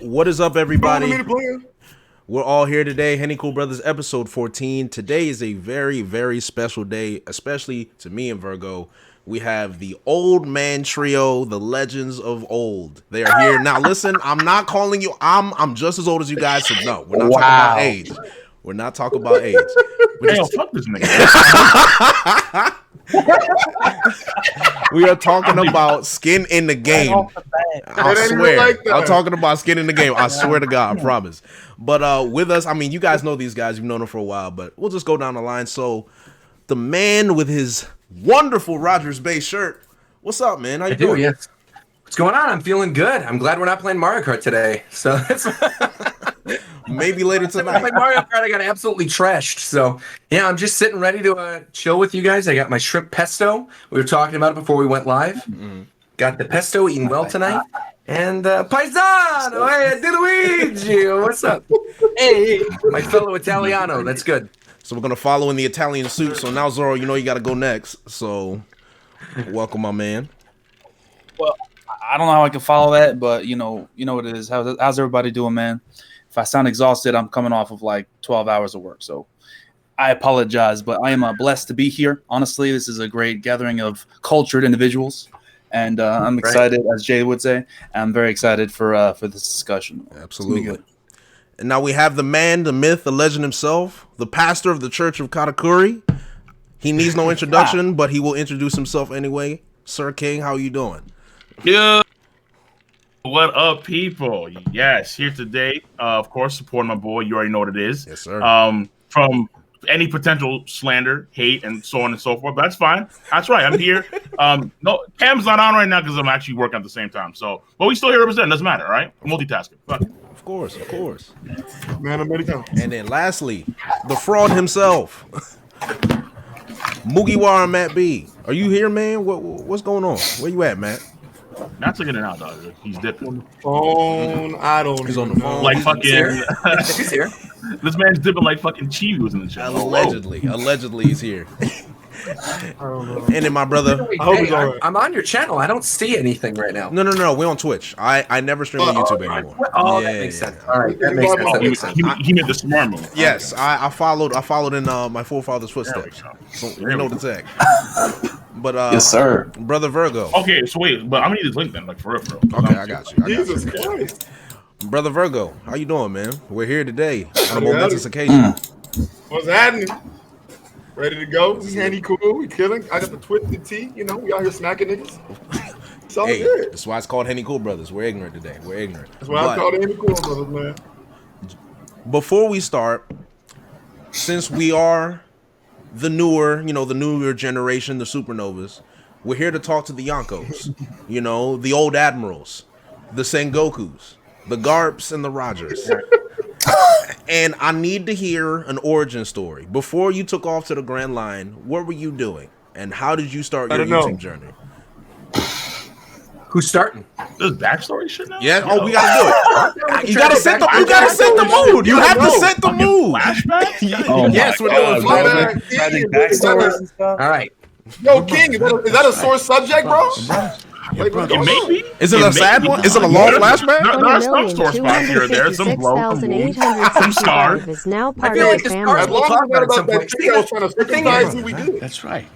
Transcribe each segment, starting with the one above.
What is up, everybody? We're all here today. Henny Cool Brothers, episode 14. Today is a very, very special day, especially to me and Virgo. We have the old man trio, the legends of old. They are here. Now, listen, I'm not calling you. I'm just as old as you guys, so no, we're not talking about age. We're not talking about age. Hey, yo, fuck this nigga. We are talking about skin in the game. I swear. I'm talking about skin in the game. I swear to God, I promise. But with us, I mean, you guys know these guys. You've known them for a while, but we'll just go down the line. So the man with his wonderful Rogersbase shirt. What's up, man? How you doing? Yes. What's going on? I'm feeling good. I'm glad we're not playing Mario Kart today. So that's maybe later tonight. Like Mario Kart, I got absolutely trashed. So yeah, I'm just sitting ready to chill with you guys. I got my shrimp pesto. We were talking about it before we went live. Mm-hmm. Got the pesto, eating well tonight. And paisano, hey, Luigi, what's up? Hey, my fellow Italiano. That's good. So we're gonna follow in the Italian suit. So now, Zoro, you know you got to go next. So welcome, my man. Well, I don't know how I can follow that, but you know what it is. How's everybody doing, man? If I sound exhausted, I'm coming off of like 12 hours of work, so I apologize. But I am blessed to be here. Honestly, this is a great gathering of cultured individuals, and I'm excited, as Jay would say. I'm very excited for this discussion. Absolutely. And now we have the man, the myth, the legend himself, the pastor of the Church of Katakuri. He needs no introduction, but he will introduce himself anyway. Sir King, how are you doing? Yeah. What up, people? Yes, here today. Of course, supporting my boy. You already know what it is. Yes, sir. From any potential slander, hate, and so on and so forth. But that's fine. That's right. I'm here. No, Cam's not on right now because I'm actually working at the same time. So, but we still here representing. Doesn't matter, all right? We're multitasking. Fuck it. Of course, of course. Man, I'm ready to go. And then lastly, the fraud himself, Mugiwara Matt B. Are you here, man? What's going on? Where you at, Matt? Not taking it out, dog. He's dipping. On the phone. I don't. He's on the phone. Like fucking. He's here. This man's dipping like fucking Chi was in the chat. Allegedly, he's here. I don't know. And then my brother. I hope he's all right. I'm on your channel. I don't see anything right now. No. We're on Twitch. I never stream on YouTube anymore. Oh, that makes sense. All right, that makes sense. He made the smart move. Yes, I followed in my forefather's footsteps. So you know the tag. But yes, sir. Brother Virgo. Okay, so wait, but I'm gonna need this link then, like for real. Okay, I got you. Jesus Christ. Brother Virgo, how you doing, man? We're here today on a momentous occasion. What's happening? Ready to go? This is Henny Cool. We killing. I got the twisted tea. You know, we out here smacking niggas. It's all good. That's why it's called Henny Cool Brothers. We're ignorant today. We're ignorant. That's why I call it Henny Cool Brothers, man. Before we start, since we are the newer generation, the supernovas, we're here to talk to the Yonkos, the old admirals, the Sengokus, the Garps, and the Rogers. And I need to hear an origin story. Before you took off to the Grand Line, what were you doing? And how did you start your YouTube journey? Who's starting? This backstory shit now? Yeah. Oh, we gotta do it. You gotta set the mood. You have to set the mood. Flashbacks? Yes, we're doing flashbacks. All right. Yo, King, is that a sore subject, bro? It may be. Is it a sad one? Is it a long flashback? There are some sore spots here or there. Some blow, some scar. Is now I part feel of like the this family. As long as we about that trio trying to circumcise who we do. That's right.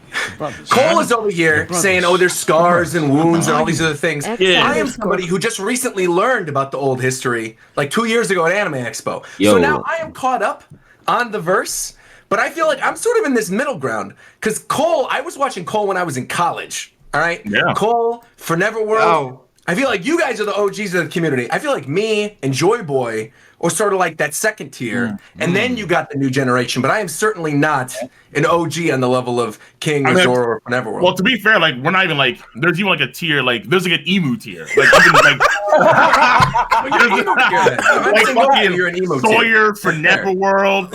Cole is over here saying, "Oh, there's scars and wounds and all these other things." Yeah. I am somebody who just recently learned about the old history, like 2 years ago at Anime Expo. So now I am caught up on the verse, but I feel like I'm sort of in this middle ground because Cole. I was watching Cole when I was in college. All right, yeah. Cole for Neverworld. Wow. I feel like you guys are the OGs of the community. I feel like me and Joy Boy are sort of like that second tier, and then you got the new generation. But I am certainly not an OG on the level of King or Zoro or Neverworld. Well, to be fair, like we're not even like there's even like a tier, like there's like an emu tier, like even like like fucking you're an emo Sawyer for Neverworld.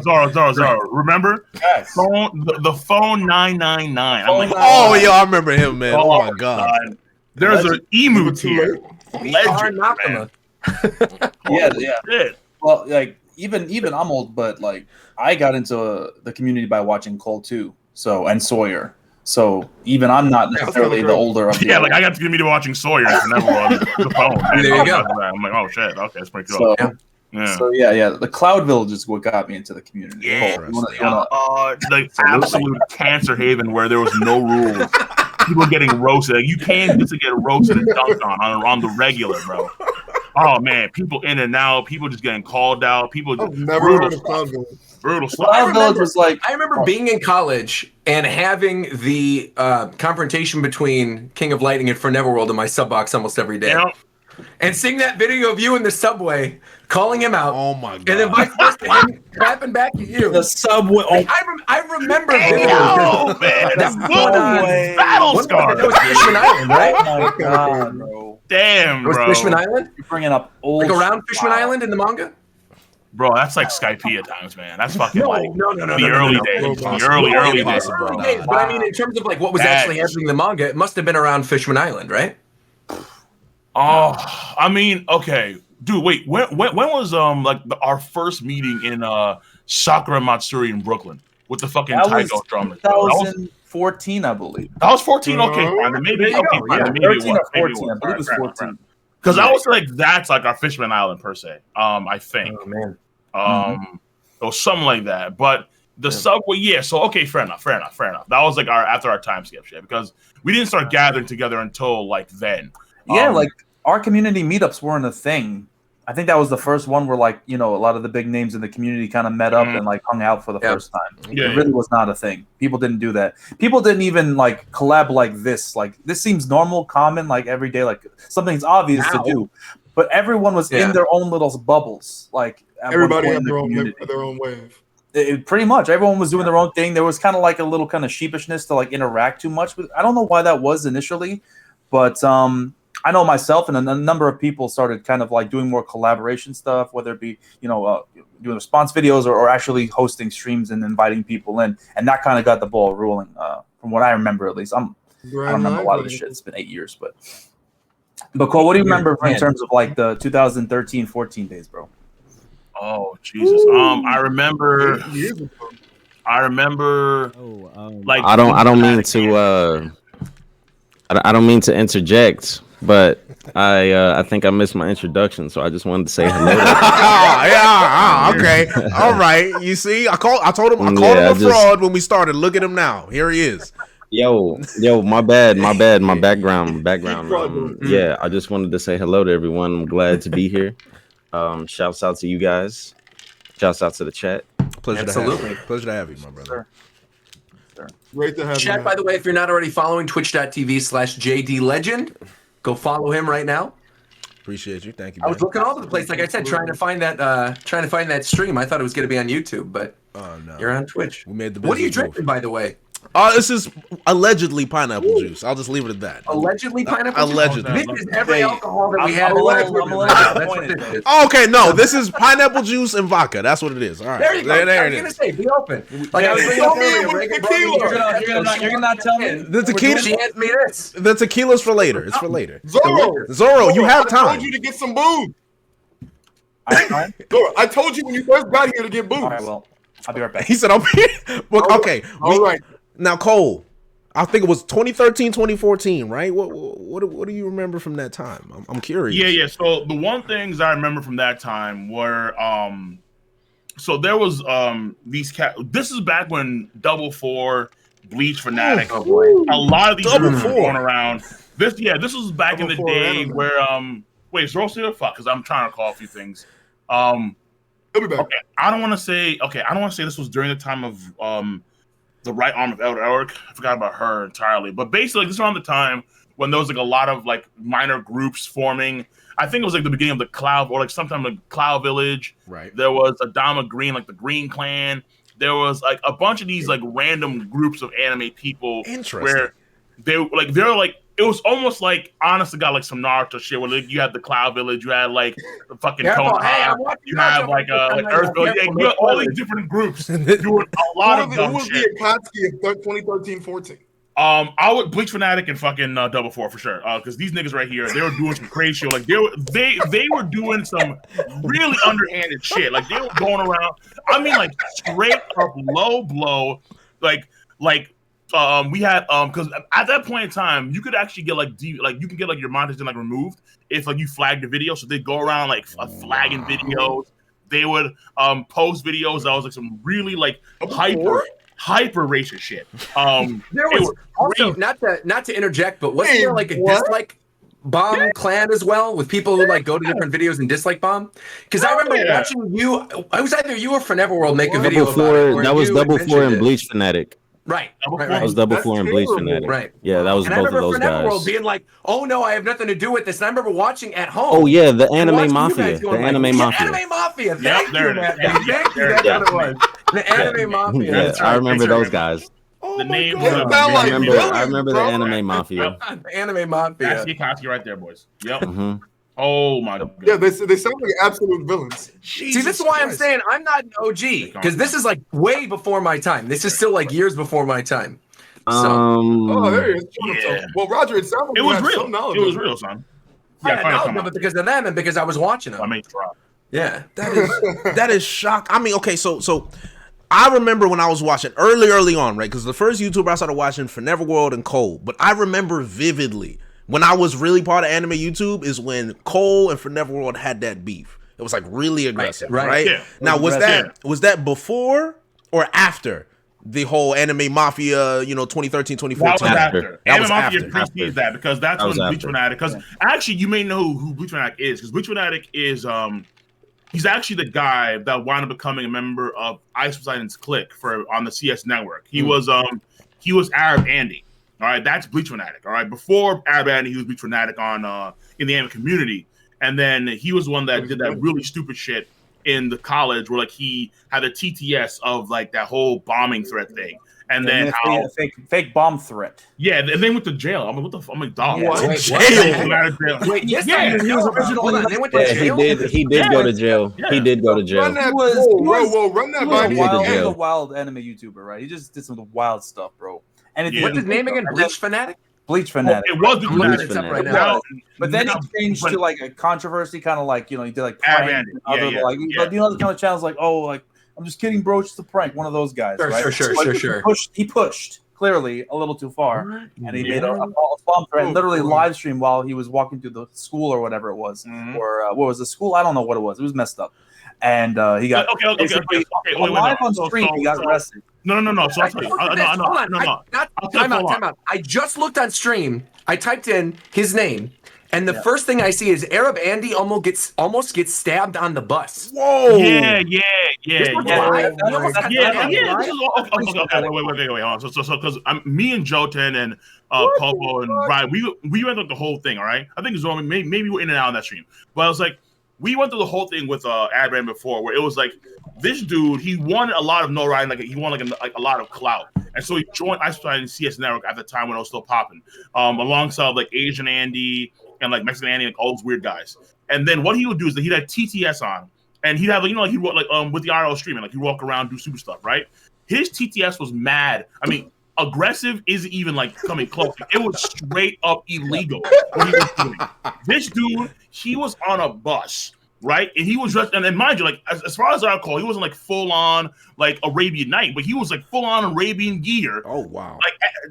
Zoro. Remember? Yes. The phone 999. I'm like, I remember him, man. Oh my God. There's an emu tier. Legend, man. Yeah. Well, like even I'm old, but like I got into the community by watching Cole too. And Sawyer. So even I'm not necessarily the older of the like I got to get me to watching Sawyer and never on the phone. There you go. I'm like, oh shit, okay, that's pretty cool. So yeah, the Cloud Village is what got me into the community. Yeah, the absolute cancer haven where there was no rules. People getting roasted. Like, you can't just get roasted and dunked on the regular, bro. Oh man, people in and out. People just getting called out. People just I've never heard of Cloud Village. Brutal stuff. Cloud Village was like. I remember being in college and having the confrontation between King of Lightning and For Neverworld in my sub box almost every day. And seeing that video of you in the subway, calling him out. Oh my god! And then vice versa, him clapping back at you. The subway. Oh. I remember Oh man, that's good. Battle Scar. That was Fishman Island, right? Oh my god, bro. Damn, It was bro. Fishman Island? You're bringing up old. Like around Fishman Island in the manga? Bro, that's like Skype at times, man. That's fucking No, like no. the early days. The early days. Early days, but I mean, in terms of like what was actually happening in the manga, it must have been around Fishman Island, right? Oh, I mean, okay, dude. Wait, when was like our first meeting in Sakura Matsuri in Brooklyn with the fucking Taiko drummer? 2014, I believe. That was 14. Okay, fine. Then maybe. Okay, fine. Then maybe 13 or 14. I believe it was 14. Because I was like, that's like our Fishman Island per se. I think. Oh man. Or something like that. But the subway, yeah. So okay, fair enough. That was like after our time skip shit because we didn't start gathering together until like then. Yeah, like our community meetups weren't a thing. I think that was the first one where like, you know, a lot of the big names in the community kind of met up and like hung out for the first time. It really was not a thing. People didn't do that. People didn't even like collab like this. Like this seems normal, common, like every day, like something's obvious to do. But everyone was in their own little bubbles. Like everybody had their own wave. Pretty much everyone was doing their own thing. There was kind of like a little kind of sheepishness to like interact too much with. I don't know why that was initially, but I know myself and a number of people started kind of like doing more collaboration stuff, whether it be, you know, doing response videos or actually hosting streams and inviting people in. And that kind of got the ball rolling from what I remember, at least. I don't remember a lot of the shit. It's been 8 years, but Cole, what do you remember in terms of like the 2013-14 days, bro? Oh, Jesus. I remember like I don't mean to interject, but I think I missed my introduction, so I just wanted to say hello. Okay, all right. You see, I called him a fraud when we started. Look at him now. Here he is. Yo, my bad. My background. Yeah, I just wanted to say hello to everyone. I'm glad to be here. Shouts out to you guys. Shouts out to the chat. Pleasure to have you, my brother. Great to have you. Chat, by the way, if you're not already following twitch.tv/JDLegend, go follow him right now. Appreciate you. Thank you. I was looking all over the place, like I said, trying to find that stream. I thought it was going to be on YouTube, but you're on Twitch. We made the What are you business move. drinking, by the way? This is allegedly pineapple juice. I'll just leave it at that. Allegedly pineapple juice? Allegedly. This is every alcohol that we have. I'm a little disappointed. Okay, no, this is pineapple juice and vodka. That's what it is. All right. There you go. There I it was going to is. say, be open. Like I was bringing up earlier, Reagan brought me You're gonna not tell me? The tequila. She hands me this. The tequila's for later. It's for later. Zoro, you have I time. told you to get some booze. All I told you when you first got here to get booze. right, well, I'll be right back. He said, "I'm here." Well, okay. All right. Now, Cole, I think it was 2013, 2014, right? What do you remember from that time? I'm curious. Yeah. So the one things I remember from that time were so there was these this is back when Double Four, Bleach Fanatic, a lot of these Double groups were Four. going around. This was back in the Double Four day anime. where wait, is Rose here? Fuck, because I'm trying to recall a few things. He'll be back. Okay, I don't want to say this was during the time of the right arm of Elder Elric. I forgot about her entirely, but basically this is around the time when there was like a lot of like minor groups forming. I think it was like the beginning of the Cloud, or like sometime the Cloud Village. Right. There was Adama Green, like the Green Clan. There was like a bunch of these like random groups of anime people. Interesting. Where they're like it was almost like, honest to God, like some Naruto shit where like, you had the Cloud Village, you had like the fucking Konoha, you have like Earth Village, you have all these different groups doing a lot of Who dumb was shit. the Akatsuki of 2013-14? I would Bleach Fanatic and fucking Double Four for sure. Because these niggas right here, they were doing some crazy shit. Like they were doing some really underhanded shit. Like they were going around. I mean, like straight up low blow. Like we had because at that point in time you could actually get like you can get like your montage like removed if like you flagged the video. So they go around like flagging videos. They would post videos that was like some really like hyper racist shit. There was also not to interject, but wasn't there like a dislike bomb clan as well with people who like go to different videos and dislike bomb? Because I remember watching you. I was either you or Forever World make a video about it. That was Double Four and Bleach Fanatic. Right. That was Double Four and Bleach Fanatic. Right. Yeah, that was and both I remember of those Forever World guys. being like, "Oh no, I have nothing to do with this." And I remember watching at home. Oh yeah, the Anime Mafia. The Anime Mafia. Anime Mafia. Thank you, man. Thank you. That's what it was. The Anime Mafia. Yeah, I remember those guys. The name. I remember the Anime Mafia. The Anime Mafia. That's Hikachi right there, boys. Yep. Oh my god. Yeah, they sound like absolute villains. See, this is why I'm saying I'm not an OG, because this is like way before my time. This is still like years before my time. Oh, there he is. Yeah. Well, Roger, it sounded like It you was had real. some knowledge. It was real, son. But because of them and because I was watching them. I mean, try. Yeah. That is shock. I mean, okay, so I remember when I was watching early on, right? Because the first YouTuber I started watching, Forever World and KOL. But I remember vividly when I was really part of anime YouTube is when KOL and Forever World had that beef. It was like really aggressive, right? Yeah. Now was that before or after the whole Anime Mafia, 2013, 2014? That was after. Anime Mafia after. precedes that because that's when Bleach Fanatic. Because actually, you may know who Bleach Fanatic is. Because Bleach Fanatic is he's actually the guy that wound up becoming a member of Ice Poseidon's clique on the CS network. He was Arab Andy. All right, that's Bleach Fanatic. All right, before Arab Andy, he was Bleach Fanatic on in the anime community, and then he was the one that did that really stupid shit in the college where like he had a TTS of like that whole bombing threat thing, and then how fake bomb threat. Yeah, and then went to jail. I'm like, what the? I'm like, dog. Yeah, what? jail. Wait, yes, yeah, he was originally. They went to jail. He did go to jail. Yeah. He did go to jail. Run that, run that by me. He was a wild anime YouTuber, right? He just did some wild stuff, bro. And What's his name again? Bleach Fanatic? Bleach Fanatic. It was Bleach Bleach Fanatic. Right now. But then he changed to like a controversy, kind of like, he did like Arab prank Andy. and other, Yeah. like, but the other kind of channels like, oh, like, I'm just kidding, bro, it's just a prank, one of those guys, right? Sure. He pushed clearly a little too far, and he made a false bomb threat and literally live stream while he was walking through the school or whatever it was, or what was the school? I don't know what it was. It was messed up, and he got live on stream. He got arrested. No. So I'll tell you. Time out. I just looked on stream. I typed in his name, and the first thing I see is Arab Andy almost gets stabbed on the bus. Whoa! Yeah. Wait. Hold on. So because me and Joten and Popo and Ryan, we went through the whole thing. All right, I think Zoro maybe we're in and out on that stream, but I was like, we went through the whole thing with Adran before, where it was like this dude, he won a lot of notoriety, like he won like a lot of clout, and so he joined Ice Poseidon CS Network at the time when it was still popping, alongside like Asian Andy and like Mexican Andy, like all those weird guys. And then what he would do is that he'd have TTS on, and he'd have like he'd walk like with the IRL streaming, like he'd walk around do super stuff, right? His TTS was mad. I mean, aggressive isn't even like coming close. It was straight up illegal what he was doing. This dude, he was on a bus, right? And he was dressed, and mind you, like as far as I recall, he wasn't like full on like Arabian Night, but he was like full on Arabian gear. Oh wow!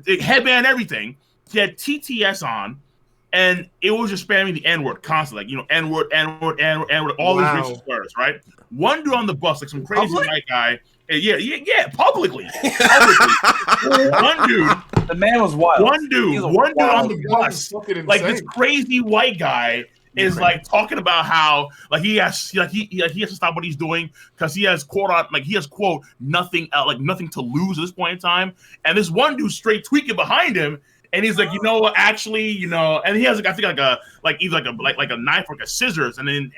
Like headband, everything. He had TTS on, and it was just spamming the N-word constantly, like N-word, all these racist slurs, right? One dude on the bus, like some crazy white guy. Yeah, publicly. One dude. The man was wild. One dude on the bus, like this crazy white guy, is like talking about how like he has to stop what he's doing because he has quote nothing to lose at this point in time, and this one dude straight tweaking behind him. And he's like, actually, and he has like I think either like a knife or like a scissors, and then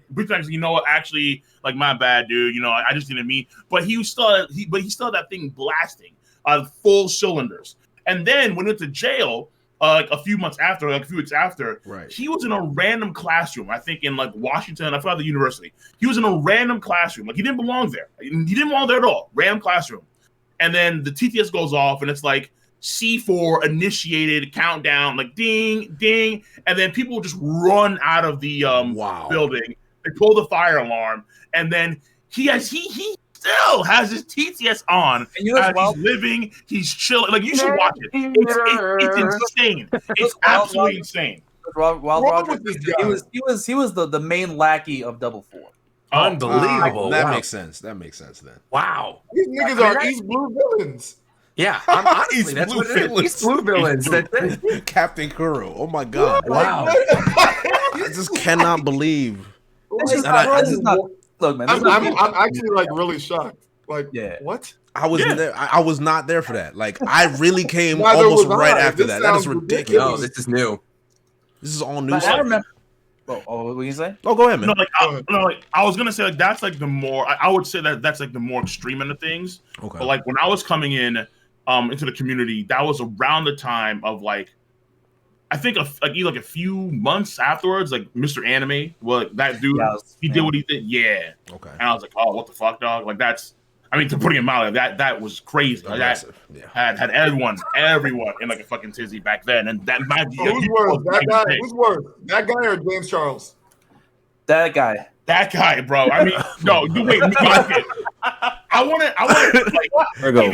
Bleach actually, actually, like my bad, dude, I just didn't mean. But he still had that thing blasting on full cylinders. And then when he went to jail, like a few weeks after, right, he was in a random classroom. I think in like Washington, I forgot the university. He was in a random classroom, like he didn't belong there. He didn't belong there at all. Random classroom. And then the TTS goes off, and it's like C4 initiated countdown, like ding, ding, and then people just run out of the building. They pull the fire alarm, and then he still has his TTS on. And you know as what's he's living, he's chilling. Like, you should watch it. It's insane. It's absolutely insane. Wild Wrong Roger, with this guy? he was the main lackey of Double Four. Unbelievable. That Wow. makes sense. That makes sense then. Wow. These niggas are East Blue villains. Yeah, honestly, East that's Blue what it is. villains. East Blue villains. That's it. Captain Kuro. Oh my god. Wow. I just cannot believe. This is not. Look, man. I'm actually like really shocked. Like, Yeah. what? I was there. I was not there for that. Like, I really came Neither almost was I. right after This that. That is sounds ridiculous. No, this is new. This is all new But I stuff. remember. Oh, what were you say? Oh, go ahead, man. I was gonna say, like, that's like the more. I would say that's like the more extreme end of things. Okay. But like when I was coming in, into the community, that was around the time of like, I think a few months afterwards, like Mr. Anime, well, that dude, he did what he did. Yeah. Okay. And I was like, oh, what the fuck, dog? Like, that's. I mean, to put it in mind, like, that was crazy. Like, that had everyone in like a fucking tizzy back then, and that might be. So who's worse? That guy? Who's worse? That guy or James Charles? That guy. That guy, bro. I mean, no, you wait. Okay. I want to. Like, Virgo.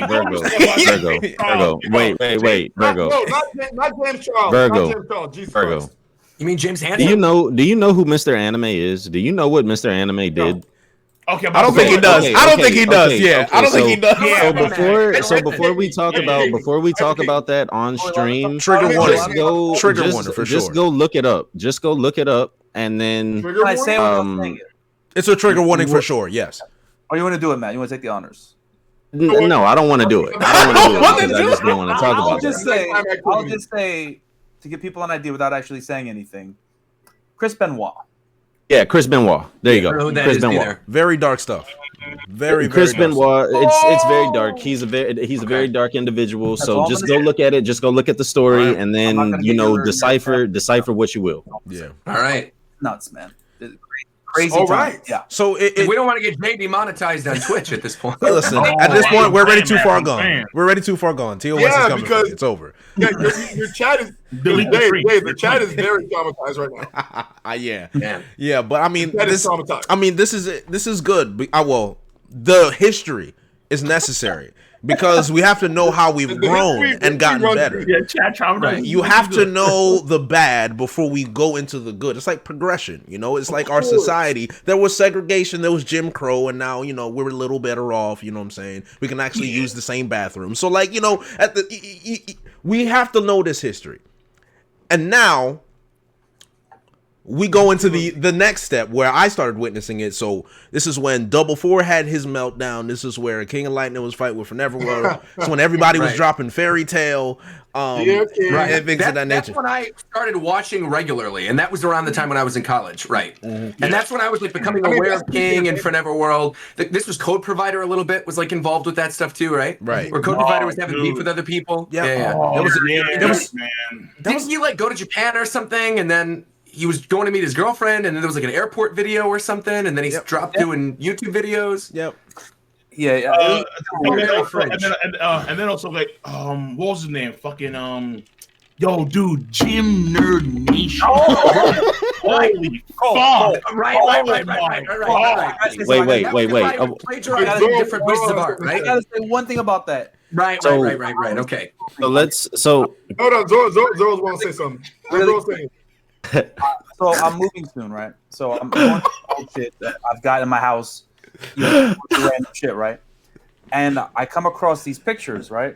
Wait. Virgo. No, not James Charles. Virgo. Not James Charles. Jesus Virgo. Christ. You mean James Do Hansen? you know who Mr. Anime is? Do you know what Mr. Anime did? Okay, I don't think he does. I don't think he does. Yeah, I don't think he does. So before we talk about that on stream, Trigger warning. Just go look it up. Just go look it up, and then Can I say what I'm saying? It's a trigger warning for sure. Yes. Or you want to do it, Matt? You want to take the honors? No, I don't want to do it. I don't want to do it because I just don't want to talk about it. I'll just say to give people an idea without actually saying anything. Chris Benoit. Yeah, Chris Benoit. There you go. Chris Benoit. Neither. Very dark stuff. Very Chris very Benoit. It's very dark. He's a very dark individual. So just go look at it. Just go look at the story, and then decipher what you will. Yeah. All right. Nuts, man. Crazy. All time. right. Yeah. So We don't want to get Jay demonetized on Twitch at this point. listen. At this point, we're already too far gone. We're already too far gone. TOS is coming. because- It's over. Yeah, your chat is Delete the stream. Dave, the chat is very traumatized right now. Yeah. But I mean, That is traumatized. this is good. Well, the history is necessary because we have to know how we've grown and gotten better. Yeah, chat traumatized. You have to know the bad before we go into the good. It's like progression, it's like our society. There was segregation, there was Jim Crow, and now, we're a little better off, you know what I'm saying? We can actually use the same bathroom. So like, we have to know this history. And now we go into the next step where I started witnessing it. So this is when Double Four had his meltdown. This is where King of Lightning was fighting with Neverworld. It's when everybody was dropping Fairy Tail, and things of that nature. That's when I started watching regularly, and that was around the time when I was in college, right? And that's when I was like becoming aware of King and Neverworld. This was Code Provider a little bit was like involved with that stuff too, right? Right. Where Code Provider was having beef with other people. Yeah. Man. Didn't he like go to Japan or something, and then he was going to meet his girlfriend, and then there was like an airport video or something, and then he dropped doing YouTube videos. Yep. Yeah. And then also like what was his name? Fucking yo, dude, Jim Nerd Nation. Holy fuck! Right. Wait. Plagiarizing different pieces of art, right? I gotta say one thing about that. Right. Okay. So Hold on, Zoro's want to say something. Zoro's saying. So I'm moving soon, right? So I'm going through old shit that I've got in my house, random shit, right? And I come across these pictures, right?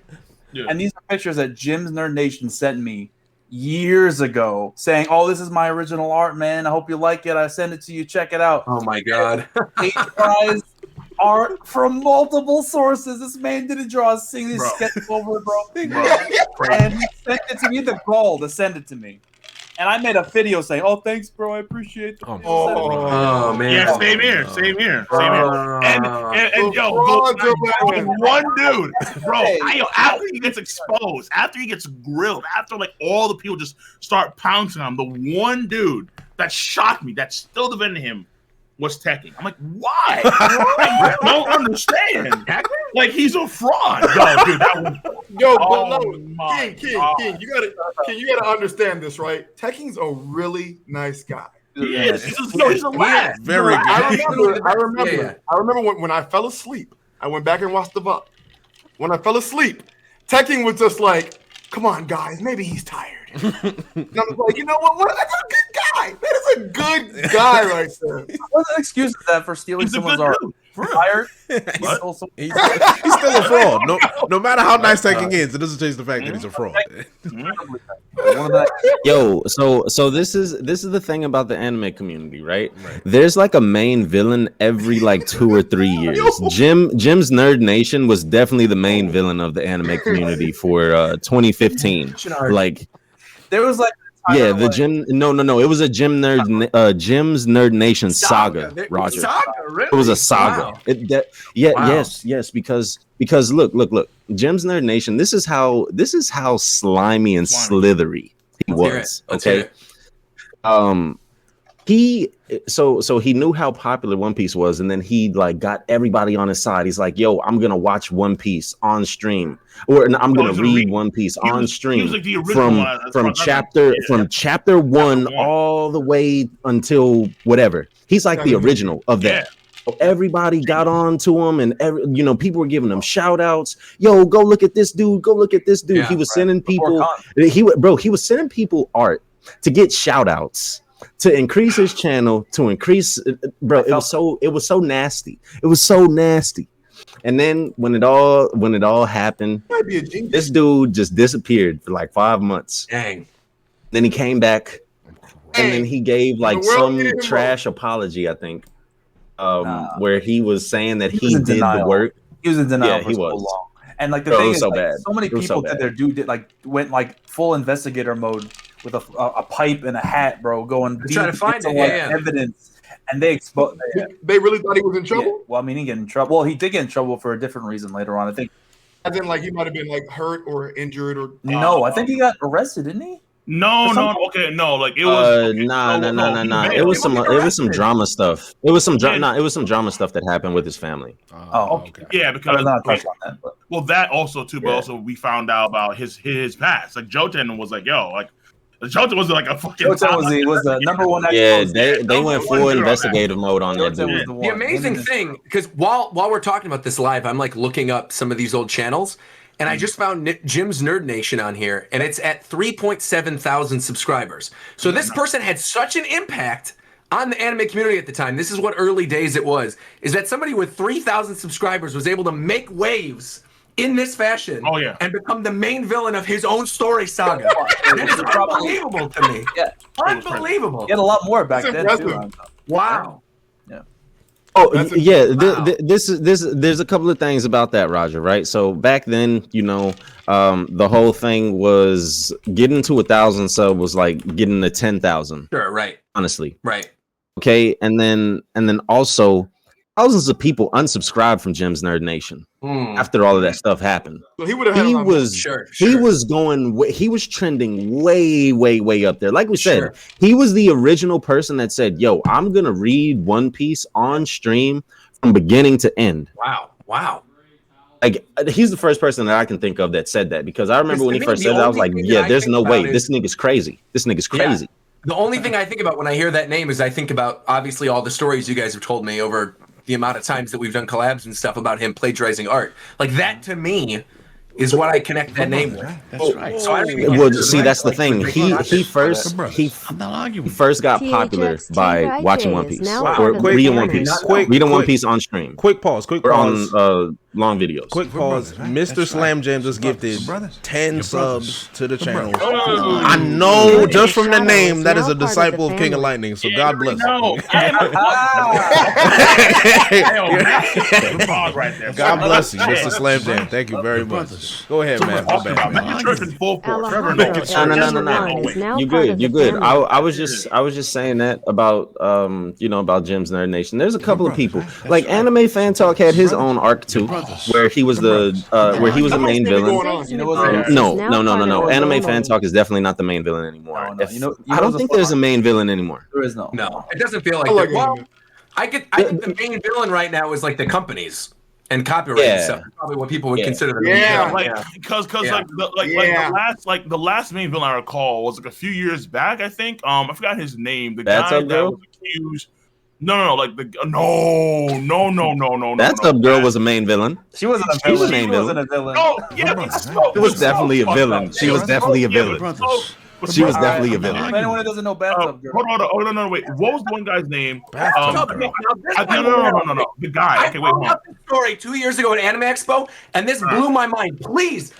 Yeah. And these are pictures that Jim's Nerd Nation sent me years ago, saying, "Oh, this is my original art, man. I hope you like it. I send it to you. Check it out." Oh my god. Plagiarized art from multiple sources. This man didn't draw a single sketch over, bro. And he sent it to me. The goal to send it to me. And I made a video saying, "Oh, thanks, bro. I appreciate it." Oh man. Yeah, same here. And yo, one dude, bro. After he gets exposed, after he gets grilled, after like all the people just start pouncing on him, the one dude that shocked me, that still defended him, was teching. I'm like, why? I don't understand. Like he's a fraud. Yo, dude, that was King, you gotta understand this, right? Tekking's a really nice guy. He is. He's a lad. Very good. I remember when I fell asleep I went back and watched the VOD. When I fell asleep, Tekken was just like, "Come on, guys, maybe he's tired." And I was like, "You know what? That's a good guy. That is a good guy right there." What excuse is that for stealing He's a someone's good art? dude. Fired? What? He's still a fraud. No matter how nice Tekken is, it doesn't change the fact that he's a fraud. Yo, so this is the thing about the anime community, right? There's like a main villain every like 2 or 3 years. Jim's Nerd Nation was definitely the main villain of the anime community for 2015. Like there was like yeah, the Jim. No. It was a Jim's Nerd Nation saga. Roger. Saga, really? It was a saga. Wow. Yes. Because look. Jim's Nerd Nation. This is how slimy and slithery he was. Okay. He knew how popular One Piece was, and then he like got everybody on his side. He's like, "Yo, I'm gonna watch One Piece on stream, or I'm gonna read One Piece on stream like the original from chapter one all the way until whatever." He's like the original of that. So everybody got on to him, and people were giving him shout outs. Yo, go look at this dude. Go look at this dude. He was sending people. He was sending people art to get shout outs, to increase his channel, to increase, bro. It was so nasty. It was so nasty. And then when it all happened, this dude just disappeared for like 5 months. Dang. Then he came back, and then he gave like some trash apology, I think, where he was saying that he did the work. He was in denial for so long. And like the thing is, so many people did their went like full investigator mode with a pipe and a hat, bro, going trying to find evidence, and they exposed. They really thought he was in trouble. Yeah. Well, I mean, he get in trouble. Well, he did get in trouble for a different reason later on. I think. As in, like he might have been like hurt or injured or. No, I think he got arrested, didn't he? No. Like it was. Nah. It was some drama stuff. It was some drama stuff that happened with his family. Oh, okay. Yeah, because not touch on that, but. Well, that also too, but also we found out about his past. Like Joten was like, yo, like. Joten was like a fucking. Joten was the number one. Yeah, they went full investigative mode on that dude. The amazing thing, because while we're talking about this live, I'm like looking up some of these old channels, and I just found Jim's Nerd Nation on here, and it's at 3.7 thousand subscribers. So this person had such an impact on the anime community at the time. This is what early days it was. Is that somebody with 3,000 subscribers was able to make waves in this fashion, and become the main villain of his own story saga. That is unbelievable to me. Yeah, unbelievable. He had a lot more back then too. Wow. Yeah. Oh yeah. There's a couple of things about that, Roger. Right. So back then, the whole thing was getting to 1,000 sub was like getting to 10,000. Sure. Right. Honestly. Right. Okay. And then also, thousands of people unsubscribed from Jim's Nerd Nation after all of that stuff happened. So he was trending way up there. Like we said, he was the original person that said, "Yo, I'm gonna read One Piece on stream from beginning to end." Wow. Like he's the first person that I can think of that said that, because I remember when he first said it, I was like, "Yeah, there's no way. This nigga's crazy. This nigga's crazy." Yeah. The only thing I think about when I hear that name is I think about obviously all the stories you guys have told me over the amount of times that we've done collabs and stuff about him plagiarizing art. Like that to me is what I connect that name with. That's right. So that's the thing. He first got popular by watching One Piece or reading One Piece. Reading One Piece on stream. Quick pause. Or on long videos. Quick pause. Mr. Slam Jam just gifted 10 subs to the channel. I know just from the name that is a disciple of King of Lightning. So God bless. God bless you, Mr. Slam Jam. Thank you very much. Go ahead, man. No. You good. I was just saying that about about Jim's Nerd Nation. There's a couple of people like Anime Fan Talk had his own arc too, where he was the main villain. No. Anime Fan Talk is definitely not the main villain anymore. I don't think there's a main villain anymore. There is no. It doesn't feel like that. I think the main villain right now is like the companies and copyright and stuff. Probably what people would consider the main villain. Because the last main villain I recall was like a few years back. I think I forgot his name. The guy that was accused. No, like no. Bathtub Girl was a main villain. She wasn't a She was villain. a main She wasn't a villain. villain. Oh, yeah, It was definitely a villain. She was definitely a villain. She was definitely a villain. For anyone that doesn't know Bathtub Girl, hold on. Oh, no, wait. What was the one guy's name? Bathtub Girl. No. The guy. Okay, wait, hold on. This story 2 years ago at Anime Expo, and this blew my mind. Please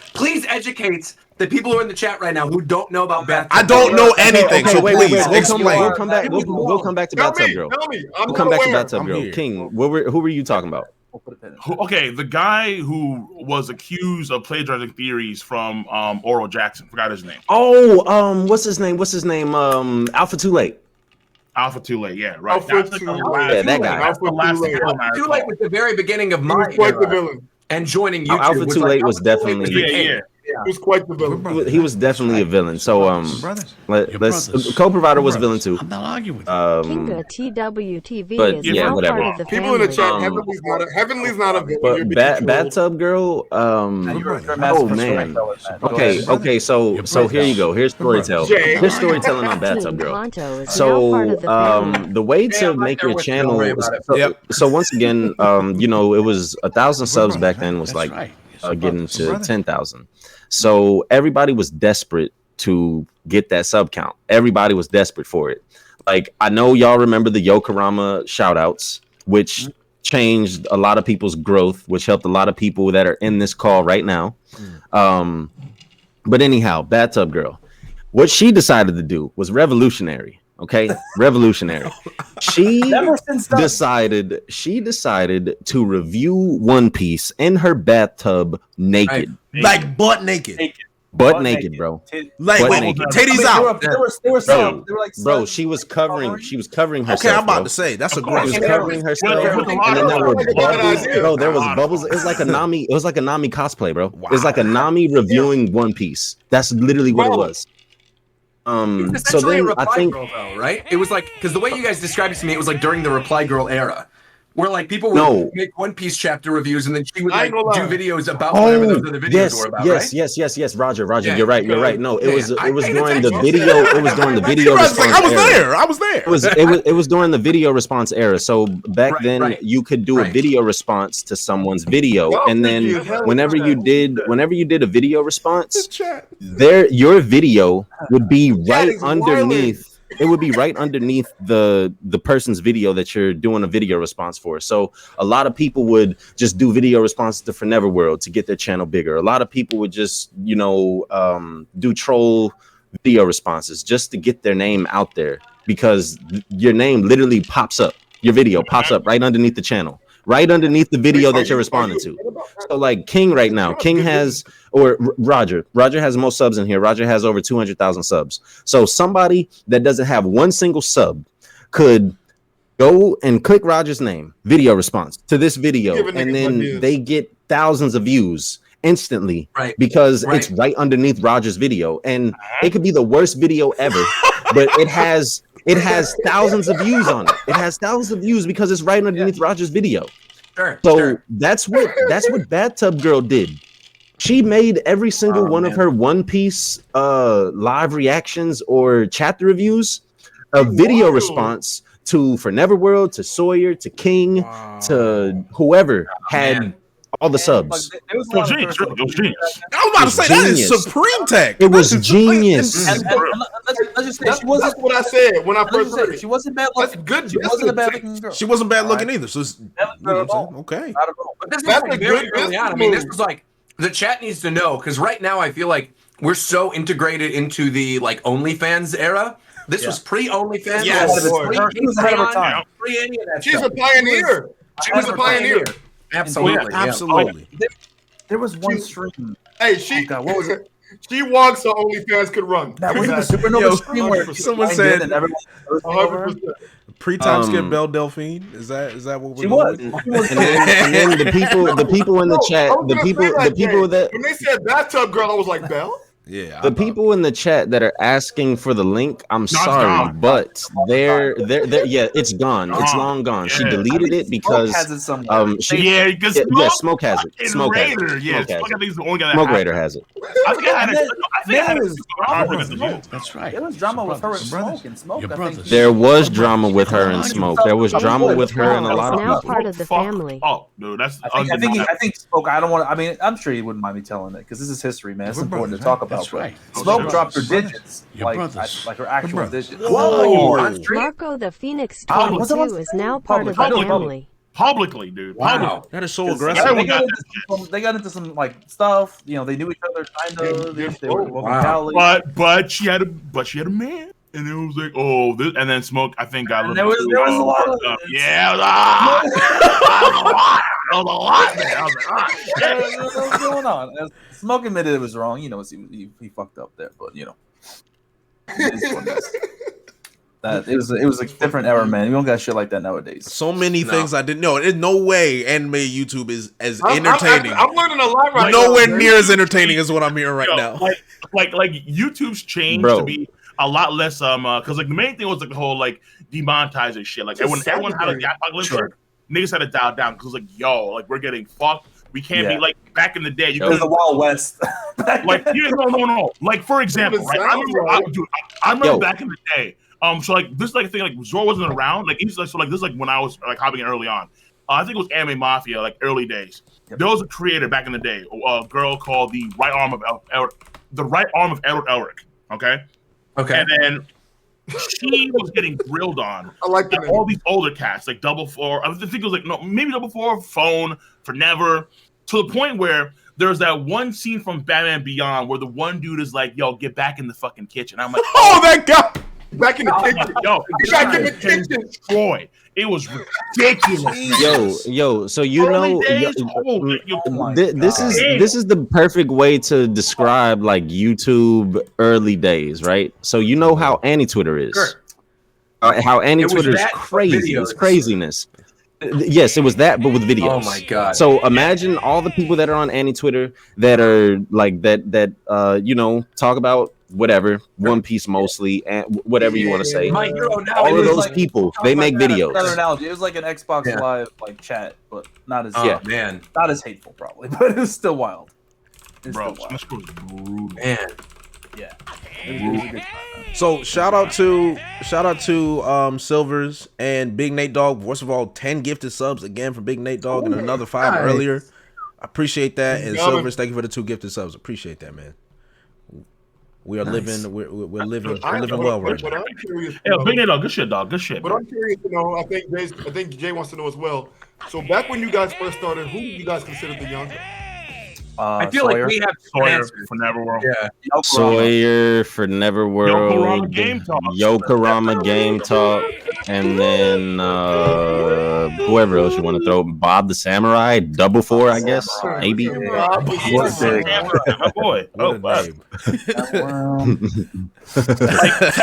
educate the people who are in the chat right now who don't know about Bathtub. I don't know anything, so wait, please we'll explain. come back. We'll come back to Bathtub Girl. Tell me. We'll come back to unaware. Bathtub I'm Girl. here. King, who were you talking about? Okay, the guy who was accused of plagiarizing theories from Oral Jackson. Forgot his name. Oh, what's his name? Alpha Too Late. Alpha Too Late. Yeah, right. Alpha That's like Too the Late. last- Yeah, that guy. That's the last Alpha Too film I Too recall. late was the very beginning of He my was quite the era, villain. and joining YouTube. Alpha Too Late was definitely- Yeah. He was quite the villain. He was definitely a villain. So brothers. let's brothers. co-provider was a villain too. I'm not arguing with you. Kinga TWTV but is yeah, now whatever. part of the People in the family. chat, Heavenly's not a villain. You're But being trolled. Bathtub Girl, oh man. Okay, so here you go. Here's storytelling. Jay. Here's storytelling on Bathtub Team Girl. Tonto is now So part of the family. the way Yeah, to I'm right make there your with you. Don't channel worry about it. Yep. so once again, it was 1,000 subs back then was That's like right. You're getting brother. to Brother. 10,000. So everybody was desperate to get that sub count. Everybody was desperate for it. Like, I know y'all remember the Yokorama shout outs, which changed a lot of people's growth, which helped a lot of people that are in this call right now. But anyhow, Bathtub Girl, what she decided to do was revolutionary. Okay, revolutionary. She decided to review One Piece in her bathtub naked, Like butt naked. butt naked, bro. Like Butt wait, naked. titties out. They were some. They were like Bro, some- she was covering herself. Okay, I'm about bro. to say that's She was aggressive. covering herself, With a lot and then there of- were like a bad bubbles. idea. Bro, there was bubbles. It was like a Nami. It was like a Nami cosplay, bro. It was like a Nami reviewing One Piece. That's literally what it Bro. was. So Essentially then a I reply think girl, though, right? It was like, because the way you guys described it to me, it was like during the reply girl era, where like people would No. make One Piece chapter reviews, and then she would I like ain't gonna do lie. videos about whatever those other videos were about, right? yes. Roger. Yeah, You're right. No, it was I paid during the attention. video. It was during the video I was like, response era. I was there. It was during the video response era. So back Right, then right. you could do a Right. video response to someone's video, Y'all and then freaky as hell whenever with you that. did a video response, Chat. your video would be right is underneath. It would be right underneath the person's video that you're doing a video response for. So a lot of people would just do video responses to Forever World to get their channel bigger. A lot of people would just do troll video responses just to get their name out there, because your name literally pops up. Your video pops up right underneath the channel, right underneath the video that you're responding to. So like King right now, King has, or Roger has the most subs in here. Roger has over 200,000 subs. So somebody that doesn't have one single sub could go and click Roger's name, video response to this video, Give a nigga and then ideas. they get thousands of views instantly, Right. because Right. it's right underneath Roger's video, and it could be the worst video ever, but it has thousands of views on it. It has thousands of views because it's right underneath Roger's video. Sure. So sure. that's what Bathtub Girl did. She made every single one of her One Piece live reactions or chapter reviews a video response to Forever World, to Sawyer, to King, to whoever had man. all the subs. It was genius. I was about to say that is Genius. supreme tech. It was genius. And let's just say That's she wasn't. what I said when I Let's first just heard say it. she wasn't bad That's looking. good. She That's wasn't a good bad tech. looking girl. She wasn't bad looking either. So it's, Bad you know at what I'm all. saying? Okay. Not at all. But this That's was like a very good early on. I mean, this business was like the chat needs to know, because right now I feel like we're so integrated into the like OnlyFans era. This was pre-OnlyFans. Yes. This was Boy. She was ahead of her time. Pre any of that She's stuff. a pioneer. She was a pioneer. Absolutely. yeah. Absolutely. There was one stream. Hey, she God, what was it? she walks so OnlyFans could run. That was the Yo, Supernova stream where someone she said- did and everyone was over her. 100%. Pre-time skip Um, Belle Delphine. Is that what we're She doing? was. She was. And then the people in the chat, I was the gonna people say that, that when they said Bathtub Girl, I was like, Belle? Yeah, The people in the chat that are asking for the link, I'm sorry, gone. but they're yeah, it's gone. It's Gone. long gone. She Yeah. deleted it because has it somewhere. Yeah, because Smoke has it. Smoke has it. Raider. Yeah, Smoke has Smoke, I it. think, is the only guy that Smoke has Raider it. has it. I think I had And it. then- I think I had there it. was drama with Smoke. That's right. There was drama with her and Your brothers. Smoke, and Smoke. Your I brothers. think There was drama with her and Smoke. There was drama with her and a lot of Now people. part of the family. Oh, dude, that's I think Smoke. I don't want. I mean, I'm sure he wouldn't mind me telling it because this is history, man. It's We're important to brothers, talk right? about. That's right. Smoke Your dropped her brothers. digits, Your like brothers. like her actual brothers. digits. Whoa. Marco the Phoenix Oh, what's that 22 one is saying? now part of the Public. family. publicly, dude. Wow. That is so They aggressive. got into some like stuff. You know, they knew each other kind of. They were Wow. But she had a man, and it was like, oh, this, and then Smoke, I think, got a There little. was a lot of yeah, it was a lot. That was a lot, man. I was like, what's going on? Smoke admitted it was wrong. You know, he fucked up there, but you know, it is what it is. That it was a different era, man. We don't got shit like that nowadays. So many things I didn't know. In no way anime YouTube is as entertaining. I'm learning a lot right now. Nowhere near as entertaining as what I'm hearing right now. Like YouTube's changed to be a lot less because like the main thing was like the whole like demonetizing shit. Like everyone had a gap apocalypse. Niggas had to dial down because like like we're getting fucked. We can't be like back in the day. You was the Wild West. like no. Like for example, right? I remember back in the day. So like this like thing like Zoro wasn't around. Like he's like so like this like when I was like hopping in early on. I think it was Anime Mafia, like early days. Yep. There was a creator back in the day, a girl called the right arm of Edward Elric. Okay. And then she was getting grilled on. I like that. All these older cats, like Double Four. I think it was like maybe Double Four, Phone, For Never, to the point where there's that one scene from Batman Beyond where the one dude is like, "Yo, get back in the fucking kitchen." I'm like, "Oh, that guy." Back in the kitchen. Yo, back in the kitchen. Destroy. It was ridiculous. Yo, so you know, this is the perfect way to describe like YouTube early days, right? So you know how Twitter is. Sure. How Twitter is crazy. It's craziness. Yes, it was that, but with videos. Oh my god! So imagine all the people that are on Twitter that are like that you know, talk about whatever, One Piece mostly, and whatever you want to say. My hero now. All of those people, they make videos. Another analogy. It was like an Xbox Live like chat, but not as man, not as hateful probably, but it was still wild. Bro, this was brutal. Man. Yeah. So shout out to Silvers and Big Nate Dogg. First of all, 10 gifted subs again from Big Nate Dogg and another 5 earlier. I appreciate that. And Silvers, thank you for the 2 gifted subs. Appreciate that, man. We are living. We're living well right now. Yeah, Big Nate Dogg, good shit, dog. Good shit. But I'm curious to know. I think Jay wants to know as well. So back when you guys first started, who did you guys consider the youngest? I feel Sawyer. like we have Sawyer for Neverworld. Yeah. Sawyer for Neverworld. Yokorama Game Talk. Yokorama Game Talk. And then whoever else you want to throw. Bob the Samurai. Double 4, I guess. Maybe. What's my boy? Oh, wow.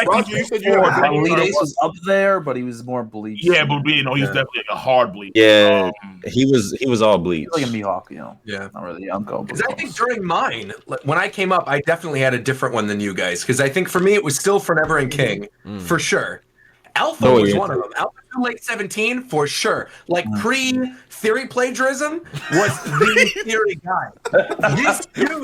Roger, you said you had Elite Ace was up there, but he was more Bleach. Yeah, but he's definitely like a hard Bleach. Yeah, he was all Bleach. He's like a Mihawk, you know. Yeah. Not really Yonko. Because I think during mine, when I came up, I definitely had a different one than you guys. Because I think for me, it was still Forever and King, for sure. Alpha was one of them. Alpha to late 17, for sure. Like pre-theory plagiarism was the theory guy. This dude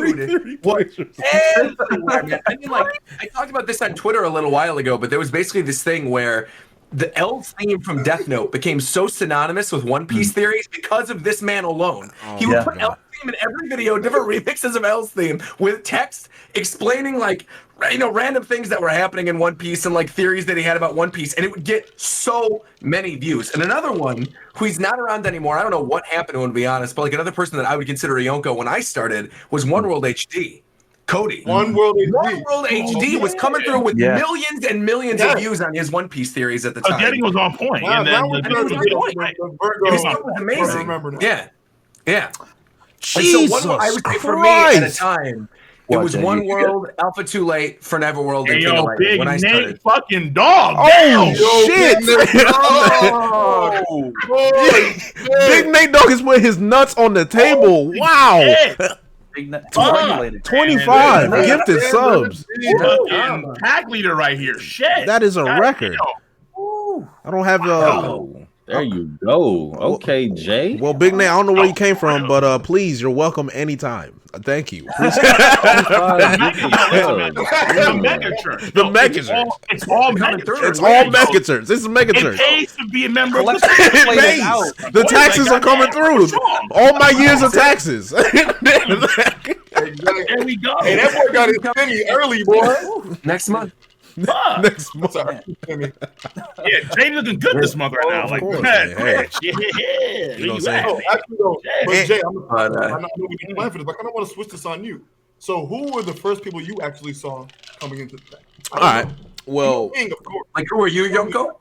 was everywhere, man. I mean, like, I talked about this on Twitter a little while ago, but there was basically this thing where the L theme from Death Note became so synonymous with One Piece theories because of this man alone. He would put L theme in every video, different remixes of L's theme with text explaining like, you know, random things that were happening in One Piece and like theories that he had about One Piece, and it would get so many views. And another one who he's not around anymore, I don't know what happened to him to be honest, but like another person that I would consider a Yonko when I started was One World HD. Cody. One World HD was coming through with millions and millions of views on his One Piece theories at the time. Getting was on point. Wow, and then it was amazing. Yeah. Jesus so I would say for me at a time, it was One World, Alpha Too Late, For Neverworld, and King of Light when I started. Fucking dog. Oh shit! Big Nate Dogg is putting his nuts on the table. Wow. regulated. 25 Man. gifted subs. Fucking pack leader right here. Shit. That is a God record. damn. I don't have Oh, there you go. Okay, Jay. well, Big Nate, I don't know where you came from, but please, you're welcome anytime. Thank you. The mega church. The mega church. It's all mega church. It's all mega church. This is mega It church. pays to be a member of the It pays. The taxes are coming through. All my years of taxes. There we go. Hey, that boy got his penny early, boy. Next month. Fuck. Next month. Sorry, penny. Yeah, Jay looking good this month right now. Like, course, man, man. yeah. You know what I'm saying? Oh, actually, though, but Hey. Jay, I'm not going to be playing for this, but I kind of want to switch this on you. So, who were the first people you actually saw coming into the thing? All right. Well, King, of course. Like, who are you, Yonko?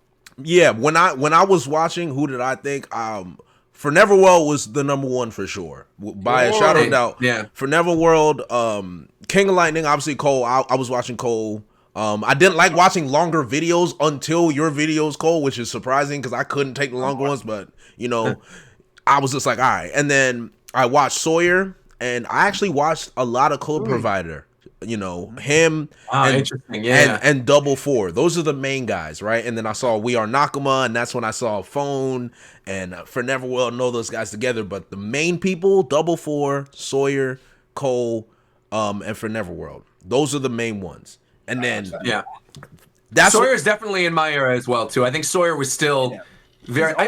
yeah. When I was watching, who did I think? For Neverworld was the number one for sure, by a shadow of a doubt. Yeah. For Neverworld, King of Lightning, obviously Cole. I was watching Cole. I didn't like watching longer videos until your videos, Cole, which is surprising because I couldn't take the longer ones, but I was just like, all right. And then I watched Sawyer, and I actually watched a lot of Code Provider. Him Interesting. Yeah. and Double Four. Those are the main guys, right? And then I saw We Are Nakama, and that's when I saw Phone and For Neverworld and all those guys together. But the main people, Double Four, Sawyer, Cole, and For Neverworld. Those are the main ones. And then that's Sawyer's definitely in my era as well too. I think Sawyer was still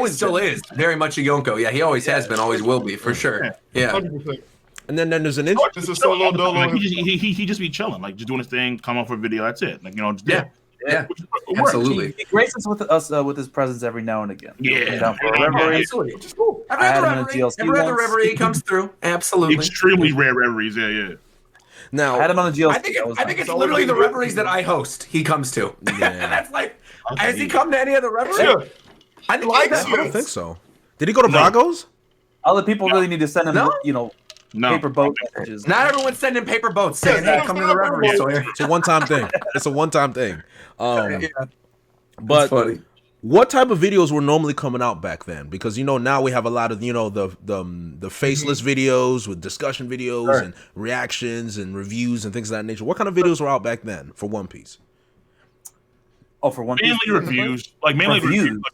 still is very much a Yonko. Yeah, he always has been, always will be for sure. Yeah. 100%. and then there's an This is solo dolo. Like, he just be chilling, like just doing his thing, come up for a video. That's it. Like just Yeah. It works. Absolutely. He graces with us with his presence every now and again. Yeah. Down for a reverie. Absolutely. Which is cool. I had him in a GLC Every other once. reverie comes through. Absolutely. Extremely rare reveries. Yeah. now. I had him on the GLC. I think it's literally the reveries that I host. He comes to. Yeah. And that's like, has he come to any other reverie? Yeah. I think Likes I don't think so. Did he go to Bragos? Other people really need to send him, No. paper boat messages. Not everyone's sending paper boats saying, "Hey, come to the reverie." Yeah. Sawyer. It's a one-time thing. It's a one-time thing. Yeah. But funny. what type of videos were normally coming out back then? Because now we have a lot of the faceless videos with discussion videos and reactions and reviews and things of that nature. What kind of videos were out back then for One Piece? Oh, for One Piece. Mainly reviews, like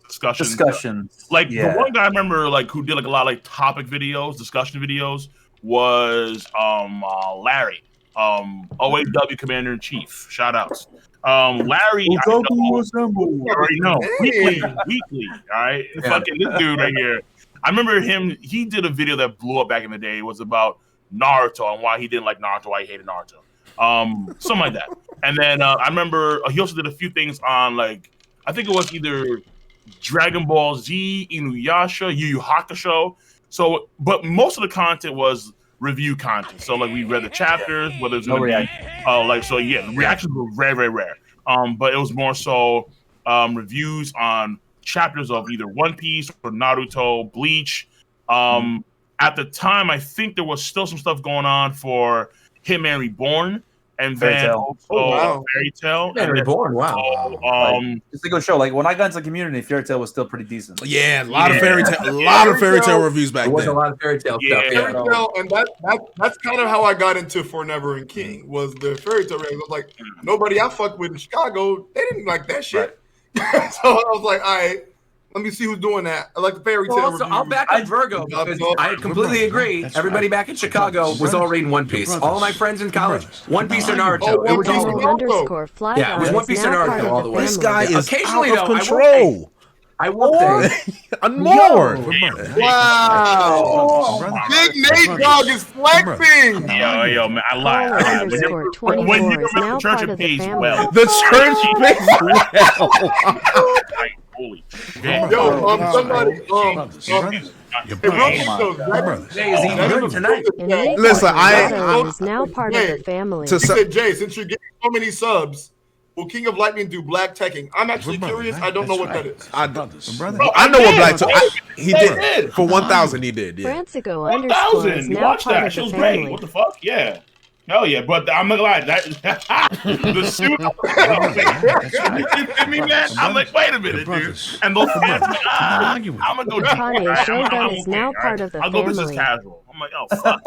discussions. Like the one guy I remember, like who did like a lot of like topic videos, discussion videos, was Larry, OAW Commander in Chief. Shout outs. Larry, I already know. Weekly. All right, fucking this dude right here. I remember him. He did a video that blew up back in the day. It was about Naruto and why he didn't like Naruto, why he hated Naruto. Something like that. And then I remember he also did a few things on like I think it was either Dragon Ball Z, Inuyasha, Yu Yu Hakusho. So, but most of the content was review content. So like we read the chapters, whether it's the reactions were very, very rare. But it was more so reviews on chapters of either One Piece or Naruto, Bleach. At the time, I think there was still some stuff going on for Hitman Reborn. And then also Fairy Tail. Hitman Reborn, wow. Just to go show, like when I got into the community, Fairy Tail was still pretty decent. Yeah, a lot of fairy tale reviews back There was then. a lot of fairy tale stuff. Fairy tale, and that's kind of how I got into For Never and King was the fairy tale. I was like, nobody I fucked with in Chicago, they didn't like that shit. Right. So I was like, all right, let me see who's doing that. I like the fairy tale. Also, I'll back up Virgo because I completely agree. Everybody back in Chicago was all reading One Piece. All of my friends in college, One Piece or Naruto. It was all _fly it was One Piece or Naruto all the way. This guy is Occasionally, out of though, control. I will say, And more. wow, Big Nate Dog is flexing. Yo, man, I lied. When you now church part of the pays family. well. The church pays well. Like, holy shit. Yo, somebody, Jay, is he good tonight? Listen, I is now part of the family. He said, Jay, since you're getting so many subs, will King of Lightning do black teching? I'm actually curious. I don't know what that is. I know what Black took. He did for 1,000. He did. Yeah. Francico 1,000. is You now watched part that? of She the was great. family. What the fuck? Yeah. Hell yeah, but I'm not gonna lie. The suit. You feel me, man? I'm like, wait a minute, dude. And those fans, like, I'm gonna go. Kanye Shogun is now all part of the I'll go business family. casual. I'm like, oh fuck.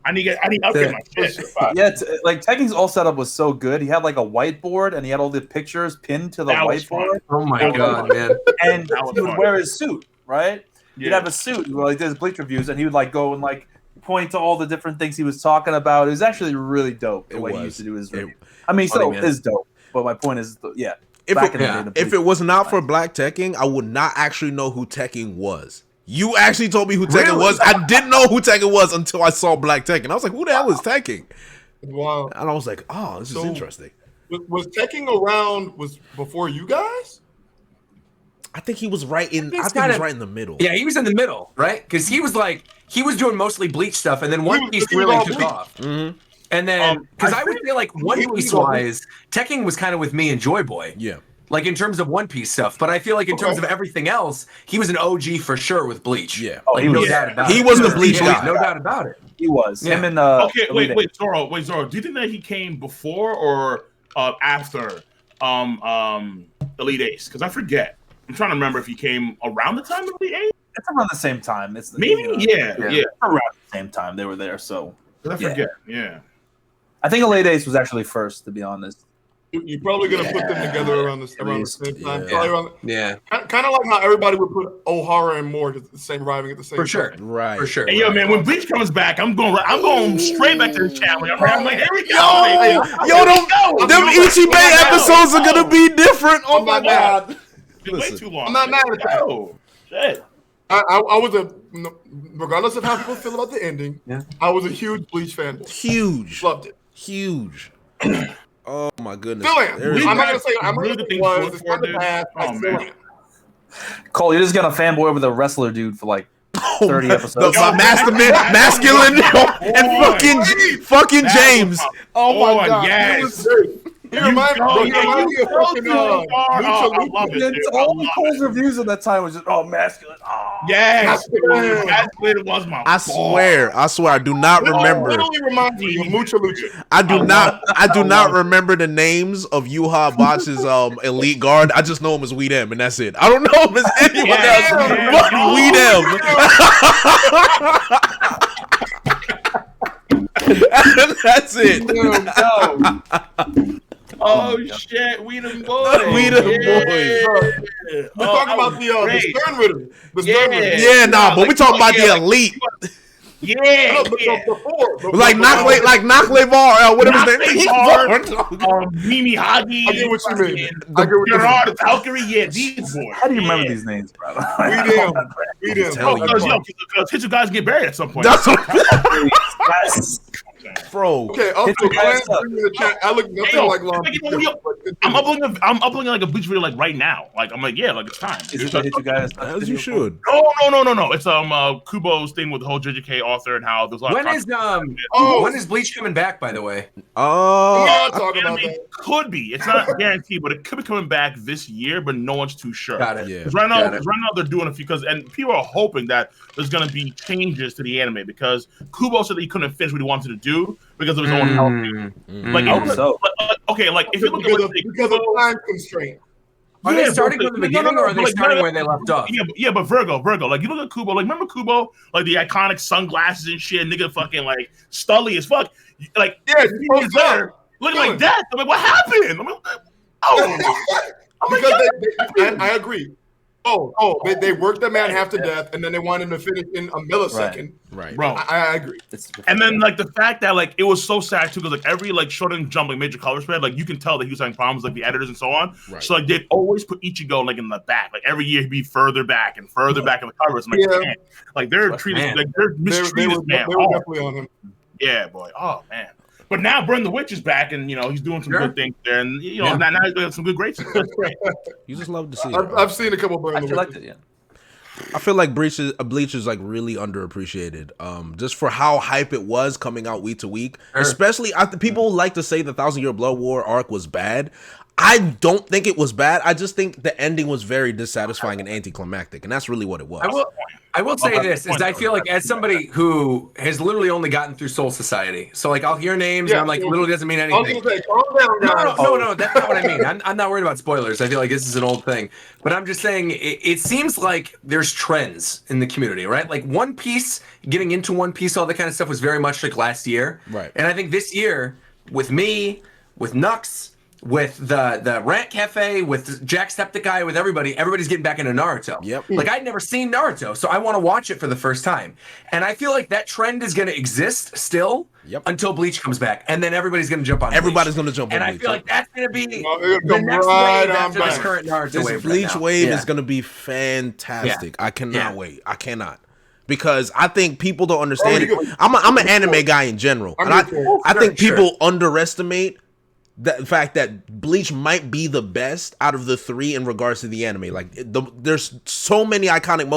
I need to upgrade my shit. Yeah, like Tekken's all setup was so good. He had like a whiteboard and he had all the pictures pinned to the That was whiteboard. Oh my god, man! And That was he would fun. wear his suit, right? He'd Yeah. have a suit. Well, he did his Bleach reviews, and he would like go and like point to all the different things he was talking about. It was actually really dope the It way he was. used to do his It- review. I mean, he Funny, still man. is dope. But my point is, yeah. If back it, in the day, the if Bleach- it was not for Black Tekking, I would not actually know who Tekking was. You actually told me who Tekking Really? was. I didn't know who Tekking was until I saw Black Tekking. I was like, who the hell is Tekking? Wow. And I was like, oh, this is So- interesting. Was Tekking around was before you guys? I think he was right in. I He's think he kinda- was right in the middle. Yeah, he was in the middle, right? Because he was doing mostly Bleach stuff, and then One was Piece thinking really about took Bleach. off. Mm-hmm. And then, because I I would say like One he was Piece going- wise, Tekking was kind of with me and Joy Boy. Yeah. Like in terms of One Piece stuff, but I feel like in terms of everything else, he was an OG for sure with Bleach. Yeah. Oh, Like, he no was- doubt about he it. was the Bleach Yeah, guy. no doubt about it. he was Yeah. him and Okay, Elite wait, Zoro. Do you think that he came before or after Elite Ace? Because I forget. I'm trying to remember if he came around the time of Elite Ace. It's around the same time. It's Maybe, yeah. around the same time they were there. So 'Cause I Yeah. forget. Yeah. I think Elite Ace was actually first, to be honest. You're probably gonna put them together around the same time. Yeah. Probably around, Yeah, kind of like how everybody would put O'Hara and Moore at the same rhyming at the same for sure. time. Right. For sure. Hey, yo, man, when Bleach comes back, I'm going straight back to the channel. I'm like, here we go. Yo, go. them Ichibei episodes are gonna be different. Oh I'm my not mad. god. Way Listen, too long. I'm not mad at that. Yo, shit. I was regardless of how people feel about the ending, I was a huge Bleach fan. huge, Loved it. huge. Oh my goodness. Still am. There is- I'm not gonna say I'm Really not good gonna things say was. going It's forward, kind of dude. bad. I Oh, still man. am. Cole, you're just gonna fanboy over the wrestler dude for like 30 the, episodes. my masculine and fucking That James. was Oh my god. yes. He reminds me of fucking I Lucha love it, dude. I all love Cole's it. reviews at that time was just masculine. Oh. Yes. Masculine. Masculine was my I swear, I do not remember. Literally reminds me of Mucha Lucha. I do not remember the names of Yuha Botch's elite guard. I just know him as Weed M, and that's it. I don't know him as anyone Yeah, else but Weed M. And that's it. Oh shit, we the boys. We the boys. We're talking about the Stern Ritter. The Stern Ritter. Yeah, nah, but we talking about the elite. Yeah. No, before. Like Nakle Var, whatever his name is. Mimi Hagi. I get what you mean. I get what you mean. Gerard Valkyrie. Yeah, these boys. How do you remember these names, bro? We them. Tell you, Because hit you guys get buried at some point. That's bro. Okay, also, Hit your Glenn, ass up. bring me the chat. I look nothing Yo, like Long. I'm uploading like a Bleach video like right now. Like I'm like, yeah, like it's time. Is it the Hit You Guys? As you should. No. It's Kubo's thing with the whole JJK author and how there's a lot When of is when is Bleach coming back? By the way, I'm not Uh, talking about Anime that. could be. It's not guaranteed, but it could be coming back this year, but no one's too sure. got it. yeah. Because right now, Got it. they're doing a few and people are hoping that there's going to be changes to the anime because Kubo said that he couldn't finish what he wanted to do because of his own health. Like, I hope so. okay, like if you look at Because of time constraint. Are they starting from the beginning, or are they like, starting where they left off? Yeah, but Virgo. Like you look at Kubo, like remember Kubo, like the iconic sunglasses and shit, nigga, fucking like stully as fuck. Like Yeah, he was there, looking like that. I'm like, what happened? I'm like, because I agree. They worked that man half to death, and then they wanted him to finish in a millisecond. Right. bro. I agree. And then like the fact that like it was so sad too, because like every like Shonen Jump like major color spread, like you can tell that he was having problems like the editors and so on. Right. So like they'd always put Ichigo like in the back. Like every year he'd be further back and further back in the covers. I'm like, Yeah. man, like they're treating man. like they're They mistreating were this man. they were hard. definitely on him. Yeah, boy. Oh man. But now Burn the Witch is back, and you know he's doing some Sure. good things there, and you know now he's doing some good great stuff. That's great. You just love to see it. I've seen a couple Burn I the feel like Witches. it, yeah. I feel like Bleach is like really underappreciated. Just for how hype it was coming out week to week. Sure. Especially after people like to say the 1,000 Year Blood War arc was bad. I don't think it was bad. I just think the ending was very dissatisfying and anticlimactic, and that's really what it was. I will say this is I feel like as somebody who has literally only gotten through Soul Society, so like I'll hear names and I'm like literally doesn't mean anything. I was gonna say, calm down, guys. No, that's not what I mean. I'm not worried about spoilers. I feel like this is an old thing, but I'm just saying it seems like there's trends in the community, right? Like One Piece, getting into One Piece, all that kind of stuff was very much like last year, right? And I think this year with me, with Nux, with the Rant Cafe, with Jacksepticeye, with everybody's getting back into Naruto. Yep. Like I'd never seen Naruto, so I want to watch it for the first time. And I feel like that trend is going to exist still until Bleach comes back, and then everybody's going to jump on. Everybody's going to jump on. And Bleach. I feel like that's going to be the next right wave after this back. current Naruto This wave. Bleach right wave now. is going to be fantastic. I cannot Yeah. wait. I cannot. Because I think people don't understand it. I'm an anime guy in general, and I think people underestimate the fact that Bleach might be the best out of the three in regards to the anime. Like there's so many iconic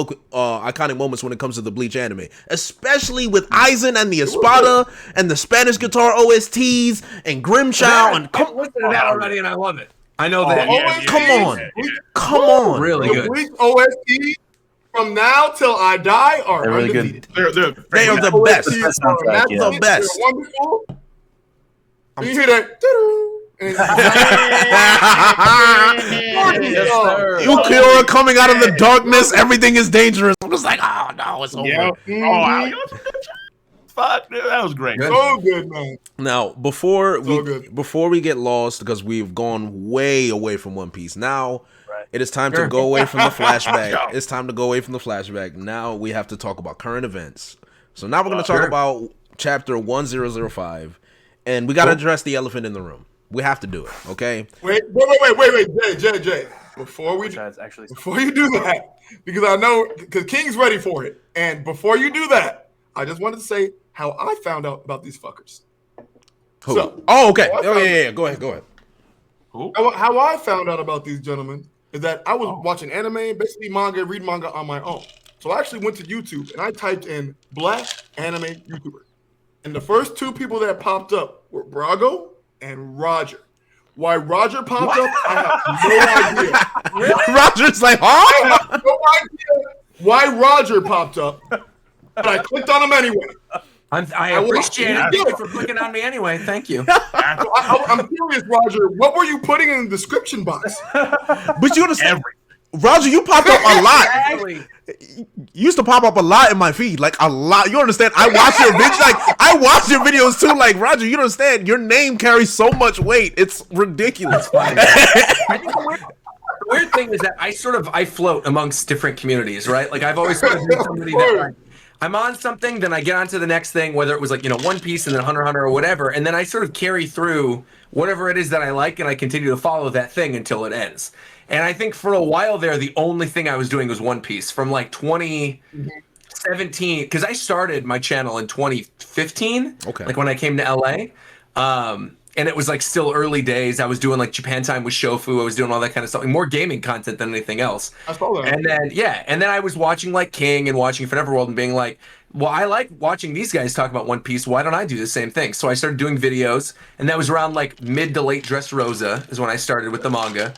moments when it comes to the Bleach anime, especially with Aizen and the Espada and the Spanish guitar OSTs and Grimchild and I've listened to that already, and I love it. I know that. Come on, really good. Bleach OST from now till I die are They're really undefeated. good. They are the best. Best soundtrack, yeah. The best. They're wonderful. You hear that? Yukio coming out of the darkness, everything is dangerous. I'm just like, oh no, it's over. Yeah. Fuck, dude, that was great. So good, man. Now, before we get lost, because we've gone way away from One Piece, now it is time to go away from the flashback. It's time to go away from the flashback. Now we have to talk about current events. So now we're going to talk about chapter 1005, and we got to address the elephant in the room. We have to do it, okay? Wait, Jay. Before you do that, because I know, because King's ready for it, and before you do that, I just wanted to say how I found out about these fuckers. Who? So, okay. Yeah. Go ahead. Who? How I found out about these gentlemen is that I was watching anime, basically read manga on my own. So I actually went to YouTube and I typed in black anime YouTuber. And the first two people that popped up were Brago and Roger. Why Roger popped up, I have no idea. Roger's like, huh? I have no idea why Roger popped up, but I clicked on him anyway. I appreciate it. Thank you for clicking on me anyway. Thank you. I'm curious, Roger. What were you putting in the description box? But you understand, Roger, you popped up a lot. You used to pop up a lot in my feed, like a lot. You understand? I watch your videos, I watch your videos too. Like Roger, you understand? Your name carries so much weight. It's ridiculous. I think the weird thing is that I float amongst different communities, right? Like I've always sort of been somebody that like, I'm on something, then I get on to the next thing, whether it was like, One Piece and then Hunter x Hunter or whatever, and then I sort of carry through whatever it is that I like, and I continue to follow that thing until it ends. And I think for a while there, the only thing I was doing was One Piece from like 2017, because I started my channel in 2015, like when I came to LA. And it was like still early days. I was doing like Japan Time with Shofu. I was doing all that kind of stuff, like more gaming content than anything else. I saw that. And then I was watching like King and watching Forever World and being like, well, I like watching these guys talk about One Piece. Why don't I do the same thing? So I started doing videos, and that was around like mid to late Dressrosa is when I started with the manga.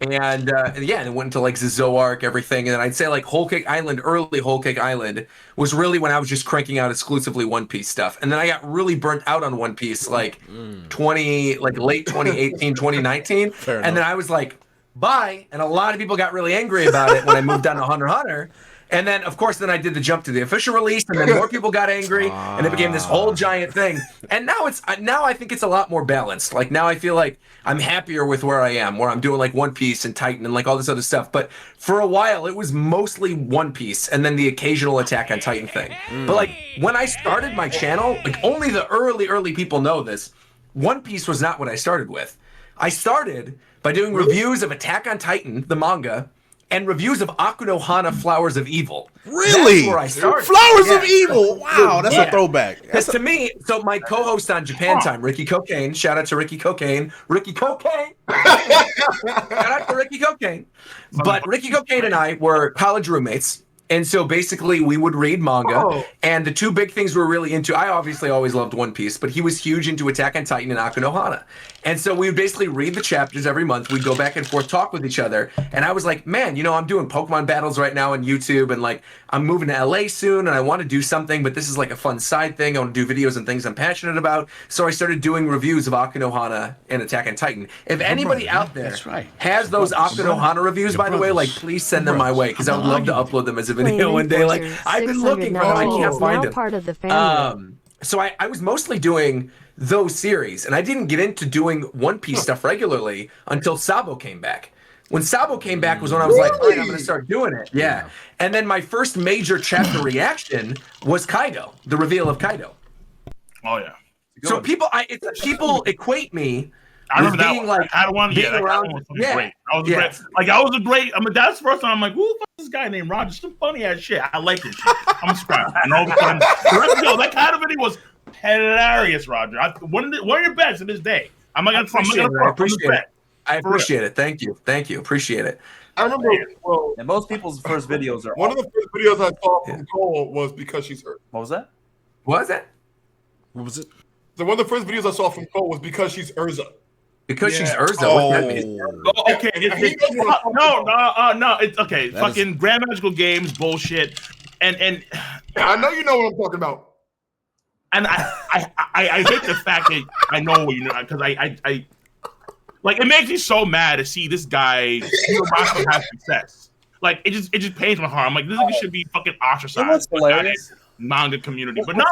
And it went into like Zoark, everything. And then I'd say like Whole Cake Island, early Whole Cake Island was really when I was just cranking out exclusively One Piece stuff. And then I got really burnt out on One Piece like late 2018, 2019. And then I was like, bye. And a lot of people got really angry about it when I moved on to Hunter x Hunter. And then, of course, I did the jump to the official release, and then more people got angry, and it became this whole giant thing. And now I think it's a lot more balanced. Like now I feel like I'm happier with where I am, where I'm doing like One Piece and Titan and like all this other stuff. But for a while, it was mostly One Piece and then the occasional Attack on Titan thing. But like when I started my channel, like only the early people know this, One Piece was not what I started with. I started by doing reviews of Attack on Titan, the manga, and reviews of Akuno Hana Flowers of Evil. Really? That's where I started. Flowers of Evil. Wow, that's a throwback. Because to me, so my co-host on Japan Time, Ricky Cocaine, shout out to Ricky Cocaine. Shout out to Ricky Cocaine. But Ricky Cocaine and I were college roommates, And so basically we would read manga. Oh. And the two big things we're really into, I obviously always loved One Piece, but he was huge into Attack on Titan and Akunohana. And so we would basically read the chapters every month. We'd go back and forth, talk with each other. And I was like, man, you know, I'm doing Pokemon battles right now on YouTube. And like, I'm moving to LA soon and I want to do something, but this is like a fun side thing. I want to do videos and things I'm passionate about. So I started doing reviews of Akunohana and Attack on Titan. If anybody out there has those Akunohana reviews, by the way, like please send them my way because I would love to upload them as a video one day. Like I've been looking for them, I can't find them. Part of the family. So I was mostly doing those series, and I didn't get into doing One Piece stuff regularly until Sabo came back. When Sabo came back was when I was like, all right, I'm going to start doing it. Yeah. And then my first major chapter reaction was Kaido, the reveal of Kaido. Oh yeah. So people equate me. I remember that being one. like I had one. being Yeah, that around. one was Yeah. great. That was great. Like I was a great. I mean, that's the first time I'm like, who the fuck is this guy named Roger? Some funny ass shit. I like this shit. I'm subscribed. And all of a sudden, that kind of video was hilarious, Roger. One of your best in this day. I'm not gonna I appreciate it. Thank you. Appreciate it. I remember. Well, And most people's first videos are one of the first videos I saw from Cole was because she's hurt. What was that? Was it? What was it? So one of the first videos I saw from Cole was because she's Urza. Because she's Urza. Oh. What that mean? Oh, okay. No. It's okay. That Fucking Grand Magical Games bullshit. And I know you know what I'm talking about. And I hate the fact that I know what you know because I like it makes me so mad to see this guy have success. Like it just pains my heart. I'm like, this nigga should be fucking ostracized by the manga community. But no,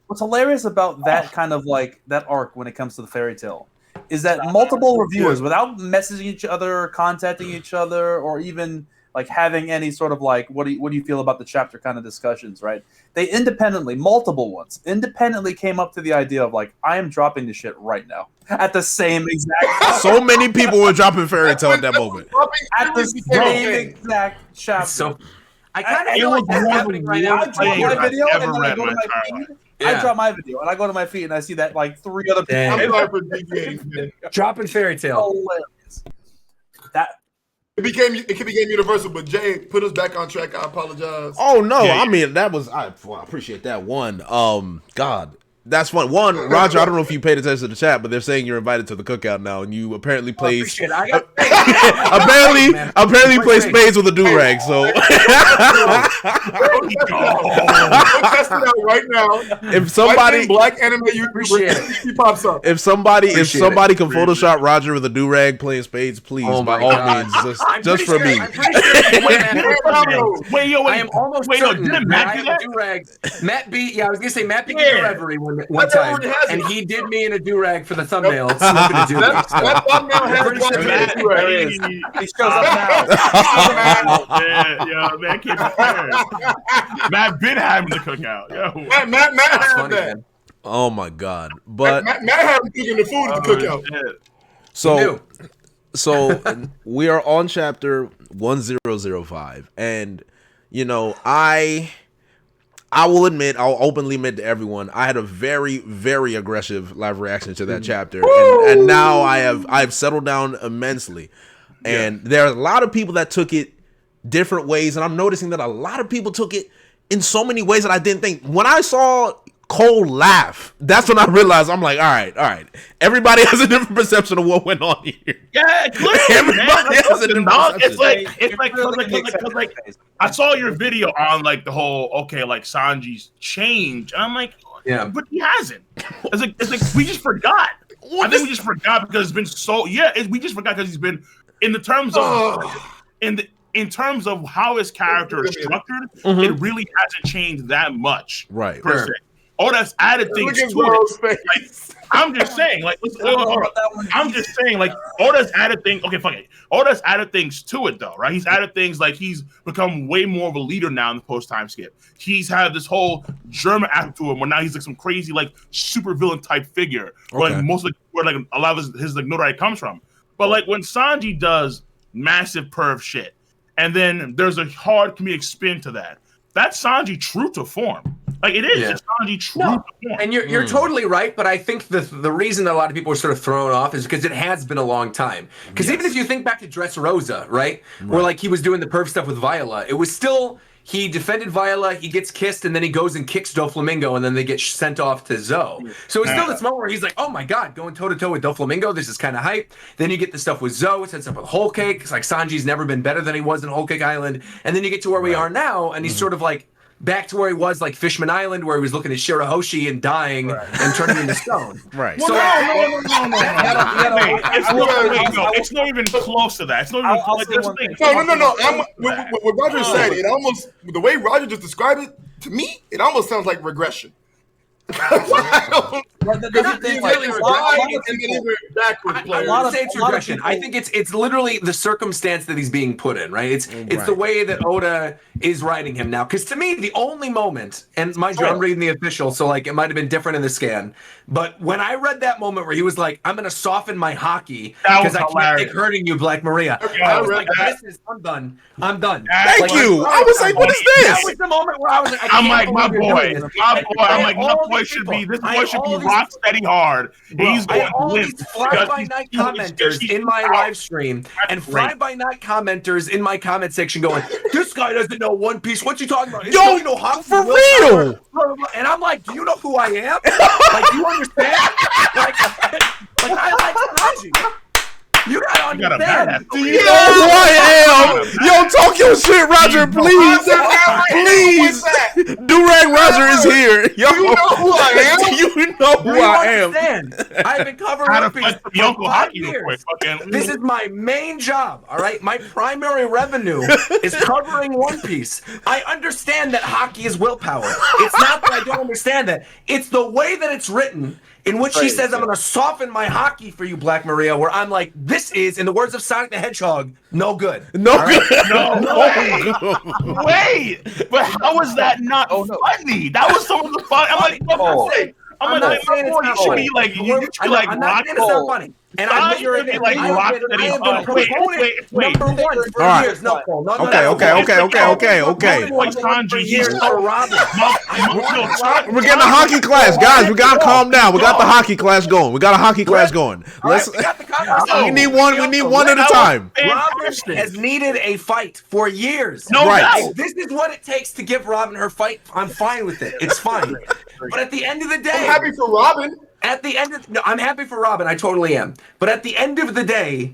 what's hilarious about that kind of like that arc when it comes to the fairy tale is that multiple reviewers, without messaging each other, contacting each other, or even like having any sort of like what do you feel about the chapter kind of discussions, right? They independently, multiple ones, independently came up to the idea of like, I am dropping this shit right now at the same exact time. So many people were dropping fairy tale at that moment. At the same exact chapter. So I kind of It feel was like that's one of happening the right now. I drop my video I've and then I ever go to read my my feed. entire Yeah. I drop my video and I go to my feed and I see that like 3 other people. Damn. I'm sorry for DJs, man. Dropping fairy tale. Hilarious. That It became universal, but Jay put us back on track. I apologize. Oh no, Yeah. I mean that was I appreciate that one. God, that's one. One, Roger, I don't know if you paid attention to the chat, but they're saying you're invited to the cookout now, and you apparently play Appreciate it. I got apparently play spades with a do-rag. So Go test it out right now. if somebody Black anime, you Appreciate it. he pops up. if somebody Appreciate can Photoshop Roger with a do-rag playing spades, please, Oh by my all God. means, I'm just pretty for me. sure- I'm pretty sure Wait, I am almost wait, no, certain didn't that Matt I do have that? a do-rag. Matt B. Yeah, I was gonna say Matt B. Yeah. did a reverie one time, Everyone has and it. he did me in a do-rag for the thumbnail. Smoking a do-rag. That thumbnail has Pretty one sure Matt, Matt- right? There it is. He shows up now. Yeah, man, can't be fair. Matt been having the cookout. Yo. Matt That's had funny, that. man. Oh my God! But Matt had him cooking the food at the cookout. so we are on chapter 1005, and you know I will admit, I'll openly admit to everyone, I had a very, very aggressive live reaction to that chapter, and now I've settled down immensely. And there are a lot of people that took it different ways, and I'm noticing that a lot of people took it in so many ways that I didn't think. When I saw Cole laugh, that's when I realized, I'm like, all right. Everybody has a different perception of what went on here. Yeah, clearly, Everybody man. has a different perception. It's like I saw your video on like the whole like Sanji's change. And I'm like, Yeah. but he hasn't. It's like we just forgot. I think we just forgot because it's been so. We just forgot because he's been in the terms of in terms of how his character is structured. It really hasn't changed that much, Right. Per se. Oh, that's added things Look at to Zoro's it. face. I'm just saying, like, I'm just saying, like, Oda's added things. Okay, fuck it. Oda's added things to it, though, right? He's added things like he's become way more of a leader now in the post-time skip. He's had this whole German attitude to him, where now he's like some crazy, like, super villain type figure, where like most of where like a lot of his like notoriety comes from. But like when Sanji does massive perv shit, and then there's a hard comedic spin to that. That's Sanji true to form. Like it is. Yeah. It's Sanji true. No, to form. and you're totally right, but I think the reason that a lot of people are sort of thrown off is because it has been a long time. Because even if you think back to Dressrosa, right, where like he was doing the perv stuff with Viola, it was still he defended Viola, he gets kissed, and then he goes and kicks Doflamingo, and then they get sent off to Zoe. So it's still this moment where he's like, oh my god, going toe to toe with Doflamingo, this is kind of hype. Then you get the stuff with Zoe, sets up with Whole Cake. It's like Sanji's never been better than he was in Whole Cake Island, and then you get to where we are now, and he's sort of like back to where he was, like Fishman Island, where he was looking at Shirahoshi and dying and turning into stone. Right. So it's not even close to that. It's not even close. No. What Roger said, it almost the way Roger just described it to me, it almost sounds like regression. I think it's literally the circumstance that he's being put in, right? It's the way that Oda is writing him now. Because to me, the only moment, and mind you, I'm reading the official, so like it might have been different in the scan, but when I read that moment where he was like, "I'm gonna soften my hockey because I can't take hurting you, Black Maria," I was like, "I'm done. Thank you. I was like, "What is this?" That was the moment where I was like, I'm like, my boy. My boy should be rock steady hard. He's I have all these fly-by-night commenters in my live stream and fly-by-night commenters in my comment section going, "This guy doesn't know One Piece. What's he talking about? Yo, you know for real." And I'm like, "Do you know who I am? Like, you understand? Like I like Sanji. You gotta understand. Do you know who I am? Yo, talk your shit, Roger, please. Please. DURAG Roger is here. Yo, you know who I am? You know who I am. I've been covering One Piece for 5 years. This is my main job, all right? My primary revenue is covering One Piece. I understand that hockey is willpower. It's not that I don't understand that. It's the way that it's written, in which he says, "I'm going to soften my hockey for you, Black Maria," where I'm like, this is, in the words of Sonic the Hedgehog, no good. No good. Wait, but how is that not funny? That was some of the fun. I'm like, I'm not saying it's not funny. You should be like, I'm not saying it's not funny. And I admit you're like rock steady. Wait. Number one for years. No, Cole. Okay. Like Sanji, he's so Robin. We're getting a hockey class, guys. We gotta calm down. We got the hockey class going. We need one at a time. Robin has needed a fight for years. Right. This is what it takes to give Robin her fight. I'm fine with it. It's fine. But at the end of the day, I'm happy for Robin. I'm happy for Robin. I totally am. But at the end of the day,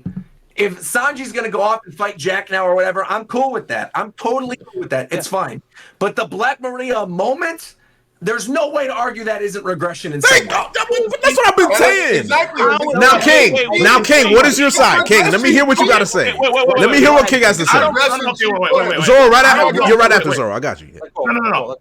if Sanji's going to go off and fight Jack now or whatever, I'm cool with that. I'm totally cool with that. It's fine. But the Black Maria moment, there's no way to argue that isn't regression in some way. That's what I've been saying. Exactly. Now, King, what is your side? King, let me hear what you got to say. Let me hear what King has to say. Zoro, you're right after Zoro. I got you. No.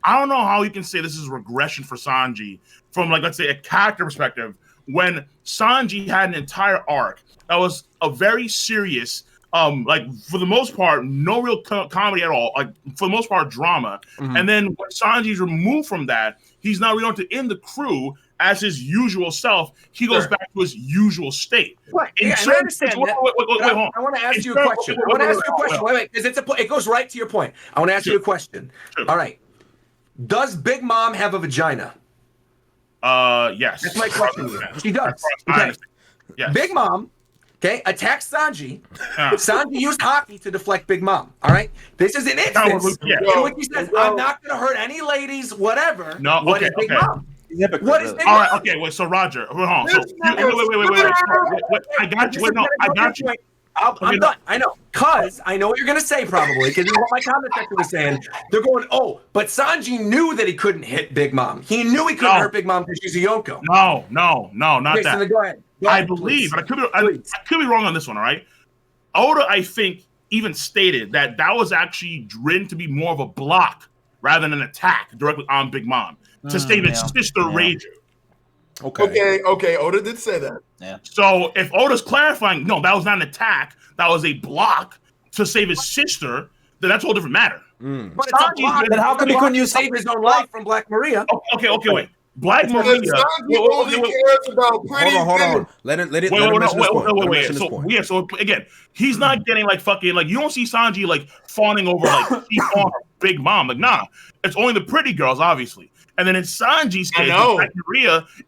I don't know how you can say this is regression for Sanji from, like, let's say, a character perspective when Sanji had an entire arc that was a very serious, like, for the most part, no real comedy at all, like, for the most part, drama. And then when Sanji's removed from that, he's now reordered to in the crew as his usual self. He goes back to his usual state. Right. I understand that. Wait, hold on. I want to ask you a question. Wait, because it goes right to your point. I want to ask you a question. All right. Does Big Mom have a vagina? Yes. That's my question. She does. Okay. Yes. Big Mom, attacks Sanji. Sanji used hockey to deflect Big Mom. All right. This is an instance in which he says, "I'm not going to hurt any ladies, whatever." No. What is Big Mom? What is Big All right. Mom? Okay. Wait. So Roger, hold on. So wait. I got you. Wait. No. I got you. I'm done. I know. Because I know what you're going to say probably, because this is what my comment section was saying. They're going, "Oh, but Sanji knew that he couldn't hit Big Mom. He knew he couldn't hurt Big Mom because she's a Yonko." No, not that. So go ahead. I believe, but I could be wrong on this one, all right? Oda, I think, even stated that was actually written to be more of a block rather than an attack directly on Big Mom to save his sister Reiju. Okay. Oda did say that. Yeah. So if Oda's clarifying, no, that was not an attack, that was a block to save his sister, then that's a whole different matter. But it's a block. Then how come he couldn't save his own life from Black Maria? Okay, wait. Black Maria. Hold on. Let it mention this point. So again, he's not getting like fucking, like, you don't see Sanji like fawning over like Chief Arm big mom. Like, nah, it's only the pretty girls, obviously. And then in Sanji's case,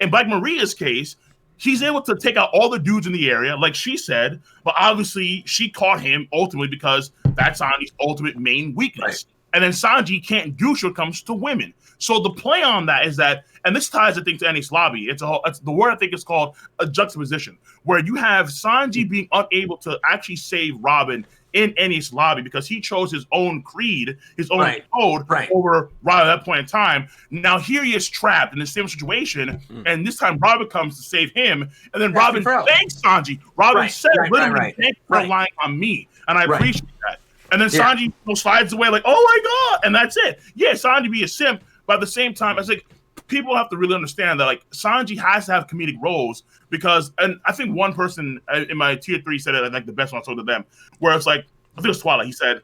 in Black Maria's case, she's able to take out all the dudes in the area, like she said, but obviously she caught him ultimately because that's Sanji's ultimate main weakness. Right. And then Sanji can't do shit when it comes to women. So the play on that is that, and this ties, I think, to Henny's lobby. It's the word I think is called a juxtaposition, where you have Sanji being unable to actually save Robin in Henny's lobby because he chose his own creed, his own code over Robin at that point in time. Now here he is trapped in the same situation, and this time Robin comes to save him, and then Robin thanks Sanji. Robin said, literally, thank you for relying on me, and I appreciate that. And then Sanji slides away like, oh my God, and that's it. Yeah, Sanji be a simp, but at the same time, I was like, people have to really understand that like Sanji has to have comedic roles because, and I think one person in my tier 3 said it like the best one I told to them, where it's like, I think it was Twilight. He said,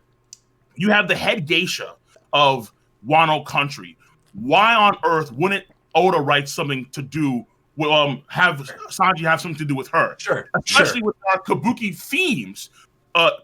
you have the head geisha of Wano country. Why on earth wouldn't Oda write something to do with, have Sanji have something to do with her? Sure. Especially with our Kabuki themes,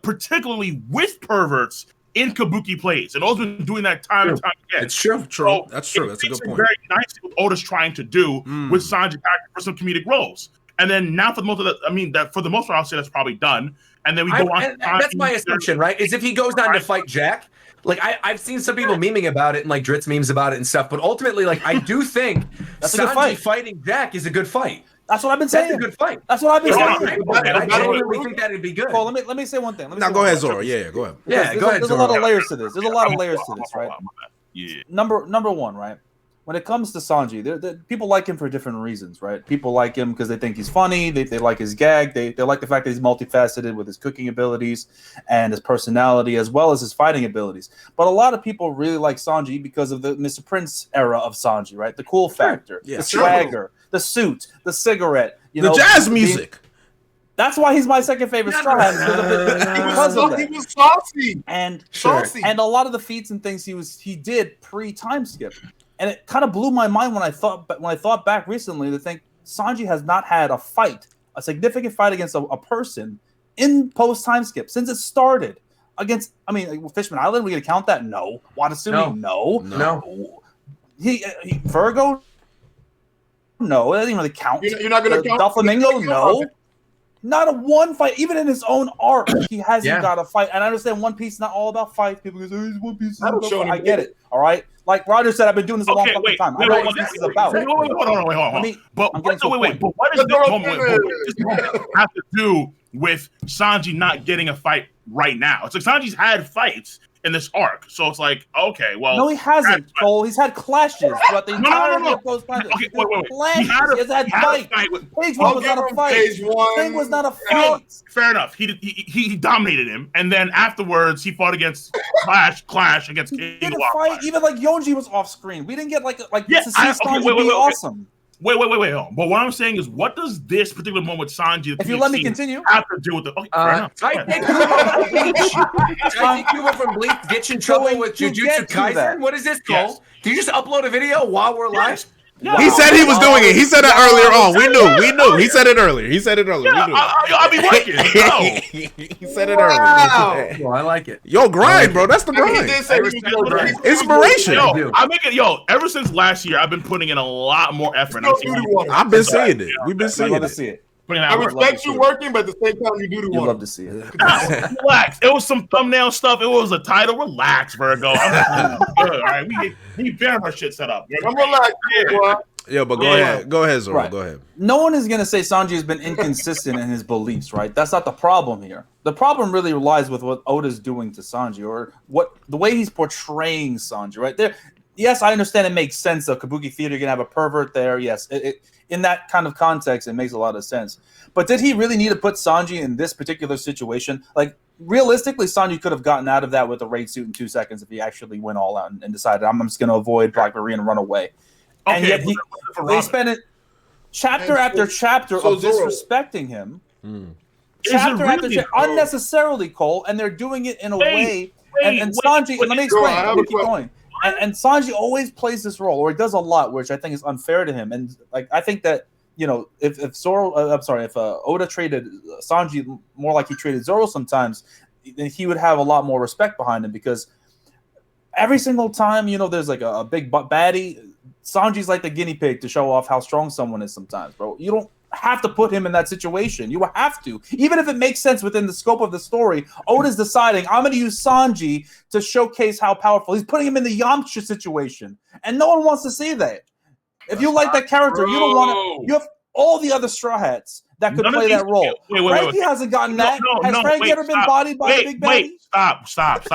particularly with perverts in Kabuki plays, and Oda's been doing that time and time again. It's true. So that's true. That's a good point. Very nice what Oda's trying to do with Sanji for some comedic roles, and then now for the most of that for the most part, I'll say that's probably done. And then we go on. That's my assumption, right? Is if he goes on to fight Jack. Like I've seen some people memeing about it and like Dritz memes about it and stuff, but ultimately, like I do think Sanji fighting Jack is a good fight. That's what I've been saying. That's a good fight. That's what I've been saying. I genuinely think that'd be good. Well, let me say one thing. Now go ahead, Zoro. Yeah, go ahead. Yeah, go ahead. There's a lot of layers to this. There's a lot of layers to this, right? Yeah. Number one, right? When it comes to Sanji, people like him for different reasons, right? People like him because they think he's funny. They like his gag. They like the fact that he's multifaceted with his cooking abilities and his personality as well as his fighting abilities. But a lot of people really like Sanji because of the Mr. Prince era of Sanji, right? The cool factor, the swagger, the suit, the cigarette, the jazz music. That's why he's my second favorite Straw Hat because of that. He was saucy and a lot of the feats and things he did pre-time skip. And it kind of blew my mind when I thought back recently to think Sanji has not had a significant fight against a person in post time skip since it started. Against, Fishman Island, we gonna count that? No. Watasumi, no. He Virgo, no. It doesn't really count. You're not gonna count Doflamingo, no. Not a one fight, even in his own arc, he hasn't got a fight. And I understand One Piece is not all about fights. People go, "Oh, One Piece." I get it. All right. Like Roger said, I've been doing this a long fucking time. I know what this is about. Hold on. But what does this have to do with Sanji not getting a fight right now? It's like Sanji's had fights in this arc, so it's like, okay, well, no, he hasn't, Cole. He's had clashes throughout the entire post time. Okay, wait. He has had fights. Page one was not a fight. Thing was not a fight. Fair enough. He dominated him, and then afterwards he fought against Clash against King. He didn't fight. Even like Yonji was off screen. We didn't get to see Sanji be awesome. Wait. But what I'm saying is, what does this particular moment with Sanji, if you let me continue, have to do with the? Okay, fair enough. I think you went from Bleach, get in trouble with Jujutsu Kaisen. What is this, Cole? Yes. Did you just upload a video while we're live? Yeah. He said he was doing it. He said it earlier on. We knew. He said it earlier. Yeah, I'll be working. He said it earlier. Well, I like it. Yo, grind, bro. That's the grind. Inspiration. Ever since last year, I've been putting in a lot more effort. I've been seeing it. We've been seeing it. I respect you working, but at the same time, you do the one. You love to see it. Relax. It was some thumbnail stuff. It was a title. Relax, Virgo. I'm good. All right, we better our shit set up. I'm relaxed. Yeah, but go ahead, Zoro. Right. Go ahead. No one is gonna say Sanji has been inconsistent in his beliefs, right? That's not the problem here. The problem really lies with what Oda's doing to Sanji, or the way he's portraying Sanji, right there. Yes, I understand it makes sense. The Kabuki theater, you're gonna have a pervert there. Yes, in that kind of context, it makes a lot of sense. But did he really need to put Sanji in this particular situation? Like, realistically, Sanji could have gotten out of that with a raid suit in 2 seconds if he actually went all out and decided, I'm just going to avoid Black Maria and run away. Okay, and yet they spent it chapter after chapter of disrespecting him. Chapter after chapter, unnecessarily, Cole, and they're doing it in a way. And Sanji, let me explain. Keep going. And Sanji always plays this role, or he does a lot, which I think is unfair to him. And like, I think that, if Oda traded Sanji more like he traded Zoro sometimes, then he would have a lot more respect behind him, because every single time, there's like a big baddie, Sanji's like the guinea pig to show off how strong someone is sometimes, bro. You don't have to put him in that situation. You have to. Even if it makes sense within the scope of the story, Oda's deciding, I'm going to use Sanji to showcase how powerful. He's putting him in the Yamcha situation. And no one wants to see that. If you like that character, you don't want to. You have all the other Straw Hats that could play that role. Frankie hasn't gotten that. Has Frankie ever been bodied by a big baddie? Stop.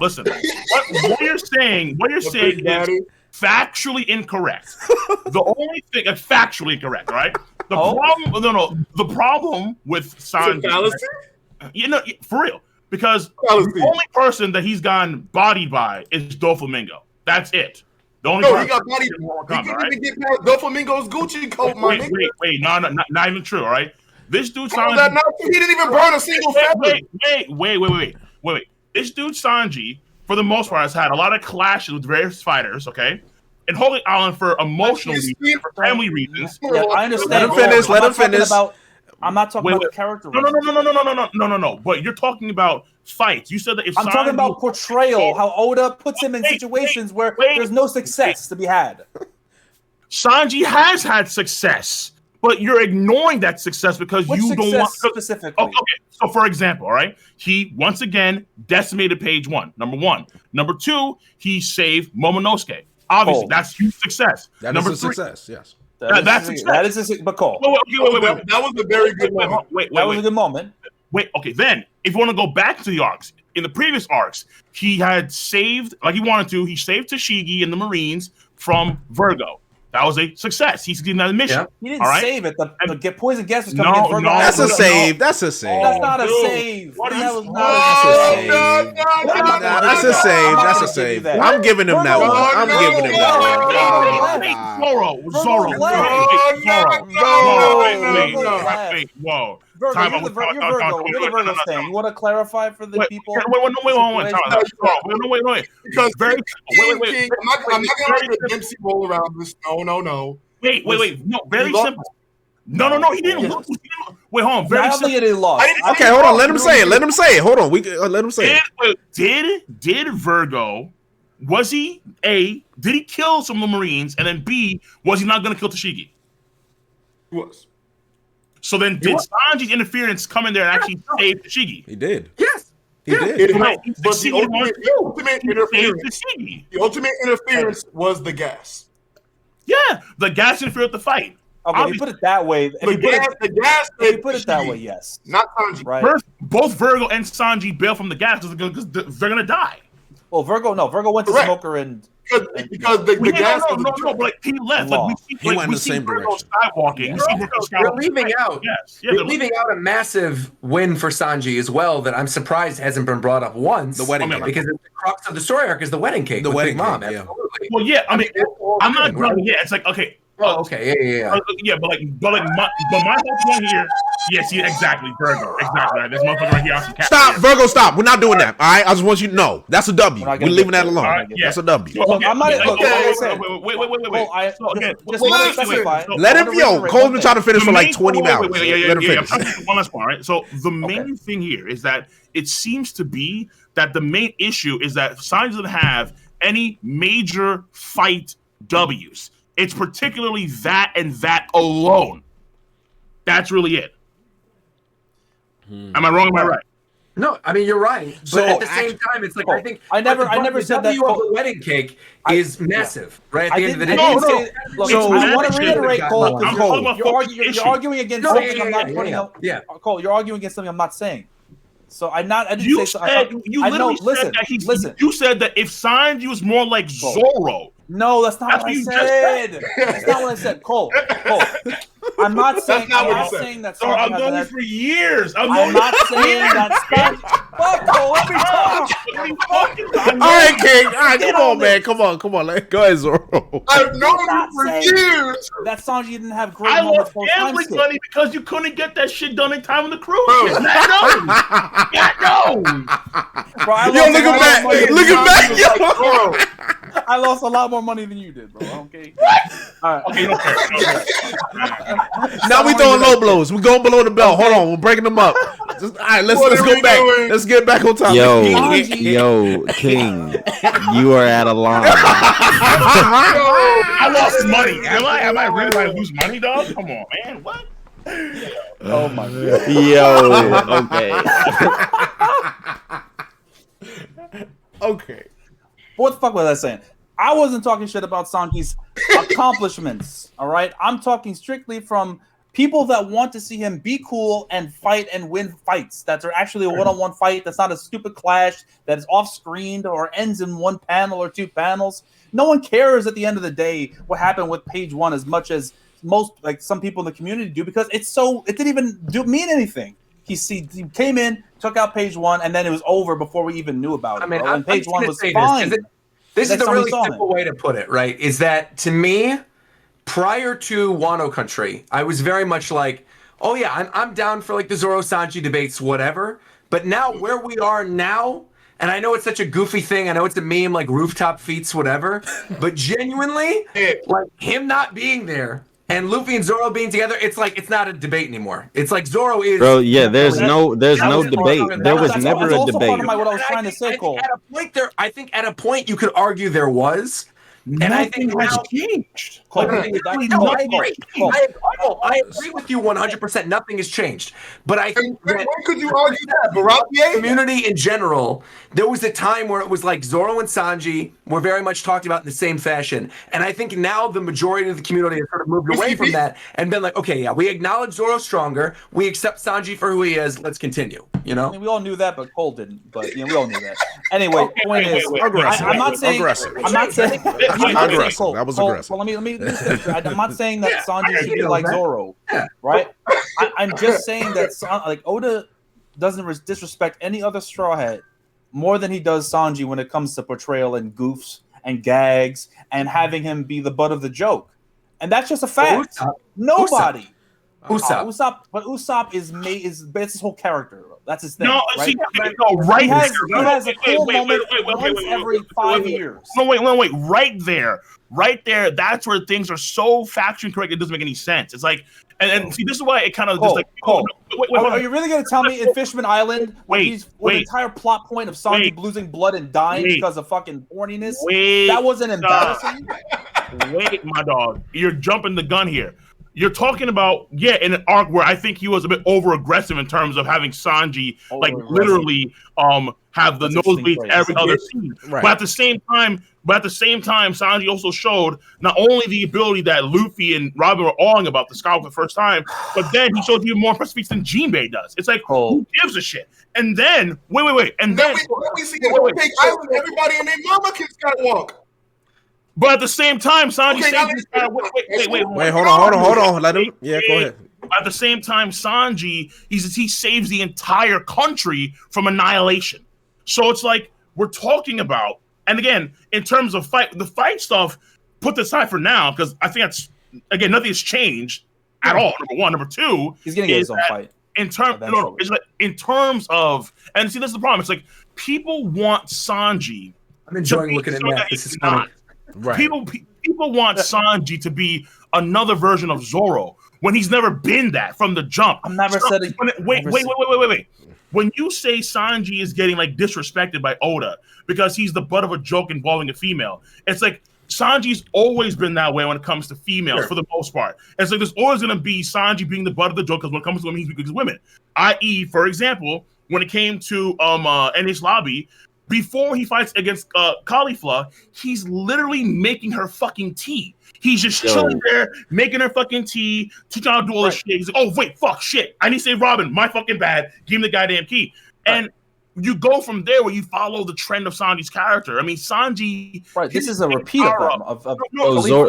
Listen. What you're saying is factually incorrect. The only thing is factually incorrect, right? The problem with Sanji, for real, because the only person that he's gotten bodied by is Doflamingo. That's it. The only he got bodied. He couldn't even get past Doflamingo's Gucci coat, my nigga. Wait, not even true, all right? This dude Sanji, he didn't even burn a single feather. Wait. This dude Sanji, for the most part, has had a lot of clashes with various fighters, okay? And Holy Island for emotional reasons, for family reasons. Yeah, I understand. Let him finish. I'm not talking about the character. No. But you're talking about fights. You said that if I'm talking about portrayal, how Oda puts him in situations where there's no success to be had. Sanji has had success, but you're ignoring that success because you don't want specifically. Okay. So, for example, all right, he once again decimated page 1. Number 1. Number 2, he saved Momonosuke. Obviously, that's huge success. That Number is a 3, success. Yes. That's success. That is a but Cole. Wait. That was a very good moment. That was a good moment. Wait, okay. Then, if you want to go back to the arcs, in the previous arcs, he had saved, like he wanted to, he saved Tashigi and the Marines from Virgo. That was a success. He's getting that mission. Yeah. He didn't save it. The poison gas was coming in Virgo. That's a save. That's a save. That's not a save. That was not a save. That's a save. I'm giving him that one. I'm giving him that one. Zoro. Wait. Whoa. Virgo, you're the Virgo thing. You want to clarify for the people? Wait. Because wait. I'm not going to let Dempsey roll around this. No. Wait. No, very simple. No, he didn't lose. Wait, hold on. Very simple. He lost. Okay, hold on. Let him say it. Hold on. Let him say it. Did Virgo, was he A, did he kill some of the Marines? And then B, was he not going to kill Tashigi? He was. So then, did Sanji's interference come in there and actually save Tashigi? He did. Yes, he did. But the ultimate interference was the gas. Yeah, the gas interfered with the fight. Okay, if you put it that way. If you put it that way, yes. Not Sanji. Right. Both Virgo and Sanji bail from the gas because they're gonna die. Well, Virgo went to Smoker and because the gas. No, but he left. He went in the same direction. Skywalking. They're leaving out. They're leaving out a massive win for Sanji as well that I'm surprised hasn't been brought up once. The wedding cake. Because the crux of the story arc is the wedding cake. The wedding Big Mom. cake. Yeah. Absolutely. Well, yeah. I mean, I'm not done yet. It's like okay. Oh, okay. Yeah. Yeah, but my whole point here. Yes, exactly, Virgo. Exactly. Right. This motherfucker right here. Stop, Virgo. Stop. We're not doing that. All right. I just want you to know that's a W. We're leaving that alone. Right, yeah. That's a W. Look, I'm not. Wait. Let him. Cole's been trying to finish for like 20 hours. Let him finish. One last point. Right. So the main thing here is that it seems to be that the main issue is that Sanji doesn't have any major fight W's. It's particularly that and that alone. That's really it. Am I wrong? Am I right? No, I mean you're right. But So, at the same time, it's like I think I never said that. The wedding cake is massive, right? At the end of the day. I want to reiterate, Cole, because you're arguing against something I'm not putting up. Yeah, Cole, you're arguing against something I'm not saying. So I didn't You say. said listen. You said that if Sanji was more like Zoro. No, that's not what I said. That's not what I said. Cole. I'm not saying. I'm not saying that. I've known you for years. I'm not saying that. Fuck, Cole. Let me talk. All right, King. All right, come on, man. Come on. Go ahead, Zoro. I've known you for years. That Sanji didn't have great I moments. lost gambling money because you couldn't get that shit done in time on the cruise. Bro. God knows. Yo, look at back. Yo. I lost a lot more money than you did, bro. Okay. All right. Okay, Now we throwing low blows. We going below the belt. Hold on, we're breaking them up. All right, let's go back. Doing? Let's get back on topic. Yo, King, you are out of line. I lost money. Am I really going to lose money, dog? Come on, man. What? Oh my god. Yo, okay. Okay. What the fuck was I saying? I wasn't talking shit about Sanji's accomplishments. All right, I'm talking strictly from people that want to see him be cool and fight and win fights that are actually a one-on-one fight. That's not a stupid clash that is off-screened or ends in one panel or two panels. No one cares at the end of the day what happened with page one as much as most, like some people in the community do, because it didn't even mean anything. He came in, took out page one, and then it was over before we even knew about it. I mean, and page one was fine. This is Next the time we really saw simple way to put it, right? Is that to me, prior to Wano Country, I was very much like, oh yeah, I'm down for like the Zoro Sanji debates, whatever. But now where we are now, and I know it's such a goofy thing, I know it's a meme like rooftop feats, whatever, but genuinely, like him not being there and Luffy and Zoro being together, it's like it's not a debate anymore. It's like Zoro is. Bro, yeah, there's no debate. There was never a also debate. part of what I was trying to say, Cole. I think at a point you could argue there was. And I think has now, changed. I agree with you 100%. Nothing has changed. But I think when could you argue that? Baratier? Community in general, there was a time where it was like Zoro and Sanji were very much talked about in the same fashion. And I think now the majority of the community has sort of moved away from that and been like, okay, yeah, we acknowledge Zoro stronger. We accept Sanji for who he is. Let's continue. You know? I mean, we all knew that, but Cole didn't. But we all knew that. Anyway, point is, I'm not saying. Aggressive. That was aggressive. Well, let me I'm not saying that Sanji should be like Zoro, right? I'm just saying that like Oda doesn't disrespect any other Straw Hat more than he does Sanji when it comes to portrayal and goofs and gags and having him be the butt of the joke, and that's just a fact. Nobody. Usopp. But Usopp is that's his whole character. That's his thing. No, right? see, right he has a cool moment once every 5 years. No, wait. Right there. That's where things are so factually correct. It doesn't make any sense. It's like, and see, this is why it kind of just like. Cole. Are you really going to tell me in Fishman Island, the entire plot point of Sanji losing blood and dying because of fucking horniness, that wasn't embarrassing? Wait, my dog, you're jumping the gun here. You're talking about, in an arc where I think he was a bit over aggressive in terms of having Sanji literally have the nosebleeds every other scene. Right. But at the same time, Sanji also showed not only the ability that Luffy and Robin were awing about the sky for the first time, but then he showed even more impressive feats than Jinbei does. It's like, who gives a shit? And then, and then we see it. Island, everybody and their mama can skywalk. But at the same time, Sanji wait, hold on. Let him. Yeah, go ahead. At the same time, Sanji, he saves the entire country from annihilation. So it's like we're talking about, and again, in terms of the fight stuff, put this aside for now because I think that's nothing has changed at all. Number one, number two, he's gonna get his own fight. In terms of, and see, this is the problem. It's like people want Sanji. I'm enjoying looking at that. This is funny. Right. People want Sanji to be another version of Zoro when he's never been that from the jump. I'm never said it. Wait. When you say Sanji is getting like disrespected by Oda because he's the butt of a joke involving a female, it's like Sanji's always been that way when it comes to females for the most part. It's like there's always going to be Sanji being the butt of the joke because when it comes to women, he's weak against women. I.e., for example, when it came to NH Lobby, before he fights against Caulifla, he's literally making her fucking tea. He's just chilling there, making her fucking tea, teaching her how to do all this shit. He's like, oh, wait, fuck, shit. I need to save Robin. My fucking bad. Give him the goddamn key. And you go from there where you follow the trend of Sanji's character. I mean, Sanji... Right, this is a repeat of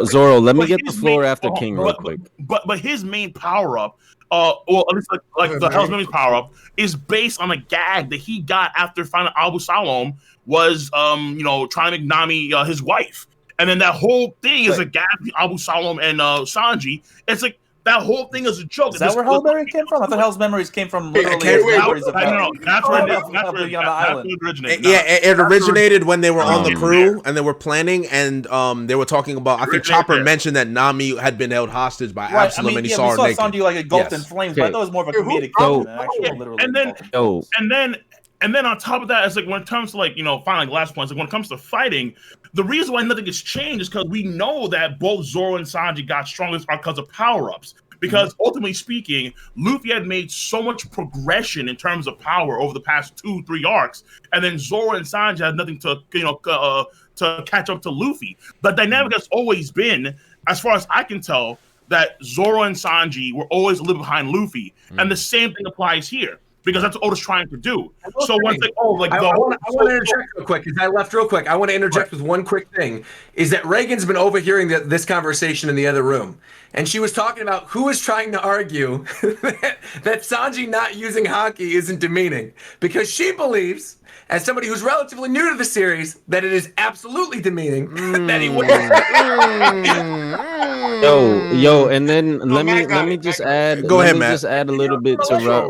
Zoro, let me get the floor after King real quick. But his main power-up, well, at least like the Hell's Memories power-up, is based on a gag that he got after finding Abu Salom was, trying to make Nami his wife. And then that whole thing is a gag between Abu Salom and Sanji. It's like, That whole thing is a joke. Is that where Hell's memory came from? I thought Hell's memories came from literally memories of that's where it originated. Yeah, it originated when they were on the crew and they were planning, and they were talking about. I think Chopper mentioned that Nami had been held hostage by Absalom, and he saw her naked. Sanji like engulfed in flames, but I thought it was more of a comedic thing. And then on top of that, it's like when it comes to finally last points, like when it comes to fighting, the reason why nothing has changed is because we know that both Zoro and Sanji got stronger because of power-ups. Because ultimately speaking, Luffy had made so much progression in terms of power over the past 2-3 arcs, and then Zoro and Sanji had nothing to to catch up to Luffy. The dynamic has always been, as far as I can tell, that Zoro and Sanji were always a little behind Luffy, and the same thing applies here. Because that's what Oda's trying to do. So one thing, I want to interject real quick because I left real quick. I want to interject with one quick thing: is that Reagan's been overhearing this conversation in the other room, and she was talking about who is trying to argue that Sanji not using haki isn't demeaning, because she believes, as somebody who's relatively new to the series, that it is absolutely demeaning that he would. Yo, and then let me just add. Go ahead, Matt. Just add a little bit to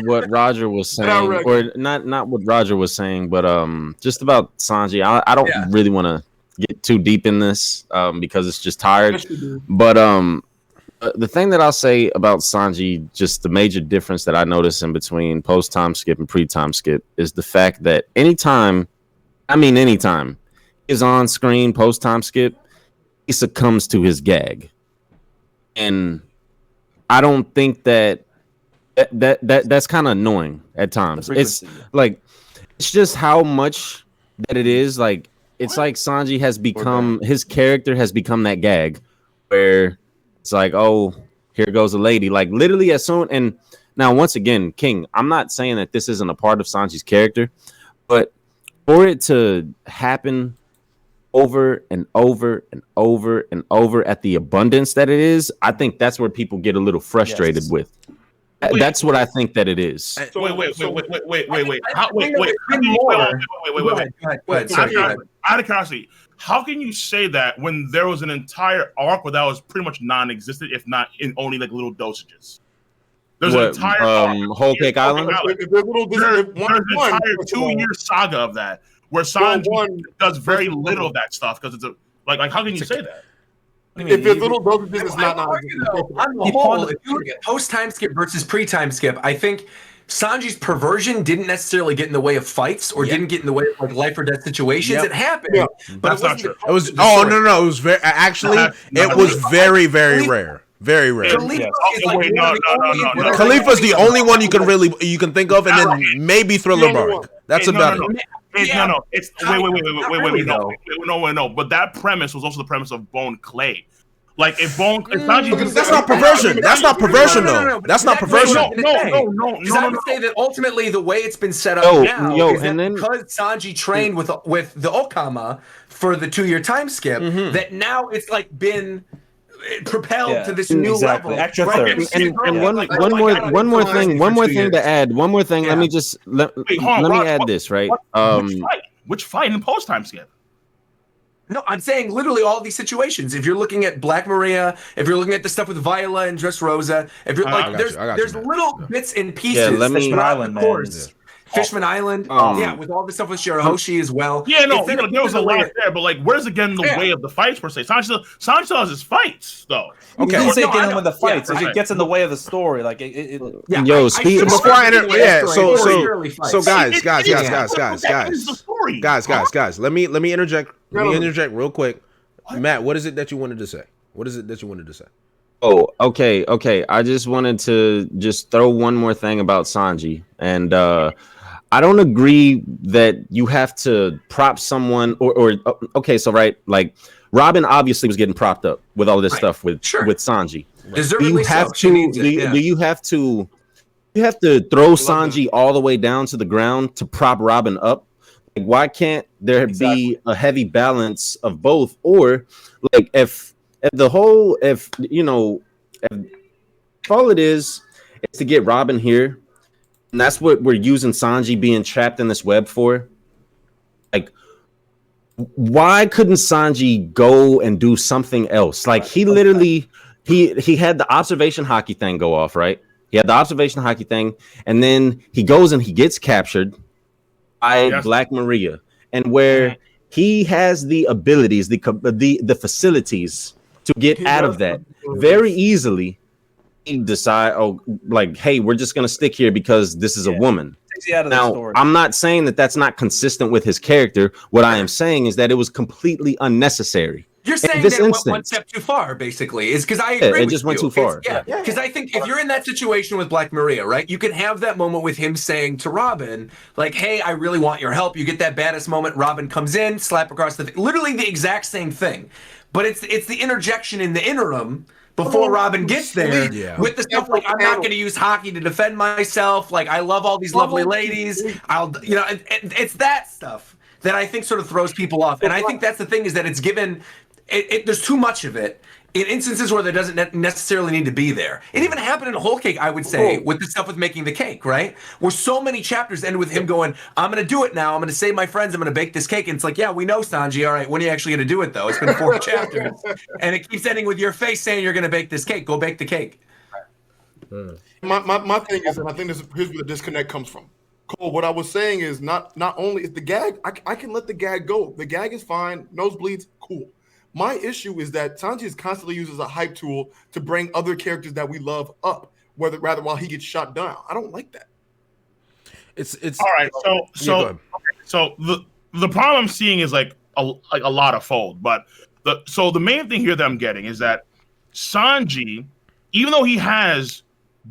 what Roger was saying, or not what Roger was saying, but just about Sanji. I don't really want to get too deep in this because it's just tired. But the thing that I'll say about Sanji, just the major difference that I notice in between post time skip and pre time skip is the fact that anytime is on screen post time skip, he succumbs to his gag, and I don't think that's kind of annoying at times. It's like it's just how much that it is. Like it's like Sanji has become his character has become that gag where it's like, oh, here goes a lady. Like literally as soon, and now once again, King, I'm not saying that this isn't a part of Sanji's character, but for it to happen over and over and over and over at the abundance that it is, I think that's where people get a little frustrated with. That's what I think that it is. Wait. Out of curiosity, how can you say that when there was an entire arc where that was pretty much non-existent, if not in only like little dosages? There's an entire Whole Cake Island. There's an entire 2-year saga of that, where Sanji does very little of that stuff because it's like how can you say that? If it's little dosages, it's not. On the whole, if you look at post time skip versus pre time skip, I think Sanji's perversion didn't necessarily get in the way of fights or didn't get in the way of like life or death situations. It happened, but that's not true. It was no. It was very it was very rare. Very rare. Khalifa's the only one you can think of, and then maybe Thriller Bark. That's about it. No. But that premise was also the premise of Bone Clay. Like if Sanji, that's not perversion. That's not perversion, though. That's not perversion. No. I would say that ultimately the way it's been set up now is that because Sanji trained with the Okama for the 2-year time skip, that now it's like been propelled to this new level. Extra thirst. And one more thing to add. One more thing. Let me just let me add this, right? Which fight in post time skip? No, I'm saying literally all these situations. If you're looking at Black Maria, if you're looking at the stuff with Viola and Dressrosa, if you're there's little bits and pieces. Fishman Island, of course. Fishman Island, with all the stuff with Shirahoshi as well. Yeah, there was a lot there, but like, where's it getting in the way of the fights per se? Sanji still has his fights, though. Okay, you didn't say get in with the fights. It gets in the way of the story. Like before I enter, so guys, let me interject. Let me interject real quick. Matt, what is it that you wanted to say? Oh, okay. I just wanted to just throw one more thing about Sanji, and I don't agree that you have to prop someone or okay, so right, like Robin obviously was getting propped up with all this stuff with Sanji. Deservedly you have to throw Sanji all the way down to the ground to prop Robin up? Like, why can't there be a heavy balance of both? Or like if all it is to get Robin here, and that's what we're using Sanji being trapped in this web for. Like, why couldn't Sanji go and do something else? Like, he literally he had the observation hockey thing go off, right? He had the observation hockey thing, and then he goes and he gets captured by Black Maria, and where he has the abilities, the facilities to get out of that very easily. He decide, hey, we're just gonna stick here because this is a woman. Now, I'm not saying that that's not consistent with his character. What I am saying is that it was completely unnecessary. You're saying that it went one step too far, basically, is because I agree. It just went too far. Because I think if you're in that situation with Black Maria, right, you can have that moment with him saying to Robin, like, hey, I really want your help. You get that badass moment. Robin comes in, slap across literally the exact same thing. But it's the interjection in the interim before Robin gets there with the stuff like, I'm not going to use hockey to defend myself. Like, I love all these lovely ladies. It's that stuff that I think sort of throws people off. And I think that's the thing, is that it's given, there's too much of it in instances where there doesn't necessarily need to be there. It even happened in Whole Cake, I would say, with the stuff with making the cake, right? Where so many chapters end with him going, I'm going to do it now. I'm going to save my friends. I'm going to bake this cake. And it's like, yeah, we know, Sanji. All right, when are you actually going to do it, though? It's been 4 chapters. And it keeps ending with your face saying you're going to bake this cake. Go bake the cake. My thing is, and I think here's where the disconnect comes from. Cole, what I was saying is not only is the gag, I can let the gag go. The gag is fine. Nosebleeds, cool. My issue is that Sanji is constantly used as a hype tool to bring other characters that we love up, rather while he gets shot down. I don't like that. It's all right. So the problem I'm seeing is like a lot of fold, but the main thing here that I'm getting is that Sanji, even though he has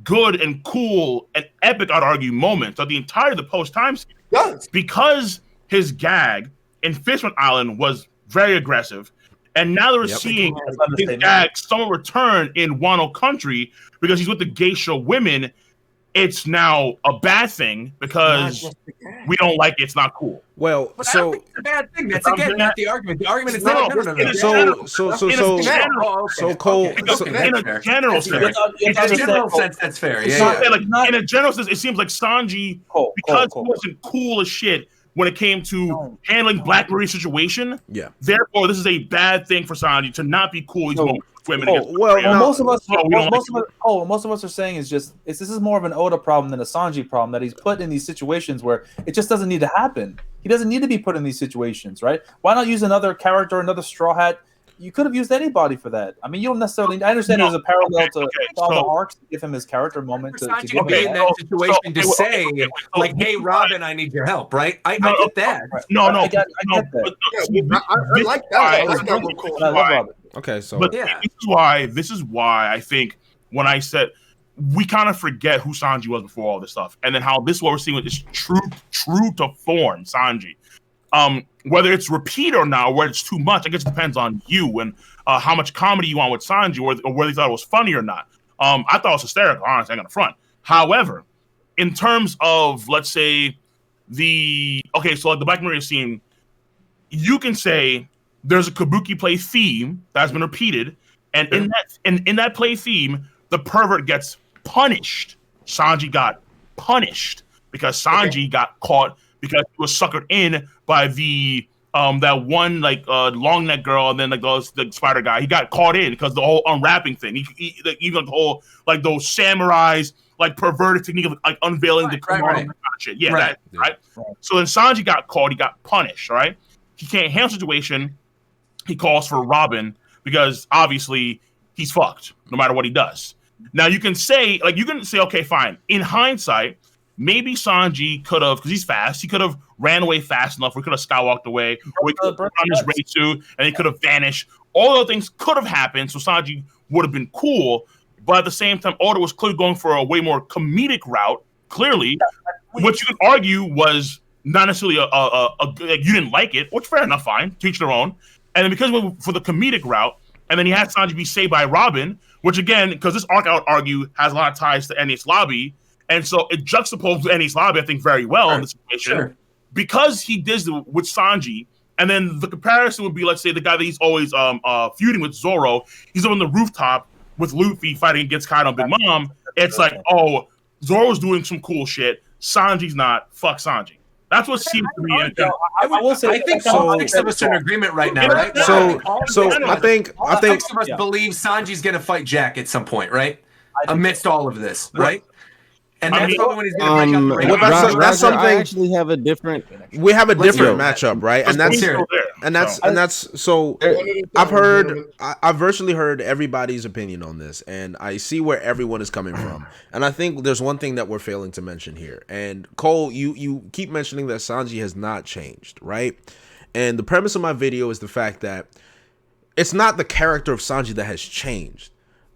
good and cool and epic, I'd argue, moments of the entire the post time series, because his gag in Fishman Island was very aggressive. And now they're seeing his gag somewhat return in Wano country because he's with the geisha women. It's now a bad thing because we don't like it. It's not cool. Well, but I don't think it's a bad thing. That's again not the argument. The argument is no. So Cole, in a general sense, that's fair. In a general sense, it seems like Sanji, because he wasn't cool as shit when it came to handling Black Maria situation. Yeah. Therefore, this is a bad thing for Sanji to not be cool. He's women against most of us are saying this is more of an Oda problem than a Sanji problem, that he's put in these situations where it just doesn't need to happen. He doesn't need to be put in these situations, right? Why not use another character, another Straw Hat? You could have used anybody for that. I mean, you don't necessarily. I understand there's a parallel to all the arcs to give him his character moment. To get in that situation to say, like, "Hey, Robin, I need your help." Right? I get that. I get that. I like that. Okay, so but this is why I think when I said we kind of forget who Sanji was before all this stuff, and then how this is what we're seeing with this true to form Sanji. Whether it's repeat or not, or whether it's too much, I guess it depends on you and how much comedy you want with Sanji, or whether you thought it was funny or not. I thought it was hysterical, honestly, I'm gonna front. However, in terms of, let's say, the Black Maria scene, you can say there's a Kabuki play theme that's been repeated, and in that play theme, the pervert gets punished. Sanji got punished because Sanji got caught because he was suckered in by the that one long neck girl, and then the spider guy. He got caught in because the whole unwrapping thing. Even the whole those samurais perverted technique of unveiling the kimono shit. Yeah, right. So then Sanji got caught. He got punished. Right. He can't handle the situation. He calls for Robin because obviously he's fucked no matter what he does. Now you can say okay, fine. In hindsight, maybe Sanji could have, because he's fast, he could have ran away fast enough, or he could have skywalked away, or he could have put on his race suit, and he could have vanished. All those things could have happened, so Sanji would have been cool, but at the same time, Oda was clearly going for a way more comedic route, clearly, which you could argue was not necessarily you didn't like it, which fair enough, fine, to each their own. And then because we went for the comedic route, and then he had Sanji be saved by Robin, which again, because this arc, I would argue, has a lot of ties to Ennis Lobby, and so it juxtaposed Ennis Lobby, I think, very well in this situation. Because he did it with Sanji, and then the comparison would be, let's say, the guy that he's always feuding with, Zoro, he's on the rooftop with Luffy fighting against Kaido and Big Mom. It's like, oh, Zoro's doing some cool shit. Sanji's not. Fuck Sanji. That's what seems to be. I will say, I think all six of us are in agreement right now, right? So I think six of us believe Sanji's going to fight Jack at some point, right? Amidst all of this, right? And that's probably when he's going to break up the ring. that's something. I actually have a different. We have a different hear it. matchup, right? And that's so. I've virtually heard everybody's opinion on this, and I see where everyone is coming from. And I think there's one thing that we're failing to mention here. And Cole, you keep mentioning that Sanji has not changed, right? And the premise of my video is the fact that it's not the character of Sanji that has changed.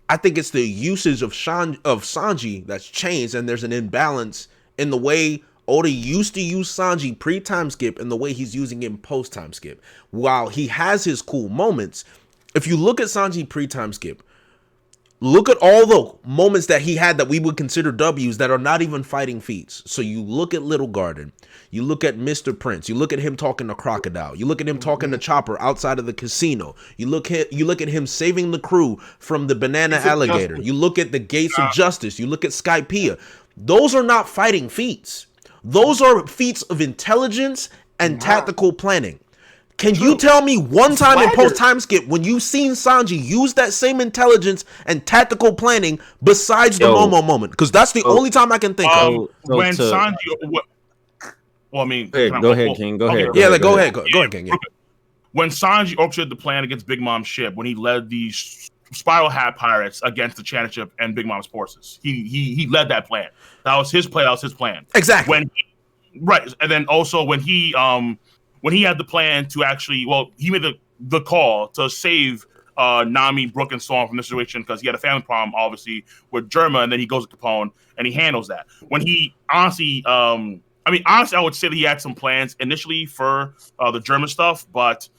I think it's the usage of Sanji that's changed, and there's an imbalance in the way Oda used to use Sanji pre-time skip and the way he's using him post-time skip. While he has his cool moments, if you look at Sanji pre-time skip, look at all the moments that he had that we would consider W's that are not even fighting feats. So you look at Little Garden, you look at Mr. Prince, you look at him talking to Crocodile, you look at him talking to Chopper outside of the casino, you look at him saving the crew from the banana alligator, you look at the Gates of Justice, you look at Skypiea. Those are not fighting feats. Those are feats of intelligence and tactical planning. Can you tell me one time in post-time skip when you've seen Sanji use that same intelligence and tactical planning besides the Momo moment? Because that's the only time I can think of. When Sanji... Well, I mean... Go ahead, King. Go ahead. Yeah, go ahead, King. Yeah. When Sanji orchestrated the plan against Big Mom's ship, when he led the Spiral Hat pirates against the Channel ship and Big Mom's forces, he led that plan. That was his play. That was his plan. Exactly. Right. And then also when he had the plan to actually, he made the call to save Nami, Brook, and Song from this situation because he had a family problem, obviously, with Germa, and then he goes to Capone and he handles that. When he honestly, I would say that he had some plans initially for the German stuff, but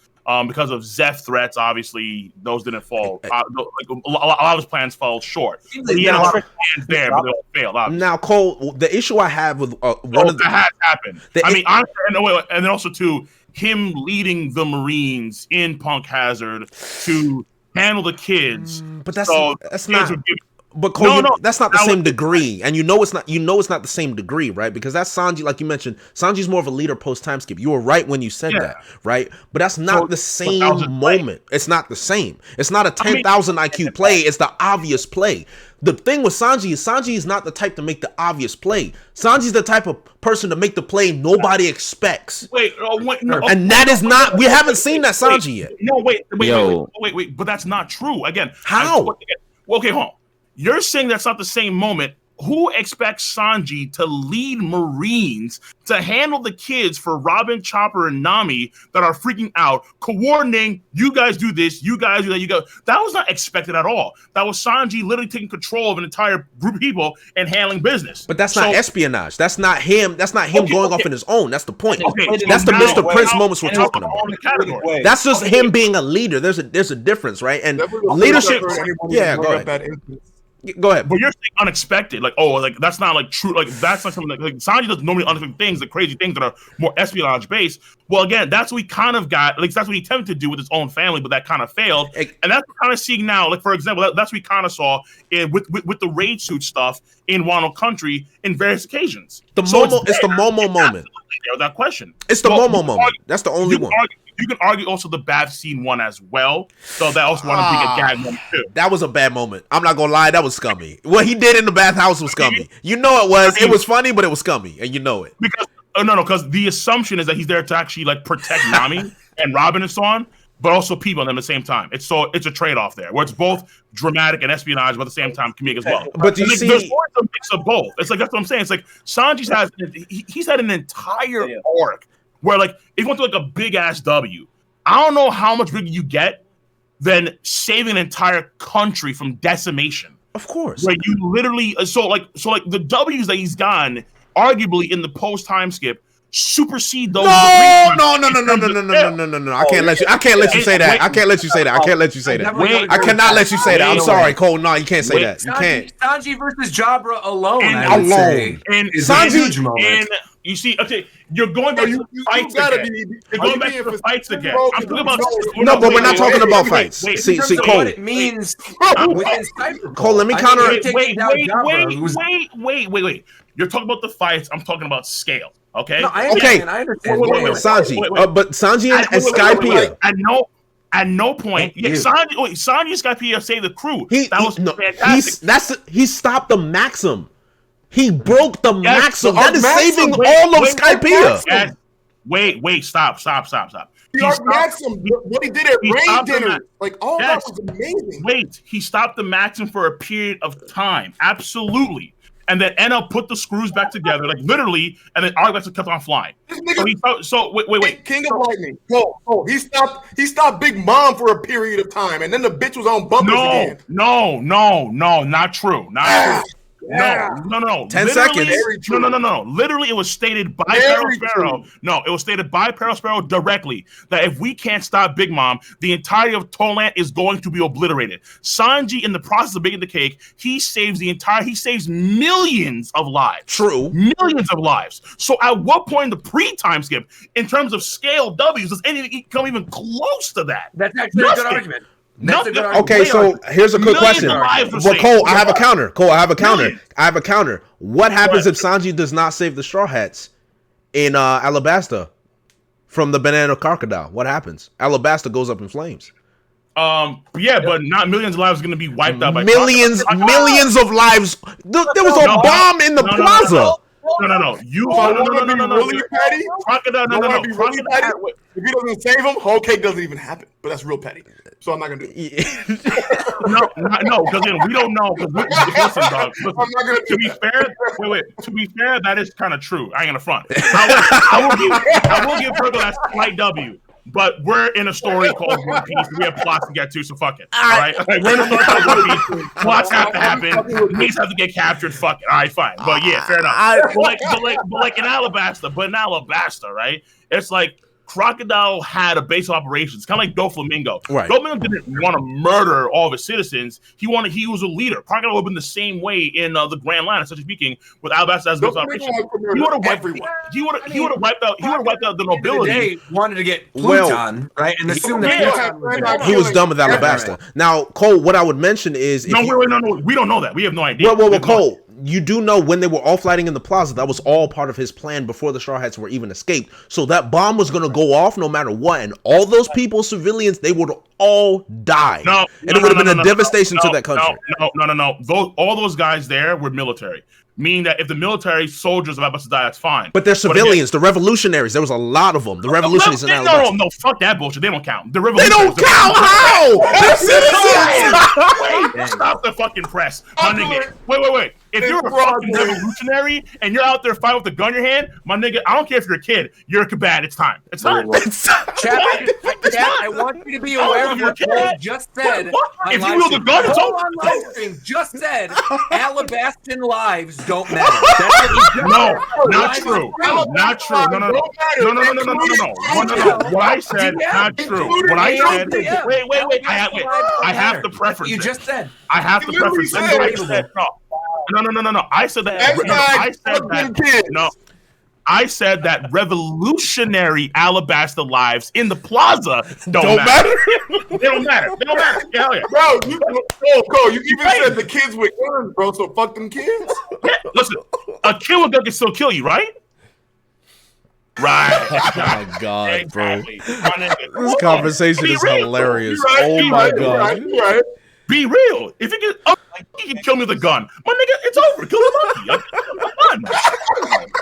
because of Zeph threats, obviously, those didn't fall. A lot of his plans fell short. He had a lot of plans there, but they all failed. Obviously. Now, Cole, the issue I have with that has happened. Honestly, and then also, too, him leading the Marines in Punk Hazard to handle the kids. But that's not... But Cole, that's not the same degree, and it's not. It's not the same degree, right? Because that's Sanji, like you mentioned. Sanji's more of a leader post time skip. You were right when you said that, right? But that's not the same moment. It's not the same. It's not a 10,000 IQ play. It's the obvious play. The thing with Sanji is not the type to make the obvious play. Sanji's the type of person to make the play nobody expects. And that is not. We haven't seen that Sanji yet. No, wait. But that's not true. Again, how? Okay, hold on. You're saying that's not the same moment. Who expects Sanji to lead Marines to handle the kids for Robin, Chopper, and Nami that are freaking out, coordinating, you guys do this, you guys do that, That was not expected at all. That was Sanji literally taking control of an entire group of people and handling business. But that's not espionage. That's not him. That's not him going off on his own. That's the point. That's the Mr. Prince moments we're talking about. That's just him being a leader. There's a difference, right? And leadership. Yeah, go ahead. Go ahead. But you're saying unexpected, that's not like true. Like that's not something like Sanji does normally unexpected things, the crazy things that are more espionage based. Well, again, that's what we kind of got. Like that's what he attempted to do with his own family, but that kind of failed. And that's what kind of seeing now. Like for example, that's what we kind of saw with the raid suit stuff in Wano country in various occasions. It's the Momo moment. Without question, it's the Momo moment. That's the only one. You can argue also the bath scene one as well. So that also want to be a gag moment too. That was a bad moment. I'm not gonna lie, that was scummy. What he did in the bathhouse was scummy. You know it was. It was funny, but it was scummy, and you know it. Because the assumption is that he's there to actually like protect Nami and Robin and so on, but also people at the same time. It's a trade-off there, where it's both dramatic and espionage, but at the same time comedic as well. But you see, there's a mix of both. It's like that's what I'm saying. It's like he's had an entire arc. Where like if you went to like a big ass W, I don't know how much bigger you get than saving an entire country from decimation. Of course. Where you literally so like the W's that he's gotten, arguably in the post time skip, supersede those. No. I can't let you say that. I can't let you say that. I cannot let you say that. I'm sorry, Cole. No, you can't say that. You can't. Sanji versus Jabra alone. And Sanji and you see, okay, you're going back to the fights again. You're going back to the fights again. I'm talking about no, but we're not talking about fights. See, Cole. What it means within Cyberpunk. Cole, let me counter. Wait. You're talking about the fights. I'm talking about scale. Okay. No, I Okay. understand. I understand. Wait, Sanji, but Sanji and Wait, Skypiea. At no point, Thank you. Sanji and Skypiea saved the crew. That was fantastic. He stopped the Maxim. He broke the Maxim. the That is Maxim. saving Wait, all of wait, Skypiea. Yes. Wait, stop. The Arc Maxim, what he did at Rain Dinner, like all that was amazing. Wait, he stopped the Maxim for a period of time, absolutely, and then NL put the screws back together, like literally, and then Arc Maxim kept on flying. Wait. King of Lightning. He stopped Big Mom for a period of time, and then the bitch was on bumpers again. No, not true. No. 10 Literally, seconds. No. Literally, it was stated by Peril Sparrow. No, it was stated by Peril Sparrow directly that if we can't stop Big Mom, the entirety of Toland is going to be obliterated. Sanji, in the process of baking the cake, he saves millions of lives. True. Millions of lives. So at what point in the pre-time skip, in terms of scale W's, does anything come even close to that? That's actually a good argument. Okay, so here's a quick question. Well, Cole, I have a counter. I have a counter. What happens if Sanji does not save the Straw Hats in Alabasta from the banana crocodile? What happens? Alabasta goes up in flames. Yeah, but not millions of lives are going to be wiped out by millions of lives. There was a bomb in the plaza. No. Really petty? Crocodile, no. If he doesn't save him, whole cake doesn't even happen. But that's real petty. So I'm not gonna do it. No, because we don't know. Listen, dog. I'm not gonna. To be fair, To be fair, that is kind of true. I ain't gonna front. I will give Virgil that slight W. But we're in a story called One Piece. We have plots to get to, so fuck it. All right? We're in a story called One Piece. Plots have to happen. Needs have to get captured. Fuck it. All right, fine. But yeah, fair enough. But like in Alabasta, right? It's like Crocodile had a base of operations, kind of like Doflamingo. Right. Doflamingo didn't want to murder all of his citizens. He was a leader. Crocodile would have been the same way in the Grand Line, such speaking, with Alabasta as base of operations. He would have everyone. He would have wiped out the nobility. They wanted to get Pluton, right? And assume that he was done with Alabasta. Now, Cole, what I would mention is no, we don't know that. We have no idea. Well, Cole, you do know when they were all fighting in the plaza, that was all part of his plan before the Straw Hats were even escaped. So that bomb was going to go off no matter what, and all those people, civilians, they would all die. And it would have been a devastation to that country. No. All those guys there were military. Meaning that if the military soldiers are about to die, that's fine. But they're civilians, the revolutionaries. There was a lot of them. The revolutionaries in Alabasta. No, fuck that bullshit. They don't count. The they don't count. How? They're citizens. Wait, stop the fucking press. My nigga. Wait. If you're a fucking revolutionary and you're out there fighting with a gun in your hand, my nigga, I don't care if you're a kid. You're a combatant. It's time. Chat, I want you to be aware of what Cole just said. If you wield a gun, it's over. Just said Alabastan lives don't matter. No, not true. Not true. No. What I said, not true. What I said, wait. I have to preference. You just said. I have to preference. No. I said that. No. I said that revolutionary Alabasta lives in the plaza don't matter. They don't matter. Hell yeah. Bro, you even said the kids with guns, bro, so fuck them kids. Yeah, listen, a kid with gun can still kill you, right? Right. Oh my God, exactly. Bro. This conversation is hilarious. Oh my God. Right. Be real. If you can kill me with a gun, my nigga, it's over. Kill the monkey.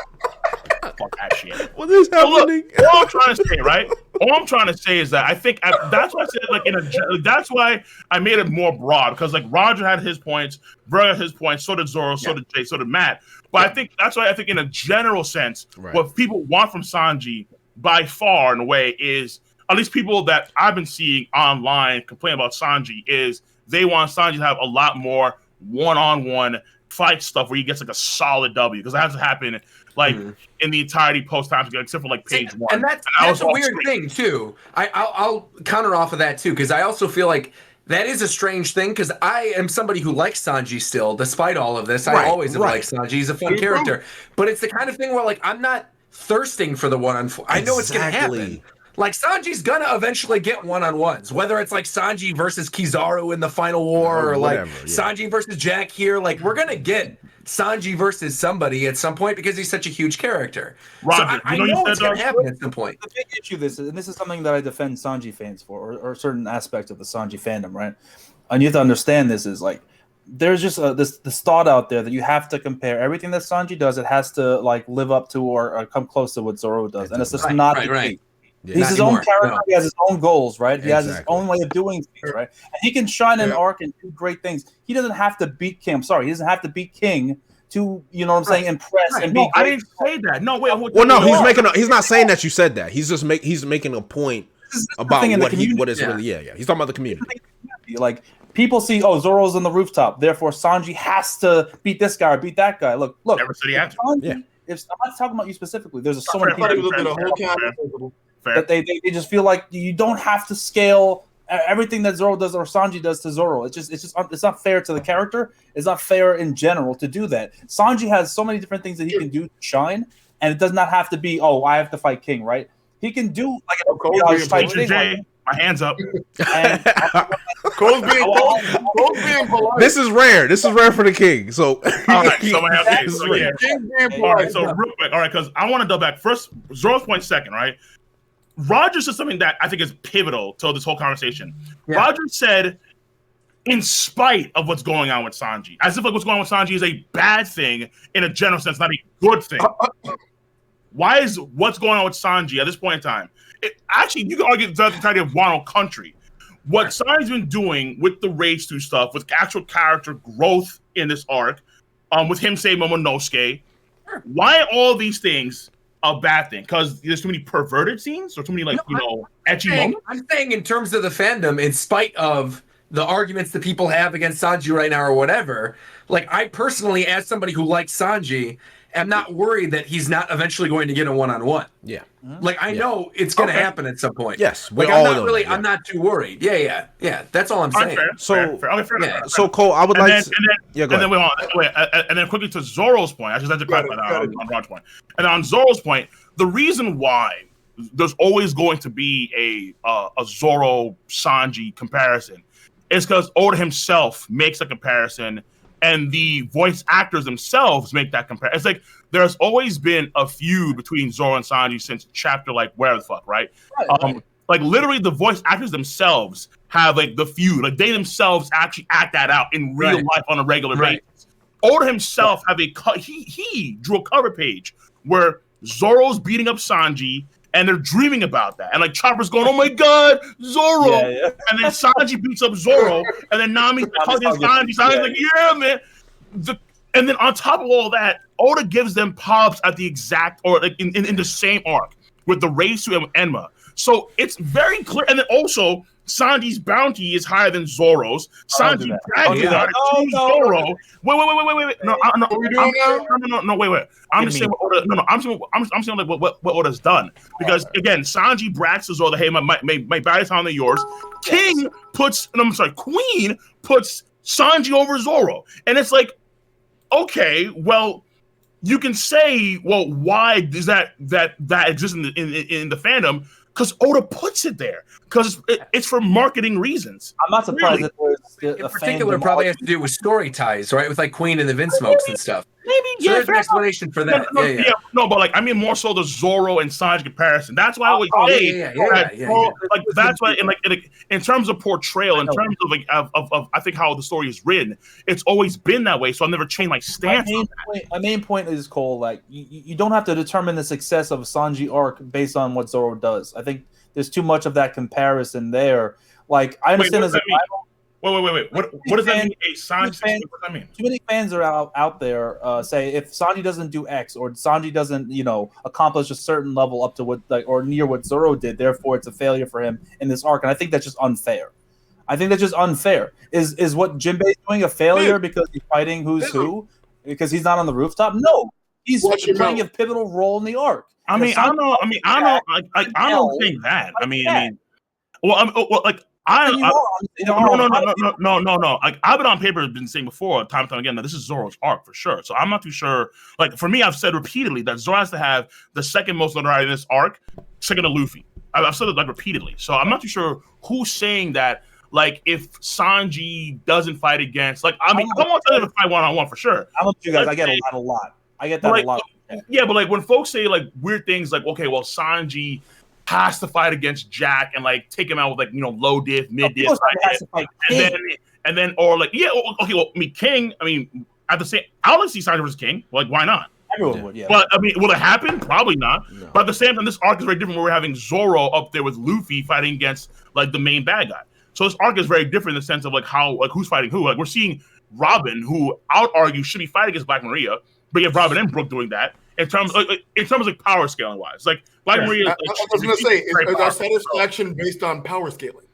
Fuck that shit. What is happening? Look, all I'm trying to say, right? All I'm trying to say is that I think that's why I said that's why I made it more broad, because like Roger had his points, Bro had his points, so did Zoro, so did Jay, so did Matt. But I think that's why I think in a general sense, what people want from Sanji by far in a way is, at least people that I've been seeing online complain about Sanji, is they want Sanji to have a lot more one-on-one fight stuff where he gets like a solid W, because that hasn't happened like in the entirety post-time, except for like page 1. And that's a weird thing too. I'll counter off of that too, because I also feel like that is a strange thing, because I am somebody who likes Sanji still, despite all of this. I always have liked Sanji. He's a fun character. But it's the kind of thing where like I'm not thirsting for the one-on-one. I know it's going to happen. Like, Sanji's gonna eventually get one-on-ones, whether it's like Sanji versus Kizaru in the final war, or like Sanji versus Jack here. Like, we're gonna get Sanji versus somebody at some point because he's such a huge character. Roger, so I you know know you it's said, going to happen at some point. The big issue and this is something that I defend Sanji fans for, or certain aspects of the Sanji fandom, right? And you have to understand this is like there's just this thought out there that you have to compare everything that Sanji does. It has to like live up to or come close to what Zoro does, and it's just not the case. Yeah. He's Not his anymore, own character. no. He has his own goals, right? He has his Exactly. own way of doing things, right? And he can shine an arc and do great things. He doesn't have to beat King. I'm sorry, he doesn't have to beat King to, you know what I'm saying, impress and be No, I great. didn't say that. No, wait. Well, no, he's not saying that you said that. He's just he's making a point about thing in the what is community. really He's talking about the community. Like people see, Zoro's on the rooftop, therefore Sanji has to beat this guy or beat that guy. Look. Never said he had to. Sanji, Yeah. I'm not talking about you specifically. There's so Fair, many I thought he people was looking at a whole count. Fair. that they just feel like you don't have to scale everything that Zoro does or Sanji does to Zoro. It's not fair to the character. It's not fair in general to do that. Sanji has so many different things that he can do to shine, and it does not have to be, I have to fight King, right? He can do like a type thing. Jay, my hands up. And Cole's being polite. This is rare. This is rare for the king. So, All right, so I have This is so, rare. yeah. King's being All polite. right, so real quick, all right, because I want to double back. First, Zoro's point second, right? Rogers said something that I think is pivotal to this whole conversation. Yeah. Rogers said, in spite of what's going on with Sanji, as if like what's going on with Sanji is a bad thing in a general sense, not a good thing. Why is what's going on with Sanji at this point in time? Actually, you can argue the entirety of Wano country. What Sanji's been doing with the rage through stuff, with actual character growth in this arc, with him saying Momonosuke, why are all these things a bad thing? Because there's too many perverted scenes or too many etchy moments? I'm saying in terms of the fandom, in spite of the arguments that people have against Sanji right now or whatever, like I personally, as somebody who likes Sanji, am not worried that he's not eventually going to get a one-on-one. yeah. Like I know it's going to happen at some point. Yes, like we all I'm know not really, that, yeah. I'm not too worried. Yeah. That's all I'm saying. Fair, So- fair. Okay, fair enough. So, Cole, I would And like then, to. and then and then quickly to Zoro's point. I just had to clarify that on Rod's point. And on Zoro's point, the reason why there's always going to be a Zoro Sanji comparison is because Oda himself makes a comparison, and the voice actors themselves make that comparison. It's like there's always been a feud between Zoro and Sanji since chapter like where the fuck, right? Right. Like literally the voice actors themselves have like the feud. Like they themselves actually act that out in real life on a regular basis. Oda himself have he drew a cover page where Zoro's beating up Sanji and they're dreaming about that. And like Chopper's going, "Oh my god, Zoro!" Yeah. And then Sanji beats up Zoro, and then Nami's hugging Sanji. Sanji's like, "Yeah, man." And then on top of all that, Oda gives them pops at the exact or like in the same arc with the race to Enma. So it's very clear. And then also Sanji's bounty is higher than Zoro's. Sanji bragged about it to Zoro. Wait. No, What are we doing now? No, wait. I'm just saying what Oda. No, I'm saying like what Oda's done, because again, Sanji brags to Zoro that, "Hey, my bounty's higher than yours." Queen puts Sanji over Zoro, and it's like, okay, well, you can say, well, why does that exist in the fandom? Because Oda puts it there. Because it's for marketing reasons. I'm not surprised that there's In particular, probably has to do with story ties, right? With like Queen and the Vince Smokes and stuff. Maybe, So yeah. there's an explanation for that. No, but like I mean more so the Zoro and Sanji comparison. That's why I always say like that's why in terms of portrayal, in terms of like of I think how the story is written, it's always been that way. So I've never changed my stance. My main point is, Cole, like you don't have to determine the success of a Sanji arc based on what Zoro does. I think there's too much of that comparison there. Like I understand as a Wait. What does that mean? A Sanji? What does that mean? Too many fans are out there say if Sanji doesn't do X or Sanji doesn't, accomplish a certain level up to what or near what Zoro did, therefore it's a failure for him in this arc. And I think that's just unfair. Is what Jinbei's doing a failure because he's fighting who's who? Because he's not on the rooftop? No. He's playing a pivotal role in the arc. I don't think that. No. Like I've been on paper, been saying before, time and time again, that this is Zoro's arc for sure. So I'm not too sure. Like for me, I've said repeatedly that Zoro has to have the second most notoriety in this arc, second to Luffy. I've said it like repeatedly. So I'm not too sure who's saying that like if Sanji doesn't fight against, like I want to fight 1-on-1 for sure. I don't know you guys. I get a lot. I get that like, a lot. Yeah, but like when folks say like weird things, like okay, well Sanji has to fight against Jack and like take him out with like low diff, mid diff, and then or like okay, well I mean King, I mean at the same, I don't see Sanji versus King. Like why not? Everyone would, yeah. But I mean, will it happen? Probably not. No. But at the same time, this arc is very different. Where we're having Zoro up there with Luffy fighting against like the main bad guy. So this arc is very different in the sense of like how like who's fighting who. Like we're seeing Robin, who I would argue should be fighting against Black Maria, but you have Robin and Brooke doing that in terms of power scaling wise. Like Black Maria. I was going to say, is our satisfaction based on power scaling?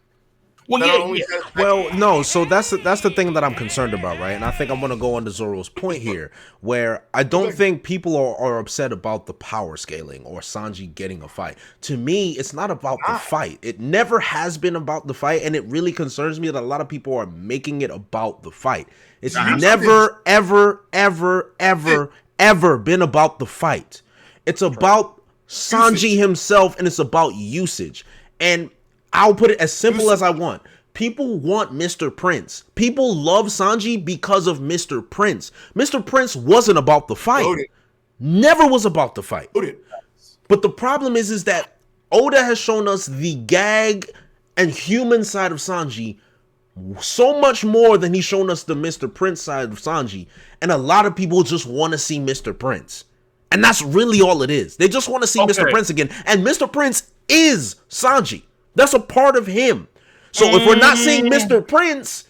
Well, Well, no. So that's the thing that I'm concerned about, right? And I think I'm going to go on to Zoro's point here, where I don't think people are upset about the power scaling or Sanji getting a fight. To me, it's not about the fight. It never has been about the fight, and it really concerns me that a lot of people are making it about the fight. It's never, ever, ever, ever, ever been about the fight. It's about Sanji himself, and it's about usage. And I'll put it as simple as I want. People want Mr. Prince. People love Sanji because of Mr. Prince. Mr. Prince wasn't about the fight. Never was about the fight. But the problem is that Oda has shown us the gag and human side of Sanji so much more than he's shown us the Mr. Prince side of Sanji. And a lot of people just want to see Mr. Prince. And that's really all it is. They just want to see Mr. Prince again. And Mr. Prince is Sanji. That's a part of him. So if we're not seeing Mr. Prince,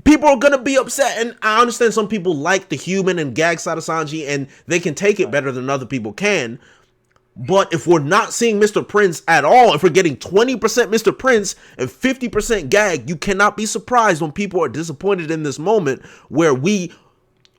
people are going to be upset. And I understand some people like the human and gag side of Sanji, and they can take it better than other people can. But if we're not seeing Mr. Prince at all, if we're getting 20% Mr. Prince and 50% gag, you cannot be surprised when people are disappointed in this moment where we're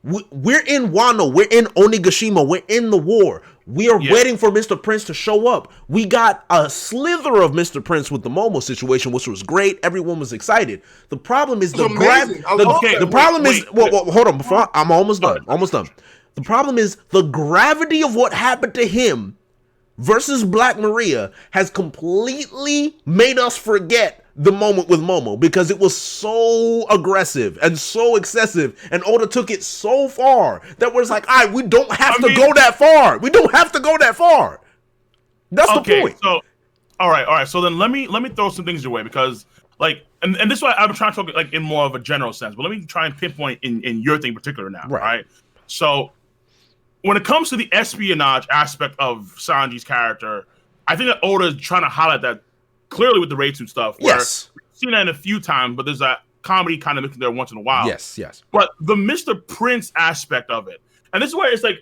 in Wano, we're in Onigashima, we're in the war. We are waiting for Mr. Prince to show up. We got a slither of Mr. Prince with the Momo situation, which was great. Everyone was excited. The problem is hold on, before I'm almost done. The problem is the gravity of what happened to him versus Black Maria has completely made us forget the moment with Momo because it was so aggressive and so excessive, and Oda took it so far that we're like, all right, we don't have to go that far. We don't have to go that far. That's the point. So, all right. So then let me throw some things your way because like, and this is why I'm trying to talk like in more of a general sense, but let me try and pinpoint in your thing in particular now. Right. So when it comes to the espionage aspect of Sanji's character, I think that Oda is trying to highlight that clearly with the raid suit stuff. Where we've seen that a few times, but there's that comedy kind of mixed there once in a while. Yes. But the Mr. Prince aspect of it, and this is where it's like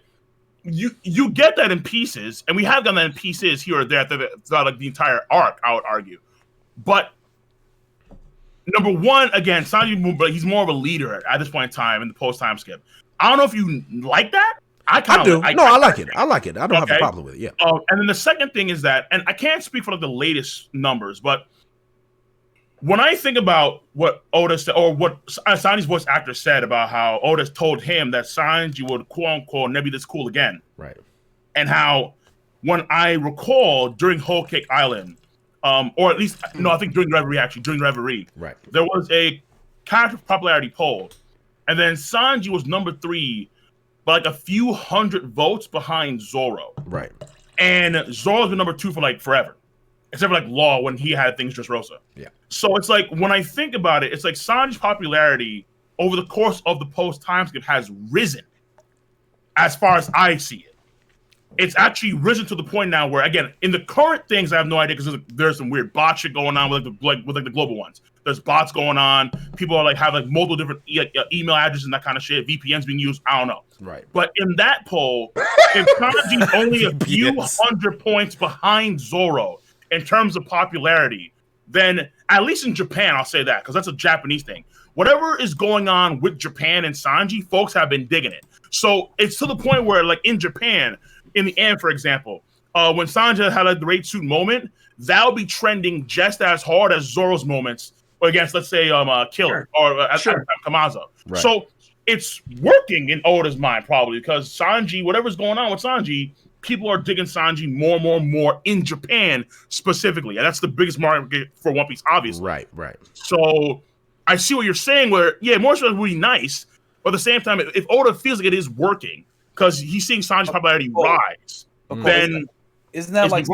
you get that in pieces, and we have gotten that in pieces here or there throughout like the entire arc, I would argue. But number one, again, Sanji, but he's more of a leader at this point in time in the post time skip. I don't know if you like that. I do. I like it. I like it. I don't have a problem with it. Yeah. And then the second thing is that, and I can't speak for like the latest numbers, but when I think about what Oda said, or what Sanji's voice actor said about how Oda told him that Sanji would quote unquote never be this cool again, right? And how, when I recall during Whole Cake Island, or at least I think during Reverie, right? There was a character popularity poll, and then Sanji was number 3. Like a few hundred votes behind Zoro. Right. And Zoro's been number 2 for like forever. Except for like Law when he had things just Rosa. Yeah. So it's like when I think about it, it's like Sanji's popularity over the course of the post time skip has risen as far as I see it. It's actually risen to the point now where, again, in the current things, I have no idea because there's some weird bot shit going on with the global ones. There's bots going on. People are like have like multiple different email addresses and that kind of shit. VPNs being used. I don't know. Right. But in that poll, if Sanji's only a few hundred points behind Zoro in terms of popularity, then at least in Japan, I'll say that because that's a Japanese thing. Whatever is going on with Japan and Sanji, folks have been digging it. So it's to the point where, like in Japan, in the end, for example, when Sanji had like the raid suit moment, that'll be trending just as hard as Zoro's moments against, let's say, Killer or Kamazo. Right. So it's working in Oda's mind probably because Sanji, whatever's going on with Sanji, people are digging Sanji more in Japan specifically, and that's the biggest market for One Piece, obviously. Right. So I see what you're saying. Where more so is really nice, but at the same time, if Oda feels like it is working because he's seeing Sanji's popularity rise, then isn't that like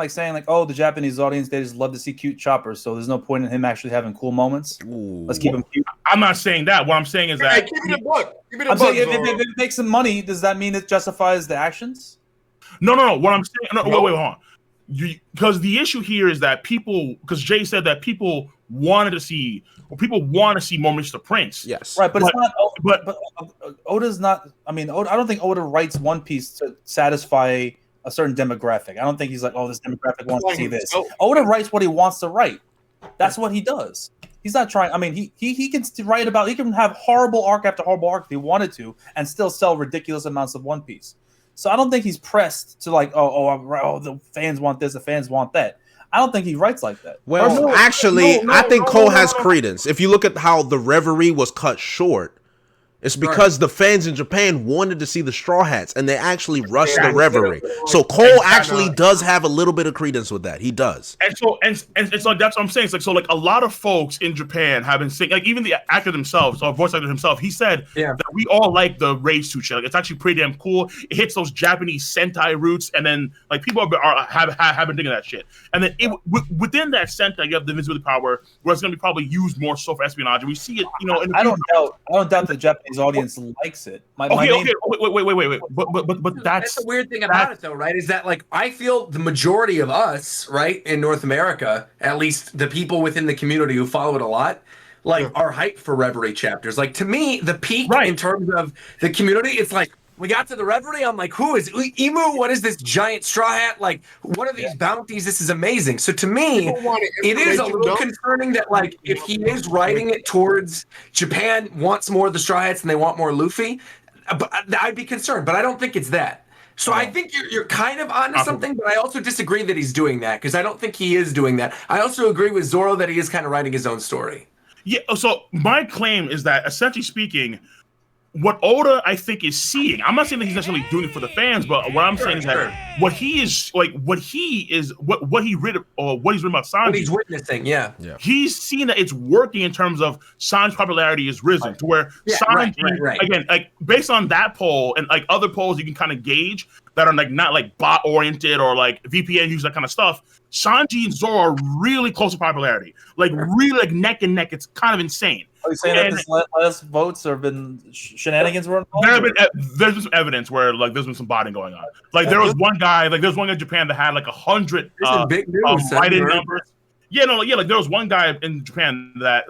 saying like, oh, the Japanese audience, they just love to see cute choppers, so there's no point in him actually having cool moments. Ooh. Let's keep him cute. I'm not saying that. What I'm saying is that Give me the book. I'm saying if it makes some money, does that mean it justifies the actions? No. What I'm saying, wait, hold on. Because the issue here is that because Jay said that people want to see more Mr. Prince. Yes. Right, but it's not. But Oda's not. I mean, I don't think Oda writes One Piece to satisfy a certain demographic. I don't think he's like, oh, this demographic wants to see this. Oda writes what he wants to write. That's what he does. He's not trying. I mean, he can write about. He can have horrible arc after horrible arc if he wanted to, and still sell ridiculous amounts of One Piece. So I don't think he's pressed to like, the fans want this, the fans want that. I don't think he writes like that. Well, I think Cole has credence. If you look at how the Reverie was cut short, it's because the fans in Japan wanted to see the Straw Hats, and they actually rushed the Reverie. So Cole actually does have a little bit of credence with that. He does. And so it's like that's what I'm saying. It's like so like a lot of folks in Japan have been saying, like even the actor themselves or voice actor himself, he said that we all like the race suit shit. Like it's actually pretty damn cool. It hits those Japanese Sentai roots, and then like people have been digging that shit. And then within that Sentai, you have the invisibility power, where it's going to be probably used more so for espionage. And we see it, in the I don't doubt the Japanese audience likes it. Wait. But that's the weird thing about it, though, right? Is that like I feel the majority of us, right, in North America, at least the people within the community who follow it a lot, like are hyped for Reverie chapters. Like to me, the peak in terms of the community, it's like we got to the Reverie. I'm like, who is Emu? What is this giant straw hat? Like, what are these bounties? This is amazing. So to me, it is a little concerning that like if he is writing it towards Japan wants more of the straw hats and they want more Luffy, but I'd be concerned. But I don't think it's that. So I think you're kind of onto something, but I also disagree that he's doing that because I don't think he is doing that. I also agree with Zoro that he is kind of writing his own story. Yeah. So my claim is that essentially speaking, what Oda, I think, is seeing, I'm not saying that he's necessarily doing it for the fans, but what I'm saying is that what he's written about Sanji, what he's witnessing, he's seen that it's working in terms of Sanji's popularity is risen to where Sanji, again, like based on that poll and like other polls you can kind of gauge that are like not like bot oriented or like VPN use that kind of stuff. Sanji and Zoro are really close to popularity, like really like neck and neck. It's kind of insane. Are you saying that this last votes have been shenanigans were involved? There's been some evidence where like there's been some botting going on. Like there was one guy in Japan that had like 100 write-in numbers. Like there was one guy in Japan that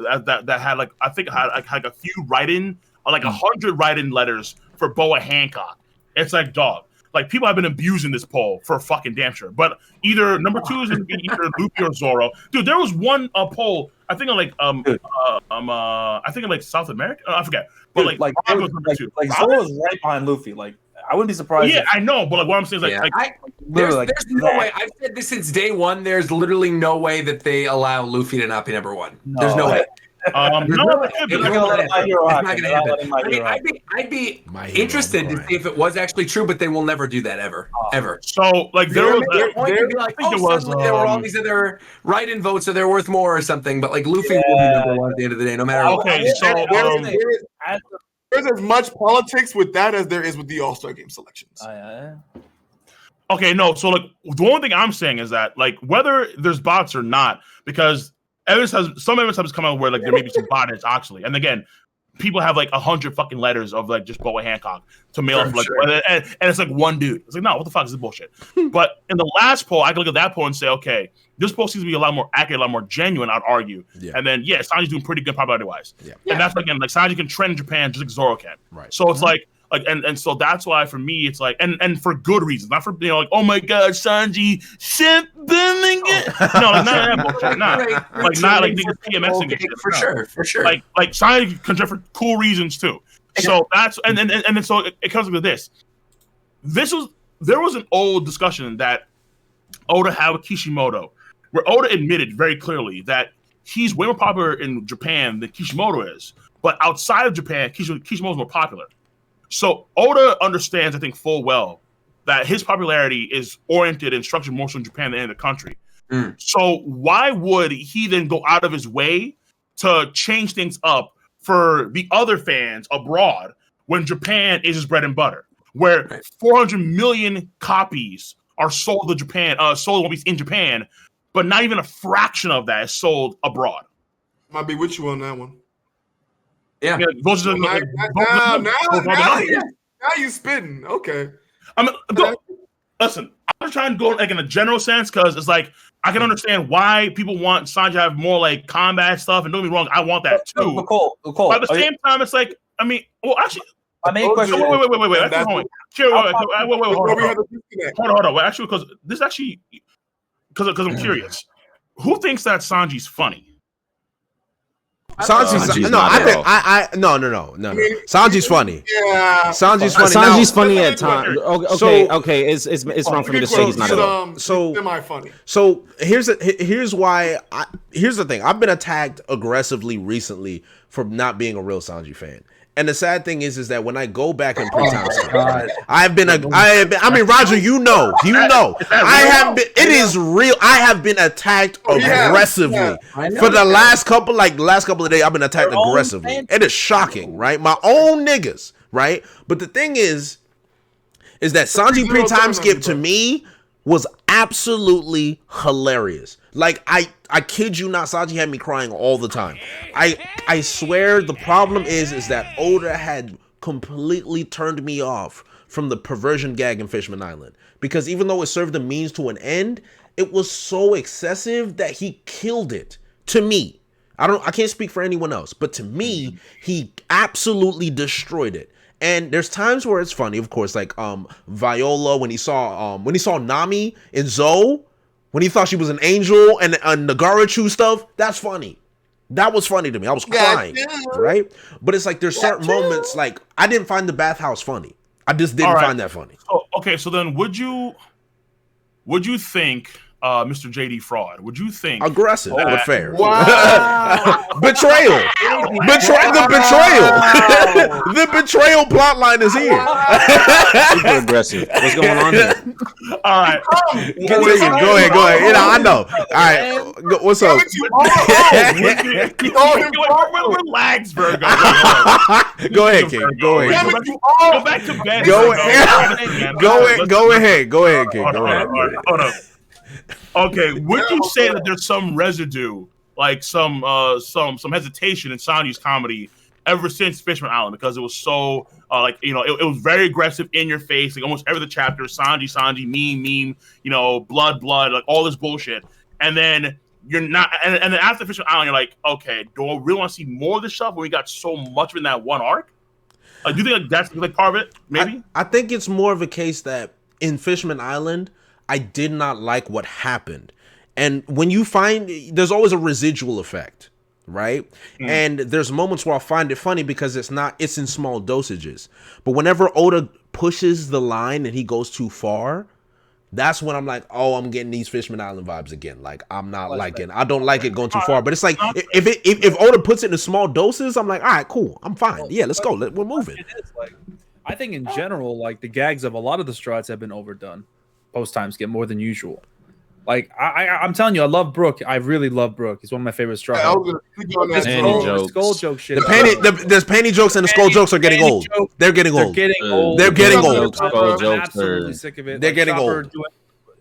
had like I think had like a few write-in, like 100 write-in letters for Boa Hancock. It's like dog. Like people have been abusing this poll for fucking damn sure. But either number two is going to be either Lupin or Zoro. Dude, there was one poll. I think I think in like South America. I forget. But Dude, like Zoro's right behind Luffy. Like I wouldn't be surprised. Yeah, I know. But like what I'm saying is there's no way. I've said this since day one. There's literally no way that they allow Luffy to not be number one. No. There's no way. I'd be interested to see if it was actually true, but they will never do that ever. So like there were all these other write-in votes, so they're worth more or something. But like Luffy will be number one at the end of the day, no matter what. Okay, so there's as much politics with that as there is with the All-Star Game selections. Okay, no. So like the only thing I'm saying is that like whether there's bots or not, because some evidence has come out where like there may be some bots actually, and again, people have like 100 fucking letters of like just Boa Hancock to mail like, and it's like one dude. It's like no, what the fuck is this bullshit? But in the last poll, I can look at that poll and say, okay, this poll seems to be a lot more accurate, a lot more genuine. I'd argue, and then Sanji's doing pretty good popularity wise, and that's again like Sanji can trend in Japan just like Zoro can, right? So it's like so that's why for me it's like and for good reasons, not for like oh my god Sanji shit again. No, not that bullshit. Not like niggas PMSing shit. For sure. Like Sanji can for cool reasons too. So that's and then so it comes with this. There was an old discussion that Oda had with Kishimoto, where Oda admitted very clearly that he's way more popular in Japan than Kishimoto is, but outside of Japan, Kishimoto's more popular. So Oda understands, I think, full well that his popularity is oriented and structured more so in Japan than in the country. Mm. So why would he then go out of his way to change things up for the other fans abroad when Japan is his bread and butter, where 400 million copies are sold to Japan, sold One Piece in Japan, but not even a fraction of that is sold abroad? Might be with you on that one. Yeah. Now you spitting. Okay. I mean, listen, I'm trying to go like in a general sense because it's like I can understand why people want Sanji to have more like combat stuff. And don't get me wrong, I want that too. But Cole, But at the same time, it's like I mean, well, actually, my main question. Wait. Hold on. Well, actually, because this actually, because I'm curious, who thinks that Sanji's funny? Sanji's no. Sanji's funny. Yeah. Sanji's funny. Sanji's Now, funny at times. Okay. It's wrong for me to say he's not at all. So semi-funny. So here's the thing. I've been attacked aggressively recently for not being a real Sanji fan. And the sad thing is that when I go back and pre-time stuff, I mean, Roger, you know, I have been, it is real. I have been attacked aggressively for the last couple of days. I've been attacked aggressively. It is shocking, right? My own niggas, right? But the thing is that Sanji pre-time skip to me was absolutely hilarious. Like I kid you not, Sanji had me crying all the time. I swear the problem is that Oda had completely turned me off from the perversion gag in Fishman Island, because even though it served a means to an end, it was so excessive that he killed it. To me, I can't speak for anyone else, but to me, he absolutely destroyed it. And there's times where it's funny, of course, like Viola when he saw Nami in Zou, when he thought she was an angel, and the Garachu stuff, that's funny. That was funny to me. I was crying, right? But it's like there's certain moments, like I didn't find the bathhouse funny. I just didn't find that funny. Oh, okay, so then would you think Mr. JD Fraud? Would you think aggressive but fair? Wow. Betrayal. The betrayal plot line is here. Super aggressive. What's going on here? All right. Continue. Go ahead. You know, I know. All right. What's up? Relax, Virgo. Go ahead, King. Go ahead. Go back to bed. Go ahead, King. Go ahead. Hold up. Okay, would you say that there's some residue, like some hesitation in Sanji's comedy ever since Fishman Island, because it was so it was very aggressive, in your face, like almost every other chapter, Sanji, meme, blood, like all this bullshit, and then you're not, and then after Fishman Island, you're like, okay, do I really want to see more of this stuff when we got so much of it in that one arc? Do you think that's like part of it? Maybe I think it's more of a case that in Fishman Island, I did not like what happened. And when you find, there's always a residual effect, right? And there's moments where I'll find it funny because it's in small dosages. But whenever Oda pushes the line and he goes too far, that's when I'm like, oh, I'm getting these Fishman Island vibes again. Like, I don't like it going too far. But it's like, if Oda puts it in small doses, I'm like, all right, cool, I'm fine. Yeah, let's go. We're moving. I think in general, like the gags of a lot of the strides have been overdone. Post times get more than usual. Like I'm telling you, I love Brook. I really love Brook. He's one of my favorite strides. The skull joke shit. The panty jokes and the skull jokes are getting old. They're getting old. They're getting old. I'm absolutely sick of it. They're getting old.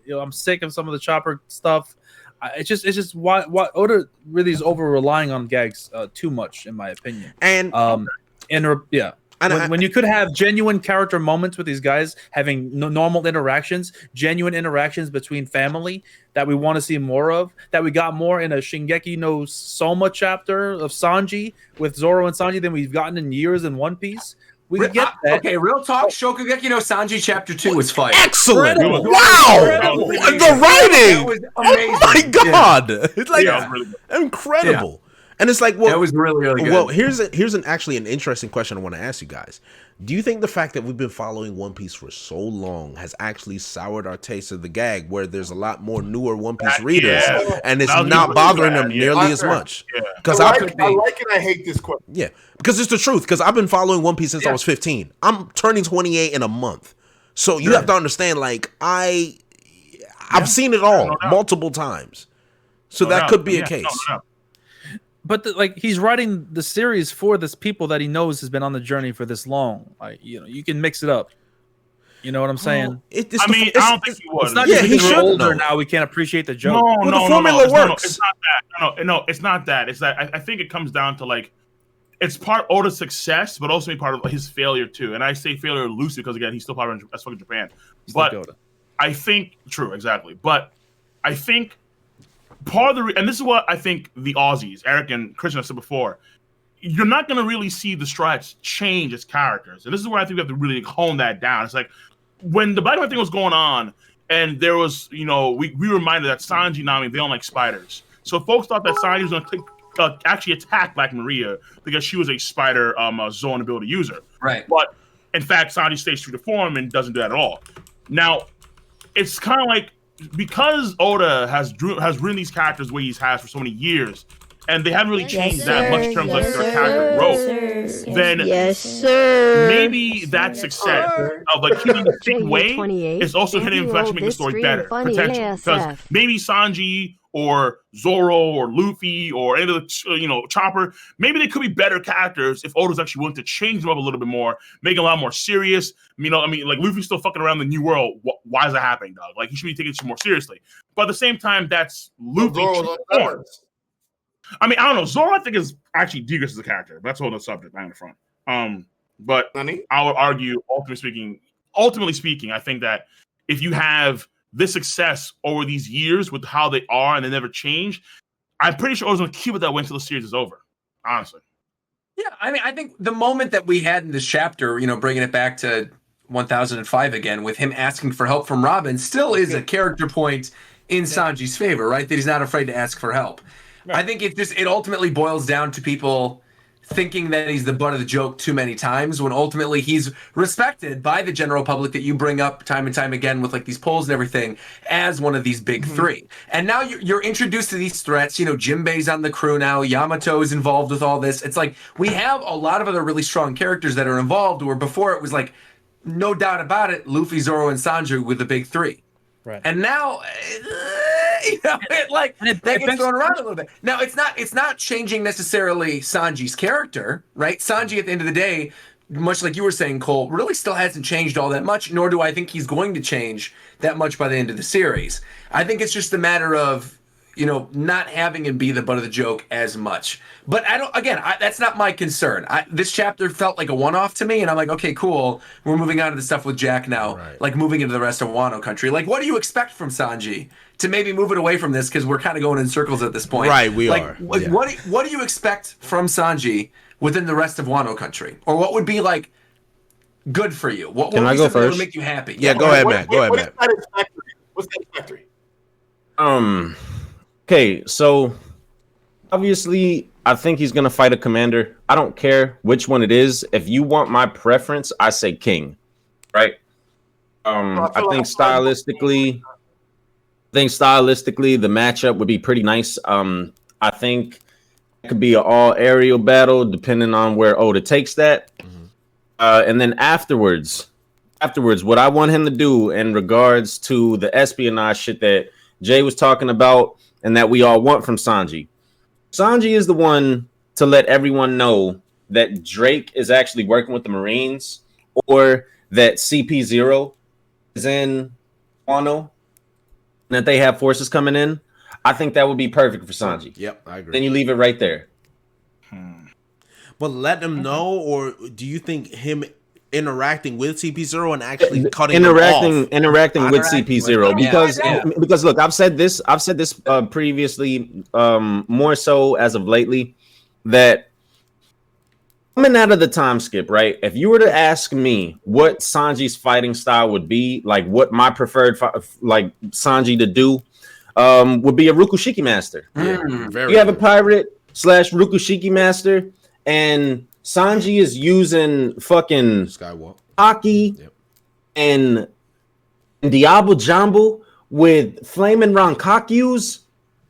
I'm sick of some of the Chopper stuff. It's just why Oda really is over relying on gags too much, in my opinion. And when you could have genuine character moments with these guys, having normal interactions, genuine interactions between family that we want to see more of, that we got more in a Shingeki no Soma chapter of Sanji with Zoro and Sanji than we've gotten in years in One Piece. We could get that. Okay, real talk. Shokugeki no Sanji chapter 2 was fire. Excellent. Wow. The writing. Was amazing. Oh my God. It's like incredible. And it's like, well, that was really good. Well, here's actually an interesting question I want to ask you guys. Do you think the fact that we've been following One Piece for so long has actually soured our taste of the gag, where there's a lot more newer One Piece readers, and it's not bothering them nearly as much? Because I like it. I hate this question. Yeah, because it's the truth. Because I've been following One Piece since I was 15. I'm turning 28 in a month. So you have to understand, like I've seen it all multiple times. So that could be a case. But like he's writing the series for this people that he knows has been on the journey for this long. Like you can mix it up. You know what I'm saying? I don't think he would. It's not just because we're older now we can't appreciate the joke. The formula works. It's not that. No, it's not that. It's that I think it comes down to like it's part Oda's success, but also part of his failure too. And I say failure loosely because again, he's still part of that's fucking Japan. But I think true, exactly. But I think part of the and this is what I think the Aussies, Eric and Christian have said before. You're not going to really see the Stripes change as characters, and this is where I think we have to really hone that down. It's like when the Black Man thing was going on, and there was, we reminded that Sanji, Nami, they don't like spiders. So folks thought that Sanji was going to actually attack Black Maria because she was a spider zone ability user. Right. But in fact, Sanji stays true to form and doesn't do that at all. Now, it's kind of like because Oda has written these characters the way he has for so many years, and they haven't really changed that much in terms of their character growth, then maybe that success of like keeping the same way is also hitting inflection, making the story better, potentially. Because maybe Sanji or Zoro or Luffy or any of the Chopper, maybe they could be better characters if Oda's actually willing to change them up a little bit more, make them a lot more serious. Like Luffy's still fucking around the new world. Why is that happening, dog? Like he should be taking it more seriously. But at the same time, that's Luffy. I don't know. Zoro, I think, is actually Degas as a character. But that's a whole other subject down in the front. But I would argue, ultimately speaking, I think that if you have this success over these years with how they are and they never change, I'm pretty sure Oda's going to keep it that way until the series is over. Honestly. Yeah, I think the moment that we had in this chapter, bringing it back to 1005 again, with him asking for help from Robin, still is a character point in Sanji's favor, right? That he's not afraid to ask for help. Right. I think it ultimately boils down to people thinking that he's the butt of the joke too many times, when ultimately he's respected by the general public that you bring up time and time again with like these polls and everything as one of these big three. And now you're introduced to these threats. Jinbei's on the crew now. Yamato is involved with all this. It's like we have a lot of other really strong characters that are involved, where before it was like, no doubt about it, Luffy, Zoro, and Sanji were the big three. Right. And now, that gets thrown around a little bit. Now, it's not changing necessarily Sanji's character, right? Sanji, at the end of the day, much like you were saying, Cole, really still hasn't changed all that much, nor do I think he's going to change that much by the end of the series. I think it's just a matter of, not having him be the butt of the joke as much. But that's not my concern. This chapter felt like a one-off to me, and I'm like, okay, cool. We're moving on to the stuff with Jack now, like moving into the rest of Wano country. Like, what do you expect from Sanji to maybe move it away from this? Because we're kind of going in circles at this point. Right, we are. What do you expect from Sanji within the rest of Wano country? Or what would be, like, good for you? What Can I go first? That would make you happy? Yeah, go ahead, Matt. Go ahead, Matt. What's satisfactory? Okay, so obviously I think he's gonna fight a commander. I don't care which one it is. If you want my preference, I say King. Right? I think stylistically the matchup would be pretty nice. I think it could be an all aerial battle depending on where Oda takes that. And then afterwards, what I want him to do in regards to the espionage shit that Jay was talking about and that we all want from Sanji. Sanji is the one to let everyone know that Drake is actually working with the Marines, or that CP0 is in Wano, and that they have forces coming in. I think that would be perfect for Sanji. Yep, I agree. Then you leave it right there. But let them know, or do you think him interacting with CP0 and actually cutting interacting with CP0 because look, I've said this previously, more so as of lately, that coming out of the time skip, right? If you were to ask me what Sanji's fighting style would be, like what my preferred Sanji to do, would be a Rukushiki master. You have a pirate / Rukushiki master, and Sanji is using fucking Skywalk, Aki, and Diablo Jumbo with flaming Rankakyus.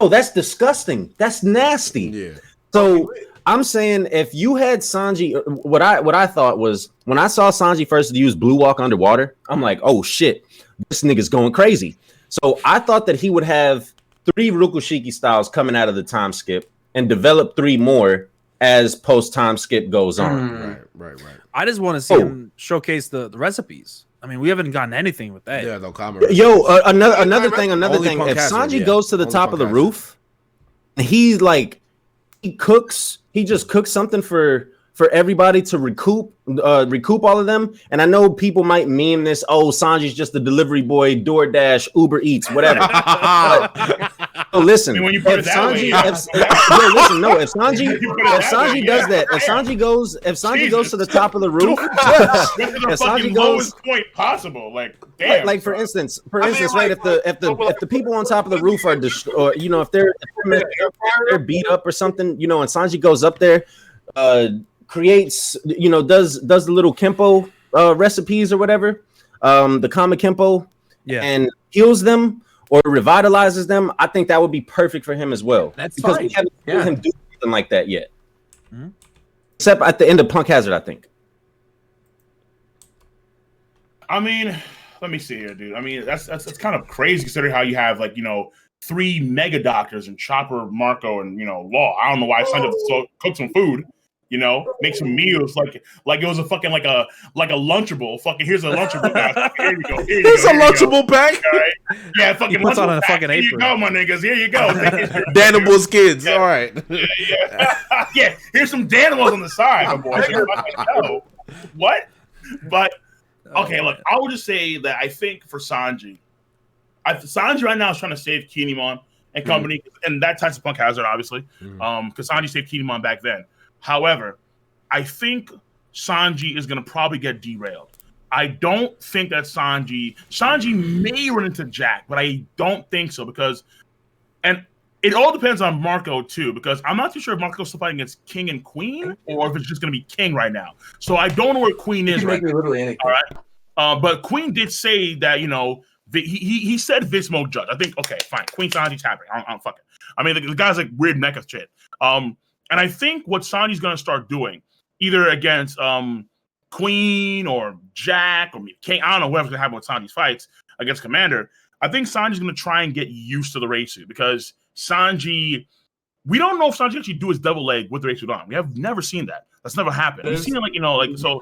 Oh, that's disgusting. That's nasty. Yeah. So I'm saying if you had Sanji, what I thought was when I saw Sanji first use Blue Walk underwater, I'm like, oh shit, this nigga's going crazy. So I thought that he would have 3 Rukushiki styles coming out of the time skip and develop 3 more as post time skip goes on. Right. I just want to see him showcase the recipes. I mean, we haven't gotten anything with that. Yeah, no comment. Yo, another thing. Only If Punk Sanji Hazard, goes to the Only top Punk of the Hazard. roof, he cooks. He just cooks something for everybody to recoup all of them. And I know people might meme this. Oh, Sanji's just the delivery boy, DoorDash, Uber Eats, whatever. So listen, I mean, when you put if it that way, Sanji, yeah. if Sanji does that, if Sanji goes to the top of the roof, This is the if fucking Sanji goes, lowest point possible. Like, damn. like for instance, mean, right? If the people on top of the roof are or if they're beat up or something, and Sanji goes up there, creates, does the little Kempo recipes or whatever, the Kama Kempo, and heals them or revitalizes them, I think that would be perfect for him as well. That's because fine. we haven't seen him do something like that yet. Mm-hmm. Except at the end of Punk Hazard, I think. I mean, let me see here, dude. I mean, that's kind of crazy considering how you have 3 mega doctors and Chopper, Marco, and Law. I don't know why I signed up to cook some food. Make some meals like it was a fucking like a Lunchable. Fucking here's a Lunchable, guys. Here you go. It's a Lunchable pack. All right. Yeah, fucking He puts on Lunchable a pack. fucking Here you apron. go, my niggas. Here you go. Danible's kids. All right. Yeah. Here's some Danimals on the side, my boy. No. What? But okay, look, I would just say that I think for Sanji right now is trying to save Kinemon and company, and that types of Punk Hazard, obviously, because Sanji saved Kinemon back then. However, I think Sanji is going to probably get derailed. I don't think that Sanji may run into Jack, but I don't think so and it all depends on Marco too, because I'm not too sure if Marco's still fighting against King and Queen or if it's just going to be King right now. So I don't know where Queen is right now. Literally anything. All right. But Queen did say that, he said Vince Mode Judge. I think, okay, fine. Queen Sanji's happy. I'm fucking. I mean, the guy's like weird mecha shit. And I think what Sanji's going to start doing, either against Queen or Jack or King, I don't know whatever's going to happen with Sanji's fights against Commander. I think Sanji's going to try and get used to the race suit because Sanji, we don't know if Sanji actually do his double leg with the race suit on. We have never seen that. That's never happened. We've seen it so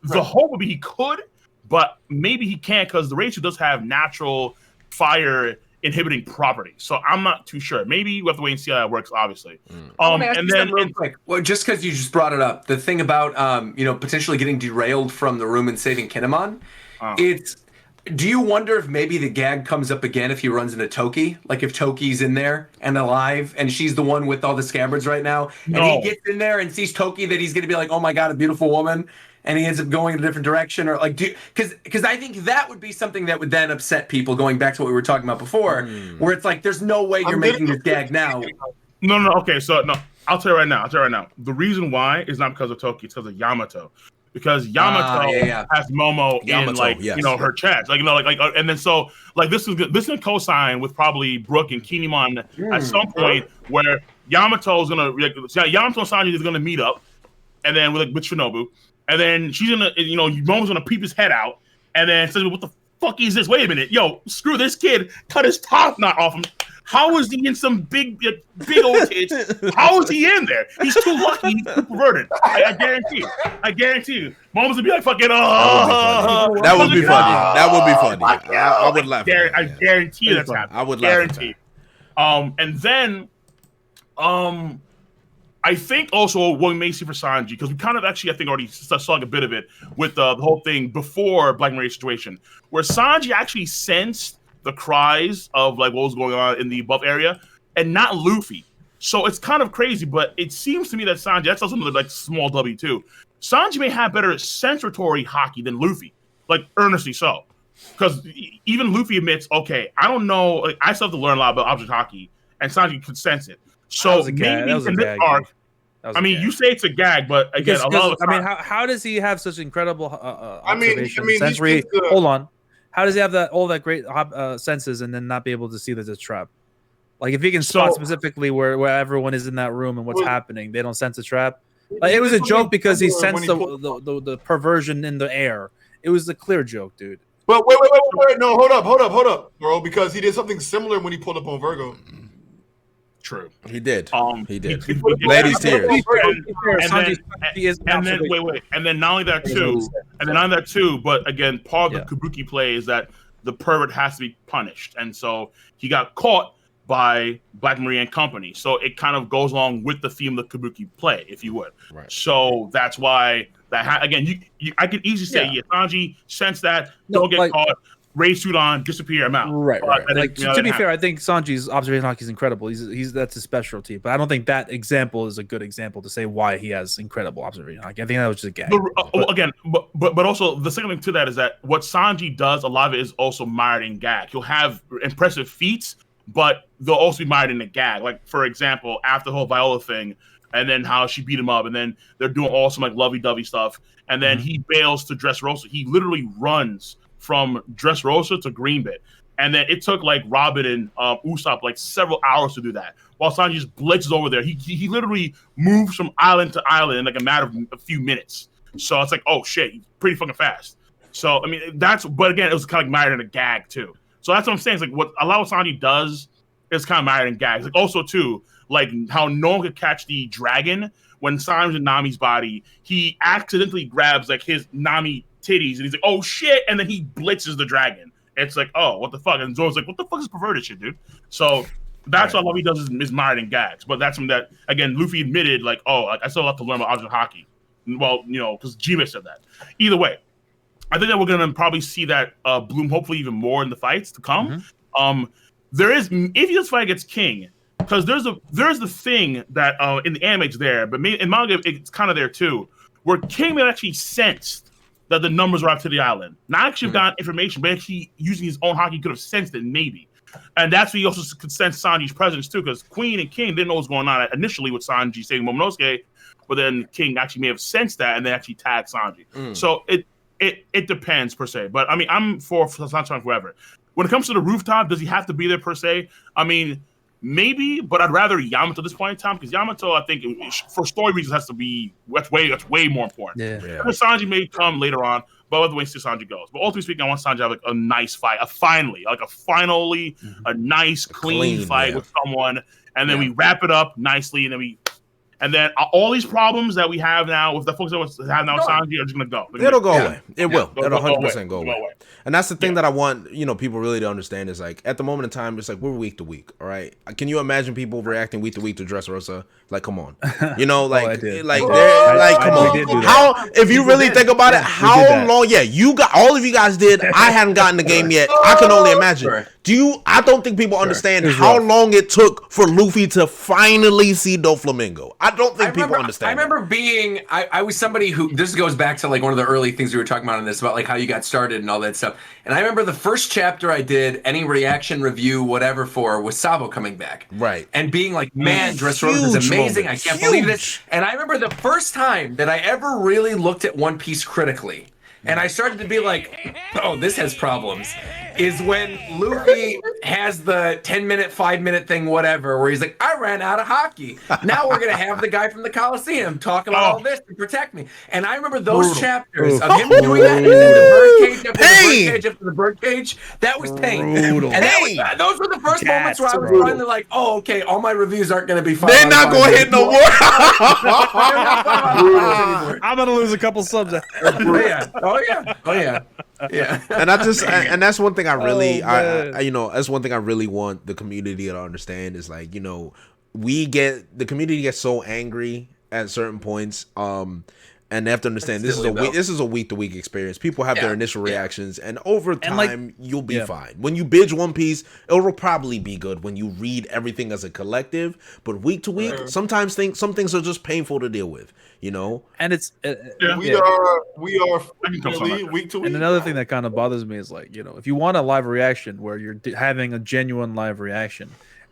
the hope would be he could, but maybe he can't because the race suit does have natural fire inhibiting properties. So I'm not too sure. Maybe we have to wait and see how that works, obviously. And then real quick. Well, just because you just brought it up, the thing about potentially getting derailed from the room and saving Kinemon, do you wonder if maybe the gag comes up again if he runs into Toki? Like if Toki's in there and alive and she's the one with all the scabbards right now, and he gets in there and sees Toki, that he's gonna be like, oh my god, a beautiful woman, and he ends up going in a different direction, or because I think that would be something that would then upset people, going back to what we were talking about before, where it's like there's no way you're making this gag now. No. Okay, so no, I'll tell you right now. The reason why is not because of Toki, it's because of Yamato. Because Yamato has Momo in her chest, and then so this is co-sign with probably Brook and Kinemon at some point where Yamato is gonna Yamato and Sanji is gonna meet up, and then with Shinobu, and then she's gonna Momo's gonna peep his head out, and then says, "What the fuck is this? Wait a minute, yo, screw this kid, cut his top knot off him." How is he in some big old tits? How is he in there? He's too lucky. He's too perverted. I guarantee you. Mom's would be like, fucking, that would be funny. That would be funny. I would laugh. I guarantee you that's happening. I would laugh. Guarantee. And then, I think also what we may see for Sanji, because we kind of actually, I think, already saw a bit of it with the whole thing before Black Maria situation, where Sanji actually sensed the cries of what was going on in the above area, and not Luffy. So it's kind of crazy, but it seems to me that Sanji, that's also another small W too. Sanji may have better sensory hockey than Luffy, earnestly so, because even Luffy admits, okay, I don't know, I still have to learn a lot about object hockey, and Sanji could sense it. So maybe in this arc, I mean, you say it's a gag, but again, how does he have such incredible sensory? Hold on. How does he have all that great senses and then not be able to see that it's a trap? Like if he can spot specifically where everyone is in that room and what's happening, they don't sense a trap. Like, it was a joke because he sensed the perversion in the air. It was a clear joke, dude. But wait. No, hold up, bro. Because he did something similar when he pulled up on Virgo. True. He did. He did. He Ladies' tears. And then not only that too, but again, part of the kabuki play is that the pervert has to be punished, and so he got caught by Black Maria and company. So it kind of goes along with the theme of the kabuki play, if you would. Right. So that's why again, I could easily say, Sanji, sense that, don't get caught, raise suit on, disappear, I'm out. Right. Like, to be fair, I think Sanji's observation hockey is incredible. He's that's his specialty, but I don't think that example is a good example to say why he has incredible observation hockey. I think that was just a gag. But also the second thing to that is that what Sanji does, a lot of it is also mired in gag. He'll have impressive feats, but they'll also be mired in a gag. Like, for example, after the whole Viola thing, and then how she beat him up, and then they're doing all some like lovey-dovey stuff, and then he bails to Dressrosa. He literally runs from Dressrosa to Greenbit, and then it took like Robin and Usopp like several hours to do that, while Sanji just blitzes over there. He literally moves from island to island in like a matter of a few minutes. So it's like, oh shit, he's pretty fucking fast. So I mean, but again, it was kind of like mired in a gag too. So that's what I'm saying. It's like what a lot of Sanji does is kind of mired in gags. Like also too, like how no one could catch the dragon when Sanji's in Nami's body. He accidentally grabs like his Nami titties and he's like, oh shit, and then he blitzes the dragon. It's like, oh, what the fuck? And Zoro's like, what the fuck is perverted shit, dude? So that's all he does is mired in gags. But that's something that, again, Luffy admitted, like, oh, like, I still have to learn about object hockey. Well, you know, because Jima said that. Either way, I think that we're gonna probably see that bloom hopefully even more in the fights to come. There is, if this fight gets King, because there's the thing that in the anime it's there, but in manga it's kind of there too, where King may actually sensed that the numbers were up to the island. Not actually got information, but actually using his own hockey could have sensed it maybe. And that's where he also could sense Sanji's presence too, because Queen and King didn't know what was going on initially with Sanji saving Momonosuke, but then King actually may have sensed that and then actually tagged Sanji. So it depends per se. But I mean, I'm for Sanji forever. When it comes to the rooftop, does he have to be there per se? I mean, maybe, but I'd rather Yamato at this point in time, because Yamato, I think, for story reasons, has to be that's way more important. Sanji may come later on, but other ways Sanji goes. But ultimately speaking, I want Sanji to have like a nice fight, a nice clean fight with someone, and then we wrap it up nicely, and then all these problems that we have now with the folks that we have now with Sanji are just gonna go. It'll go away. It will. It'll 100% go away. And that's the thing that I want, people really to understand is like at the moment in time, it's like we're week to week. All right. Can you imagine people reacting week to week to Dressrosa? Like, come on. Come on. How, if you really think about it, how long? Yeah, all of you guys did. I hadn't gotten the game yet. I can only imagine. I don't think people understand how long it took for Luffy to finally see Doflamingo. I don't think people understand. I remember being, I was somebody who, this goes back to like one of the early things we were talking about on this, about like how you got started and all that stuff. And I remember the first chapter I did any reaction review, whatever for, was Sabo coming back. Right. And being like, man, Dressrosa is amazing. I can't believe this. And I remember the first time that I ever really looked at One Piece critically, and I started to be like, oh, this has problems, is when Luffy has the 10-minute, 5-minute thing, whatever, where he's like, I ran out of hockey. Now we're going to have the guy from the Coliseum talk about all this to protect me. And I remember those chapters of him doing that, and then the birdcage after the birdcage, that was pain. And those were the first moments where I was finally like, oh, okay, all my reviews aren't going to be fun. They're not going to hit no more. I'm going to lose a couple subs. Oh yeah. And that's one thing I really, that's one thing I really want the community to understand is like, the community gets so angry at certain points, and they have to understand this is a week to week experience. People have their initial reactions, and over time you'll be fine. When you binge One Piece, it will probably be good when you read everything as a collective. But week to week, sometimes some things are just painful to deal with. And it's we are really week to week. And another thing that kind of bothers me is like, if you want a live reaction where you're having a genuine live reaction,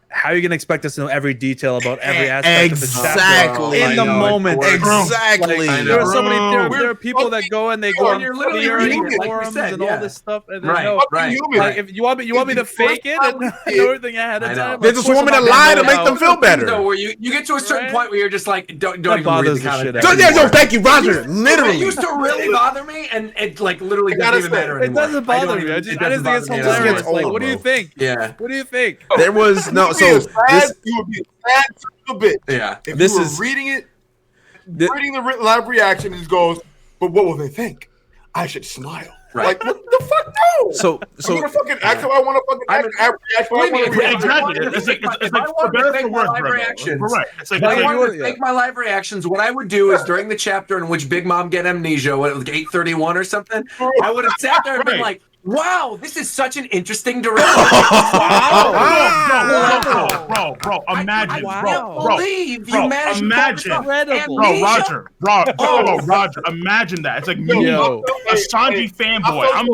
how are you gonna expect us to know every detail about every aspect of the chapter Exactly. in the moment? Exactly. Like, there are so many. There are people that go and they go on You're literally theory reading and it, like you forums said, and yeah. all this stuff. And then Right, no, right. like if you want me to fake it and know everything ahead of I know. time. They of just course want me I'm to not lie gonna to know make them feel better. No, where you get to a certain Right? point where you're just like, don't That even read bothers the the shit comments. out of me. Yeah, yo, thank you, Roger. It Literally. used to really bother me, and it like literally I gotta doesn't even say, matter It anymore. doesn't bother me. I just think it's me at all. Just hilarious. gets Like, old, what do you bro. think? Yeah, What do you think? There was no. So you this. would be a sad son of a bitch. yeah. If This you were is- reading it, Thi- reading the live reaction, and it goes, but what will they think? I should smile. Right. Like, what the fuck? No. So I'm gonna fucking act how I want to fucking act. React how I Believe me, want to if react. Exactly. If It's I like wanted to better fake for my worse, live Grego. reactions, Right. It's like, if I it's like wanted to fake my live reactions, what I would do is during the chapter in which Big Mom get amnesia, what, like 8:31 or something, I would have sat there and been Right. like, "Wow, this is such an interesting direction." bro, imagine, I bro, can't believe you managed imagine. to pull this off. Bro, Amnesia? Roger, imagine that. It's like me, Yo. a Sanji fanboy. I'm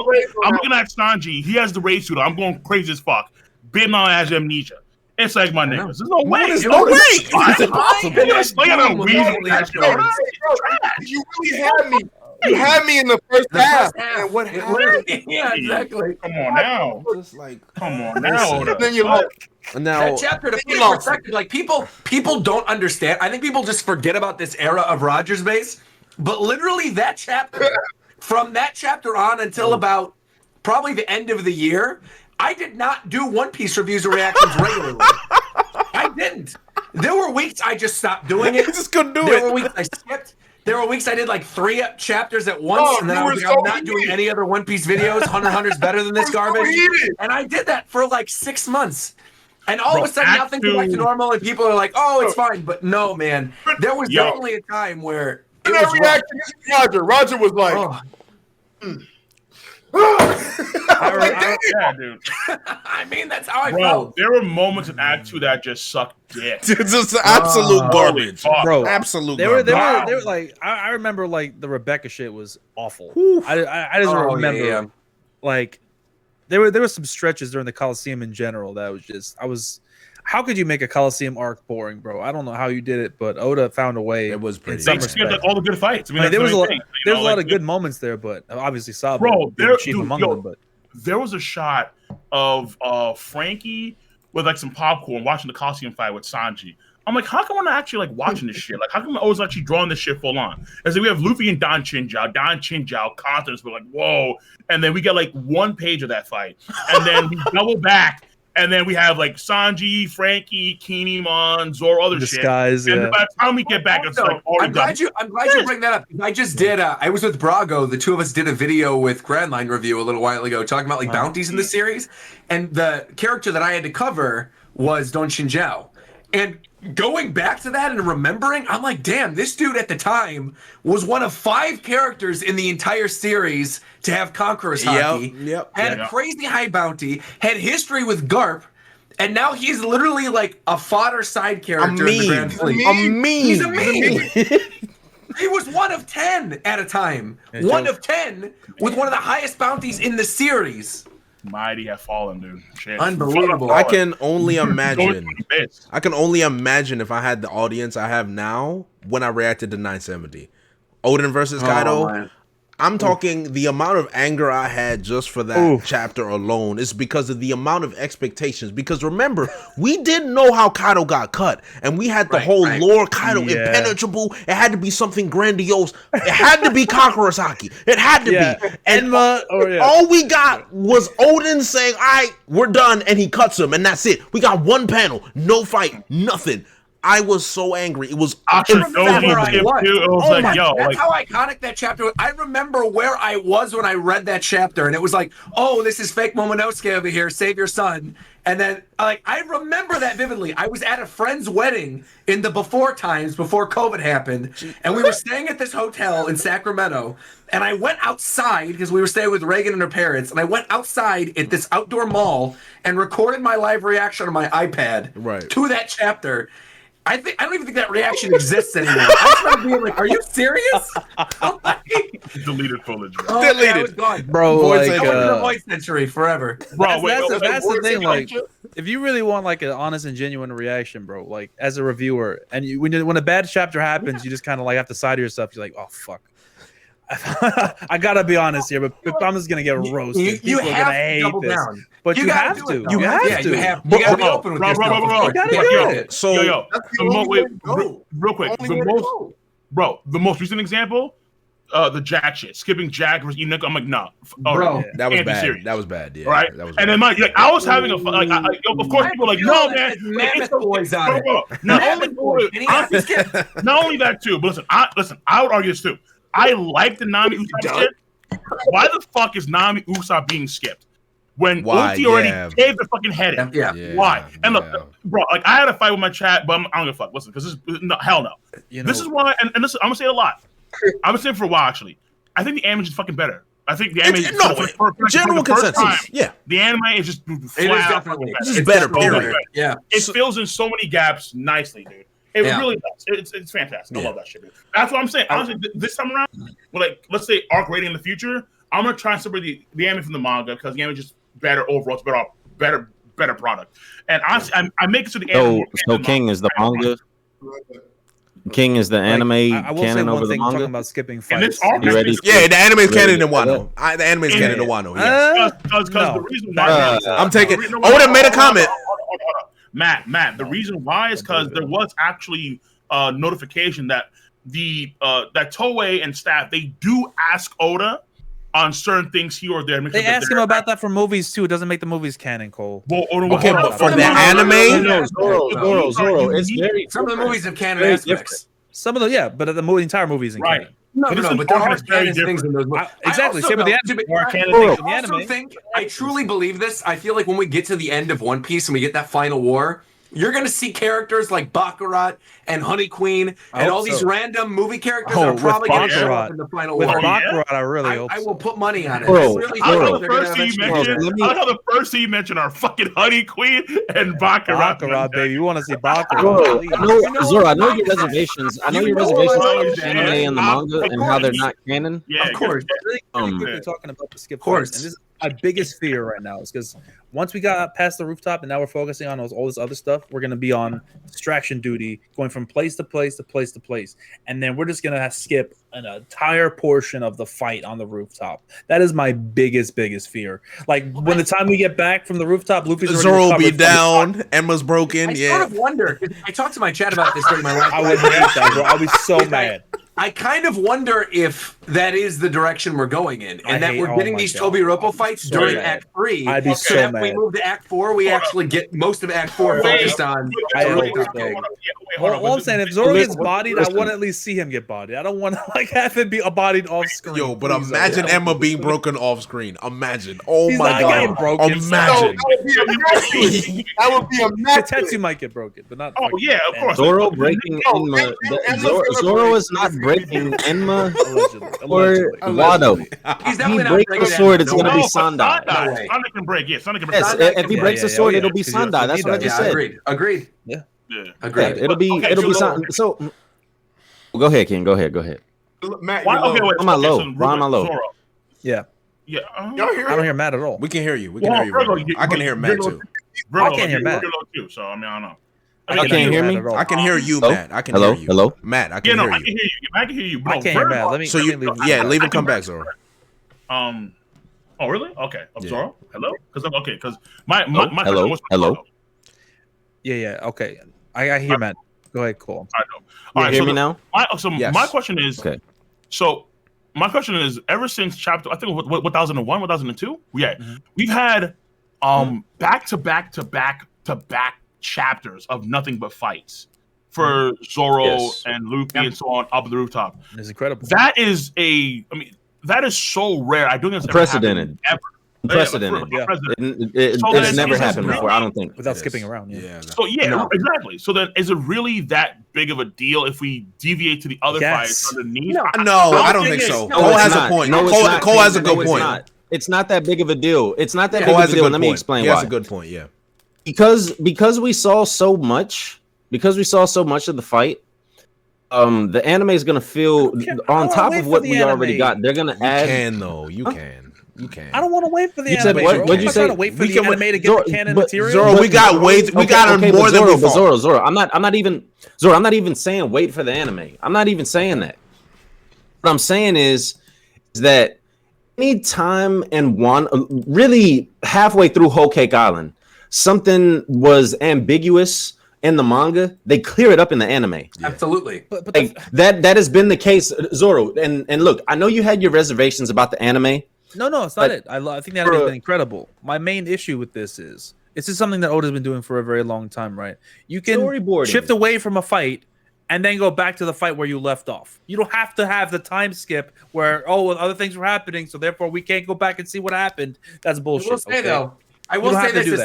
I'm looking at Sanji. He has the race suit. I'm going crazy as fuck. Big Mom has amnesia. It's like my niggas. There's no way. There's no way. It's They're impossible. gonna stay on a weasel that shit. You really had me. You had me in the first The half. first half. And what It happened? was- yeah, exactly. Come on now. Just like Come on now. And then you look. now. That chapter to put it in perspective, like people don't understand. I think people just forget about this era of Rogersbase, but literally that chapter, from that chapter on until about probably the end of the year, I did not do One Piece reviews or reactions regularly. I didn't. There were weeks I just stopped doing it. I just couldn't do There were it. weeks I skipped. There were weeks I did like 3 chapters at once, Oh, and then you I was were like, so I'm not doing heated. any other One Piece videos. Hunter x Hunter's better than this You were so garbage. heated. And I did that for like 6 months. And all Bro, of a sudden now Act things go back to 2 normal, and people are like, oh, it's fine. But no, man. There was Yo. definitely a time where it And that was reaction is Roger. Roger was like, rough. Yeah, dude. I mean, that's how I Bro, felt. there were moments in Act 2 that just sucked dick. Just absolute garbage, fuck. Bro, absolute they were garbage. like I remember like the Rebecca shit was awful. Whew. I just Oh, remember yeah. like there were some stretches during the Coliseum in general that was just how could you make a Coliseum arc boring, bro? I don't know how you did it, but Oda found a way. It was pretty in some They skipped respect. like all the good fights. I mean, Like, there was a lot, thing, there's a lot like, of good moments there, but obviously Sabo Bro, being there, chief dude, among yo, them. But there was a shot of Frankie with like some popcorn watching the Coliseum fight with Sanji. I'm like, how come we're not actually like watching this shit? Like, how come I was actually drawing this shit full on? As we have Luffy and Don Chinjiao, confidence, we're like, whoa. And then we get like 1 page of that fight. And then we double back. And then we have like Sanji, Frankie, Kinemon, Zoro, other Disguise, shit. And yeah. by the time we get back, it's like already I'm glad done. you bring that up. I just did. I was with Brago. The two of us did a video with Grandline Review a little while ago, talking about like bounties in the series, and the character that I had to cover was Don Shinjiao. And going back to that and remembering, I'm like, damn, this dude at the time was one of 5 characters in the entire series to have Conqueror's Haki. Had a crazy high bounty, had history with Garp, and now he's literally like a fodder side character in the Grand Fleet. He's a meme. He was 1 of 10 at a time. 1 of 10 with one of the highest bounties in the series. Mighty have fallen, dude. Shit. Unbelievable. I can only Going imagine. to bits. I can only imagine if I had the audience I have now when I reacted to 970. Odin versus Kaido. man. I'm talking the amount of anger I had just for that chapter alone is because of the amount of expectations. Because remember, we didn't know how Kaido got cut, and we had the whole lore Kaido impenetrable. It had to be something grandiose. It had to be Conqueror's Haki. It had to be. And all we got was Odin saying, "All right, we're done," and he cuts him, and that's it. We got 1 panel, no fight, nothing. I was so angry. It was That's how iconic that chapter was. I remember where I was when I read that chapter, and it was like, oh, this is fake Momonosuke over here, save your son. And then I remember that vividly. I was at a friend's wedding in the before times, before COVID happened, and we were staying at this hotel in Sacramento, and I went outside because we were staying with Reagan and her parents, and I went outside at this outdoor mall and recorded my live reaction on my iPad to that chapter. I don't even think that reaction exists anymore. I started being like, "Are you serious?" Deleted footage, bro. Oh, Deleted. yeah, I was gone. Bro, Voice like, I went to the voice century forever. Bro, that's the thing. Like, Like, if you really want like an honest and genuine reaction, bro, like as a reviewer, and when a bad chapter happens, you just kind of like have to side to yourself. You're like, oh fuck. I gotta be honest here, but I'm just gonna get roasted. You People are have gonna to hate double this, down. but you gotta have do to. it, though. You have Yeah, to. you have to be open with bro, yourself. bro. You gotta Yo, do yo, it. So yo, That's the the only way to go. real quick, Only way to go. the most recent example, the Jack shit, skipping Jack versus Enoch. I'm like, nah, Bro, that was Can't be bad. serious. That was bad. Yeah, right? that was And bad. then like I was having a like, of course people are like, no man, Mammoth Boys on it. not Mammoth only Boys. And he has to skip. not only that too, but listen, I would argue this too. I like the Nami Usopp skip. Why the fuck is Nami Usopp being skipped when Why? Ulti already Yeah. gave the fucking head in? Yeah. Yeah, Why? And look, yeah. bro, like I had a fight with my chat, but I don't give a fuck. Listen, because no, hell no. You This know- is why, and listen, I'm gonna say it a lot. I've been saying it for a while actually. I think the anime is fucking better. I think the anime is General consensus. Yeah, the anime is just It is flat out definitely. This is it's better, definitely period. Yeah. It fills in so many gaps nicely, dude. It Yeah. really does. It's fantastic. I Yeah. love that shit, dude. That's what I'm saying. Honestly, this time around, well, like let's say arc rating in the future, I'm gonna try and separate the anime from the manga because the anime is just better overall. It's better product. And honestly, I make it to the anime. So King is the manga. King is the anime I will say canon one over the thing talking manga. about skipping And fights. this arc You ready? yeah. The anime is canon in Ready? Wano. The anime is canon in Wano. Uh, Yes. Because No. the reason why I'm taking. the reason- Oda made a comment. Hold on. Matt, the reason why is because there was actually notification that that Toei and staff they do ask Oda on certain things here or there. Make They sure that ask him they're- about that for movies too. It doesn't make the movies canon, Cole. Well, Okay, hold but on. for the No, anime? No, Zoro. It's very Some of the movies have canon Very aspects. Some of the the entire movie isn't Right. canon. No, But no, this but there arc are is very canon things in those movies. Exactly. I also Same with the know- anime. to be- More canon Bro, things from the I also anime. think I truly believe this. I feel like when we get to the end of One Piece and we get that final war, you're gonna see characters like Baccarat and Honey Queen and hope all these so. random movie characters Oh, are with probably gonna show Baccarat. up in the final With war. Baccarat, I really hope I so. will put money on it. Bro, I really I think know they're the gonna first thing you eventually- mentioned. I know the first thing you mentioned are fucking Honey Queen and Baccarat. Baccarat, baby. You want to see Baccarat? Bro, please. Zoro, I know your reservations. I know your reservations what about I'm the anime and the manga and how they're not canon. Yeah, Of course. Really Um, quickly talking about the skip course. fights, and this is my biggest fear right now is because once we got past the rooftop and now we're focusing on all this other stuff, we're gonna be on distraction duty, going from place to place to place to place, and then we're just gonna skip an entire portion of the fight on the rooftop. That is my biggest fear. Like when the time we get back from the rooftop, Luffy's already Zoro will be recovered from the down. Emma's broken. I Yeah. sort of wonder. I talked to my chat about this during my last. I would hate that, bro. I'll be so If I- mad. I kind of wonder if that is the direction we're going in, and that we're oh getting my these God. Toby Roppo fights So during mad. Act 3. I'd be so so that when we mad. move to Act 4, we actually get most of Act 4 Wait, focused on. I the hope rooftop so. thing. All I'm saying, if Zoro gets bodied, I want to at least see him get bodied. I don't want to like have him be bodied off screen. Yo, but Please, imagine I don't- Emma being broken off screen. Imagine. Oh He's my not getting god. broken. Imagine. That would be The Tetsu immaculate. might get broken, but not. Oh fucking yeah, of course. Zoro breaking Enma. Zoro is not breaking Enma or Wano. He's He definitely not breaks breaking the sword, it's that. gonna be No, Sandai. Sandai. No way. Sandai can break. Yeah, Sandai can break. Yes, Sandai if he can- breaks the yeah, sword, yeah, it'll be because you have to Sandai. That's need what I that. just Yeah, said. agreed. Yeah. Agreed. It'll be Okay, it'll be so Sandai. So go ahead, King. Go ahead. Matt, Why? you're low. Okay, wait. Why am I low? so Why am I low? Zoro. Yeah, Yeah. Y'all hear I don't it? hear Matt at all. We can hear you. We can Well, hear you. Virgo, Right now. I can hear Matt too. Virgo, I can't hear you're Matt. low too. So I mean, I don't know. I can't can't hear Matt me? at all. I can hear you, Hello? Matt. I can Hello? hear you. Hello? Matt, I Yeah, can no, hear I you. can hear you. I can hear you. I can't hear Matt. Let me. So let you, me leave. yeah, leave I him come can- back, Zoro. Oh really? Okay. Yeah. Zoro. Hello. Because my Hello? question was Hello? Yeah. Okay, I hear Matt. Go ahead, cool. I know. You All right. hear So me now? Yes. my question is. Okay. So my question is, ever since chapter, I think it was 1001, 2002. Yeah, Mhm. we've had back to back chapters of nothing but fights for Zoro Yes. and Luffy and so on up the rooftop. It's incredible. That is that is so rare. I don't think it's ever Unprecedented. happened ever. Unprecedented. Yeah. It's So then never it's happened really- before. I don't think. Without It skipping is. around. Yeah. Yeah. So yeah, No. exactly. So then, is it really that big of a deal if we deviate to the other Yes. fights underneath? No. No, I don't think so. No, Cole it's has a not. point. No, it's Cole, not. Cole has a No, good it's point. not. It's not that big of a deal. It's not that Yeah. big Cole of has a a deal. good Let me point. explain He why. has a good point. Yeah. Because we saw so much because we saw so much of the fight. The anime is gonna feel on top of what we already got. They're gonna add. You can though. You can. I don't want to wait for the You anime. said what? Bro. What'd you I'm say? trying to wait for the anime to get the canon material. Zoro, we got more than we thought. Zoro. I'm not even saying wait for the anime. I'm not even saying that. What I'm saying is that any time in one, really halfway through Whole Cake Island, something was ambiguous in the manga, they clear it up in the anime. Yeah. Absolutely. But like, that has been the case, Zoro. And look, I know you had your reservations about the anime. No, it's not it. I think the anime has been incredible. My main issue with this is something that Oda's been doing for a very long time, right? You can shift away from a fight and then go back to the fight where you left off. You don't have to have the time skip where other things were happening, so therefore we can't go back and see what happened. That's bullshit. I will say though, I will say this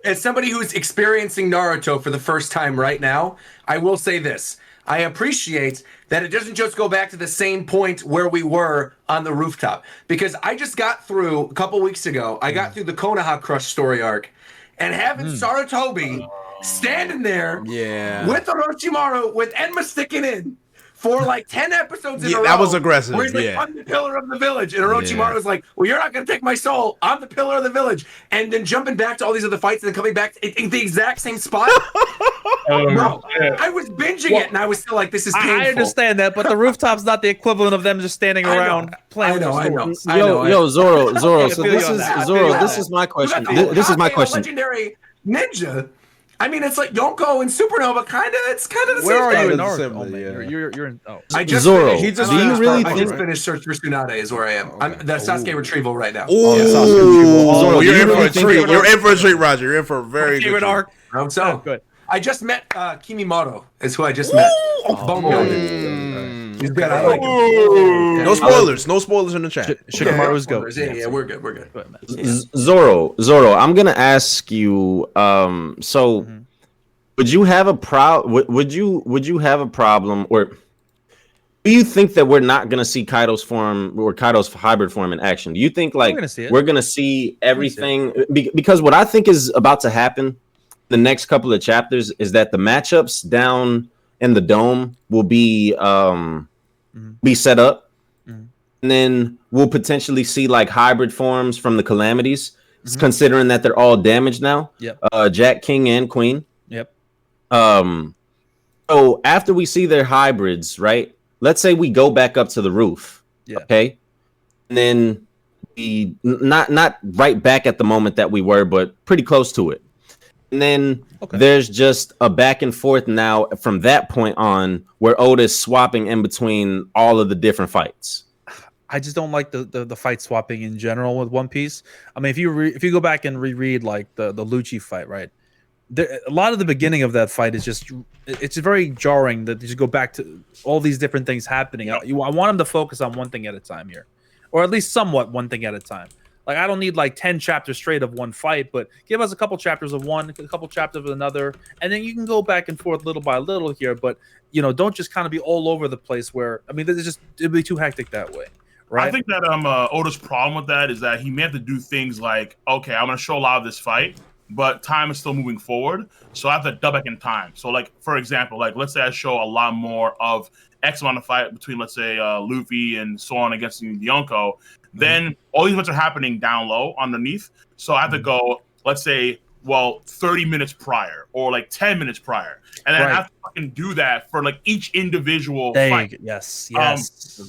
as somebody who's experiencing Naruto for the first time right now. I will say this: I appreciate that it doesn't just go back to the same point where we were on the rooftop, because I just got through a couple weeks ago. I got through the Konoha Crush story arc, and having Sarutobi standing there with Orochimaru with Enma sticking in for like 10 episodes in a row. That was aggressive. Where he's like, I'm the pillar of the village. And Orochimaru was like, well, you're not going to take my soul. I'm the pillar of the village. And then jumping back to all these other fights and then coming back in the exact same spot. Bro, I was binging it and I was still like, this is painful. I understand that, but the rooftop's not the equivalent of them just standing around playing. I know. Zoro. So this is my question. This is my question. Legendary ninja. I mean, it's like Yonko and Supernova, it's kind of the same. Where are you in Naruto? Naruto? You're in. Oh. I just Zoro. Finished, do you really I think? just finished Search for Tsunade is where I am. I'm the Sasuke retrieval right now. Zoro, you're in for a treat. You're in for a treat, Roger. You're in for a very good arc. So good. I just met Kimimoto. Is who I just met. He's good. I like him. No spoilers. No spoilers in the chat. Shikamaru's go. Yeah, we're good. We're good. Zoro, I'm gonna ask you. Would you have a Would you have a problem, or do you think that we're not gonna see Kaido's form or Kaido's hybrid form in action? Do you think like we're gonna see everything? Because what I think is about to happen the next couple of chapters is that the matchups down in the dome will be set up, and then we'll potentially see like hybrid forms from the calamities, considering that they're all damaged now. Jack, King, and Queen. So after we see their hybrids, right? Let's say we go back up to the roof. Okay. And then we not right back at the moment that we were, but pretty close to it. And then there's just a back and forth now from that point on where Oda's swapping in between all of the different fights. I just don't like the fight swapping in general with One Piece. I mean, if you go back and reread like the Lucci fight, right? A lot of the beginning of that fight is it's very jarring that you just go back to all these different things happening. I want them to focus on one thing at a time here, or at least somewhat one thing at a time. Like, I don't need like 10 chapters straight of one fight, but give us a couple chapters of one, a couple chapters of another, and then you can go back and forth little by little here. But don't just kind of be all over the place. Where I mean, it'd be too hectic that way. Right? I think that Oda's problem with that is that he may have to do things like, okay, I'm going to show a lot of this fight, but time is still moving forward, so I have to double back in time. So, like, for example, like, let's say I show a lot more of X amount of fight between, let's say, Luffy and so on against Yonko, then all these events are happening down low underneath, so I have to go, let's say, 30 minutes prior or, like, 10 minutes prior, and then I have to fucking do that for, like, each individual fight. Yes.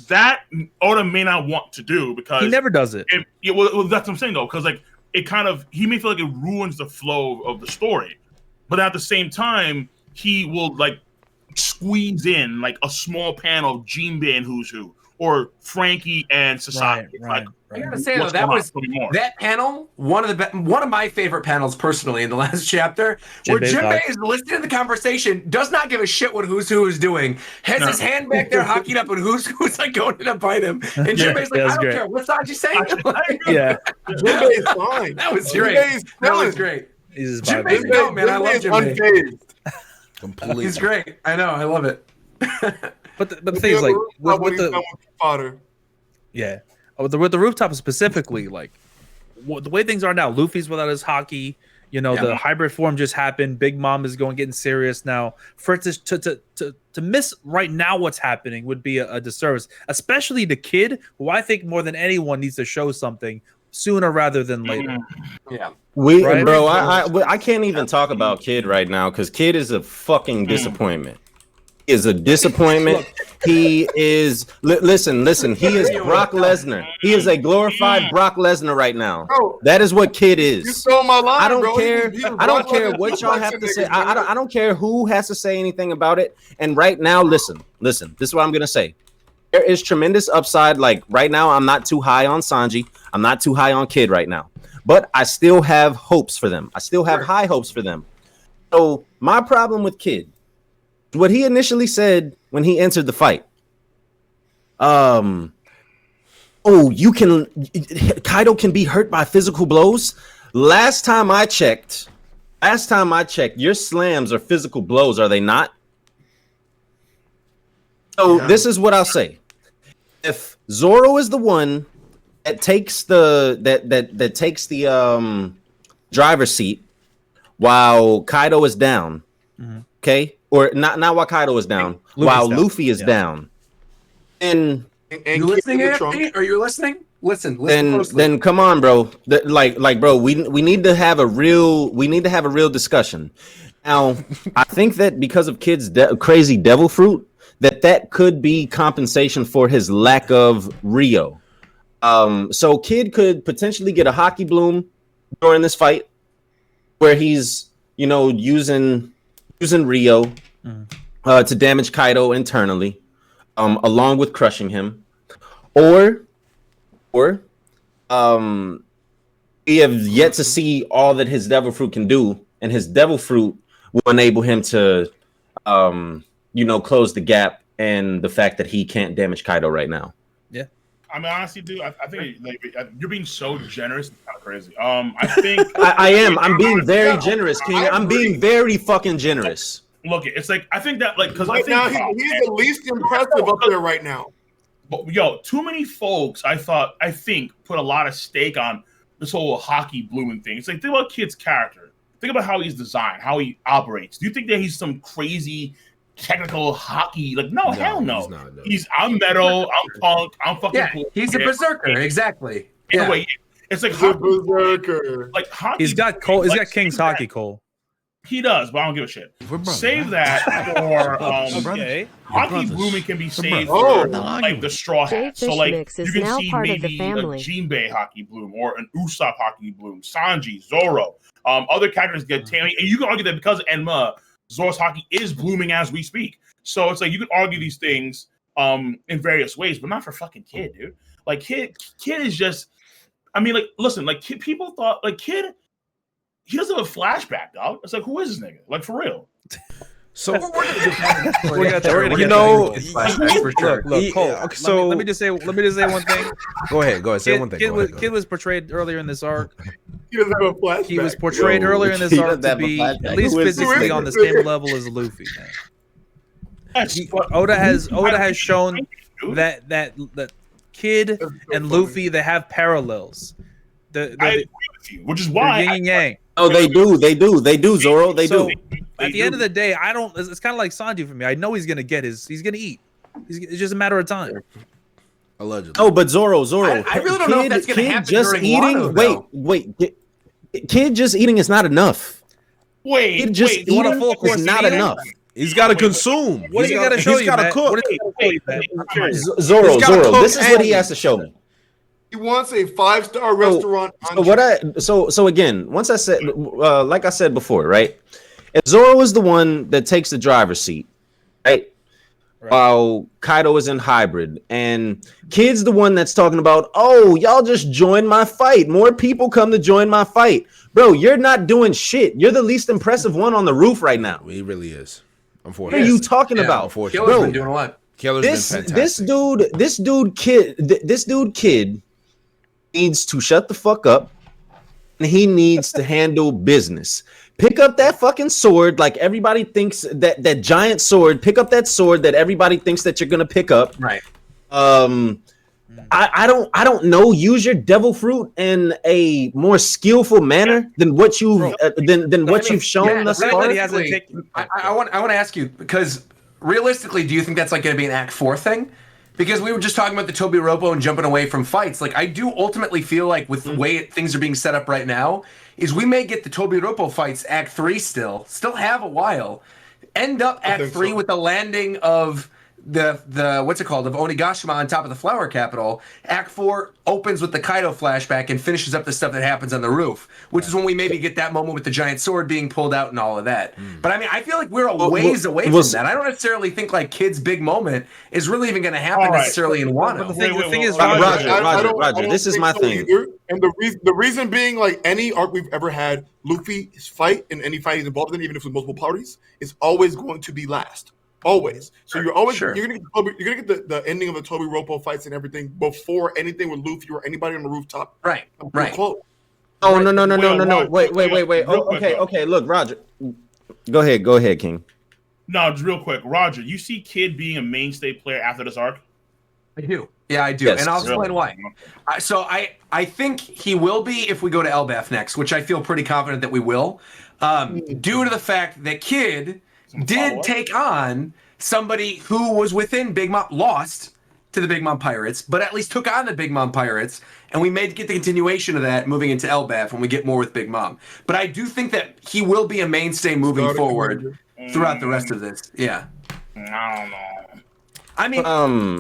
That Oda may not want to do because... He never does it. Well, that's what I'm saying, though, because, like, he may feel like it ruins the flow of the story, but at the same time, he will like squeeze in like a small panel of Jinbei and Who's Who, or Frankie and Sasaki. I gotta say though, that panel, one of my favorite panels personally in the last chapter, where Jinbei is listening to the conversation, does not give a shit what Who's Who is doing, has his hand back there hockeyed up, and Who's Who's like going to bite him, and Jinbei's like, I don't care, what's Sanji saying? Jinbei is fine. That was great. That was great. Jinbei's go, man. I love Jinbei. Completely. He's great. I know. I love it. But the thing is, like, with the fodder. with the rooftop specifically, like the way things are now, Luffy's without his hockey. You know, the hybrid form just happened. Big Mom is getting serious now. For it to miss right now what's happening would be a disservice, especially the kid, who I think more than anyone needs to show something sooner rather than later. Yeah. Bro, I can't even talk about Kid right now because Kid is a fucking disappointment. He is a disappointment. He is listen. He is Brock Lesnar. He is a glorified Brock Lesnar right now. Bro, that is what Kid is. You stole my line, I don't bro. care. I don't care what y'all have to say. I don't care who has to say anything about it. And right now, listen. This is what I'm gonna say. There is tremendous upside. Like right now, I'm not too high on Sanji. I'm not too high on Kid right now. But I still have hopes for them. I still have high hopes for them. So my problem with Kid, what he initially said when he entered the fight. Kaido can be hurt by physical blows. Last time I checked, your slams are physical blows, are they not? So this is what I'll say. If Zoro is the one that takes the driver's seat while Kaido is down, okay? Or not while Kaido is down, while Luffy is down. And you listening, Anthony? Are you listening? Listen then come on, bro. Bro, we need to have a real discussion. Now, I think that because of Kid's crazy devil fruit, that could be compensation for his lack of Rio. So Kid could potentially get a hockey bloom during this fight, where he's using Rio to damage Kaido internally, along with crushing him, or we have yet to see all that his devil fruit can do, and his devil fruit will enable him to close the gap and the fact that he can't damage Kaido right now. Yeah. I mean, honestly, dude, I think you're being so generous. It's kind of crazy. I think I am. I'm being very generous, King. I'm being very fucking generous. Look, it's like I think that because right now he's the least impressive up there right now. But too many folks I think put a lot of stake on this whole hockey blooming thing. It's like think about Kid's character. Think about how he's designed, how he operates. Do you think that he's some crazy technical hockey? Like, no, hell no. I'm metal, I'm punk, I'm fucking cool. He's a berserker, exactly. Anyway, it's like a berserker. Like hockey. He's got Cole. He's got King's hockey, Cole. He does, but I don't give a shit. Save that for hockey blooming can be saved for like the Straw Hat. So like you can see maybe a Jinbei hockey bloom or an Usopp hockey bloom, Sanji, Zoro, other characters get Tammy, and you can argue that because Enma, Zoro's hockey is blooming as we speak. So it's like you can argue these things in various ways, but not for fucking Kid, dude. Like Kid is just, I mean, like listen, like people thought like Kid. He doesn't have a flashback, dog. It's like, who is this nigga? Like, for real. So Look, Cole, so let me just say one thing. Go ahead. Say one thing. Kid was portrayed earlier in this arc. He doesn't have a flashback. He was portrayed earlier in this arc to be at least physically on the same level as Luffy. Man. Oda has shown that Kid and Luffy, they have parallels. I agree with you, which is why yin and yang. Oh, they do, Zoro. They do. At the end of the day, I don't. It's kind of like Sanji for me. I know he's gonna get he's gonna eat. It's just a matter of time. Allegedly. Oh, but Zoro. I really don't know if that's gonna happen just during eating. Wano, Wait. Kid just eating is not enough. Wait. You want a full course? Is not enough. He's got to consume. What do you got to show you? He's got to cook. Zoro. This is what he has to show me. He wants a 5-star restaurant. So again, once I said, like I said before, right? If Zoro is the one that takes the driver's seat, right? While Kaido is in hybrid, and Kid's the one that's talking about, oh, y'all just joined my fight. More people come to join my fight, bro. You're not doing shit. You're the least impressive one on the roof right now. He really is. What are you talking about? Killer's been doing a lot. Killer's been fantastic. This dude, Kid needs to shut the fuck up, and he needs to handle business. Pick up that fucking sword like everybody thinks that giant sword. Pick up that sword that everybody thinks that you're gonna pick up. Right. I don't know. Use your devil fruit in a more skillful manner than what you've you've shown thus far. I want to ask you, because realistically, do you think that's like going to be an Act 4 thing? Because we were just talking about the Toby Ropo and jumping away from fights. Like, I do ultimately feel like with the way things are being set up right now, is we may get the Toby Ropo fights Act 3 still have a while. End up Act 3 with the landing of the what's it called, of Onigashima on top of the flower capital. Act 4 opens with the Kaido flashback and finishes up the stuff that happens on the roof, which is when we maybe get that moment with the giant sword being pulled out and all of that. But I mean, I feel like we're a ways away from that. I don't necessarily think like Kid's big moment is really even going to happen necessarily in Wano. But the thing is, Roger, this is my thing. And the reason being, like, any arc we've ever had, Luffy's fight and any fight he's involved in, even if it's with multiple parties, is always going to be last. Always. So you're always you're gonna get the ending of the Toby Ropo fights and everything before anything with Luffy or anybody on the rooftop. Right. Close. Oh no. Wait. Okay. Look, Roger. Go ahead, King. No, just real quick. Roger, you see Kid being a mainstay player after this arc? I do. Yeah, I do. Yes, and I'll explain why. So I think he will be if we go to Elbaf next, which I feel pretty confident that we will. Due to the fact that Kid did take on somebody who was within Big Mom, lost to the Big Mom Pirates, but at least took on the Big Mom Pirates, and we may get the continuation of that moving into Elbaf when we get more with Big Mom. But I do think that he will be a mainstay moving forward throughout the rest of this. Yeah. I don't know. I mean,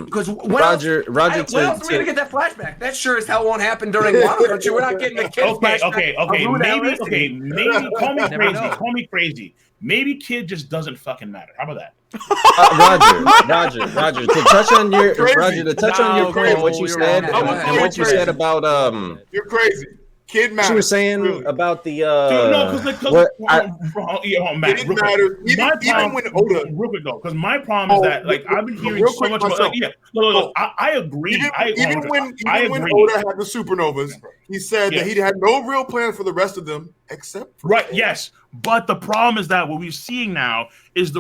because Roger, when else are we gonna get that flashback? That sure as hell won't happen during Wano Country. We're not getting the Kid flashback. Maybe call me crazy. Maybe Kid just doesn't fucking matter. How about that? Roger. To touch on your point, what you said, and what you said about you're crazy. Kid matters. What you were saying about the even when Oda, real quick though, because my problem is that like I've been hearing so much about I agree. Even when Oda had the supernovas, he said that he had no real plan for the rest of them except for yes. But the problem is that what we're seeing now is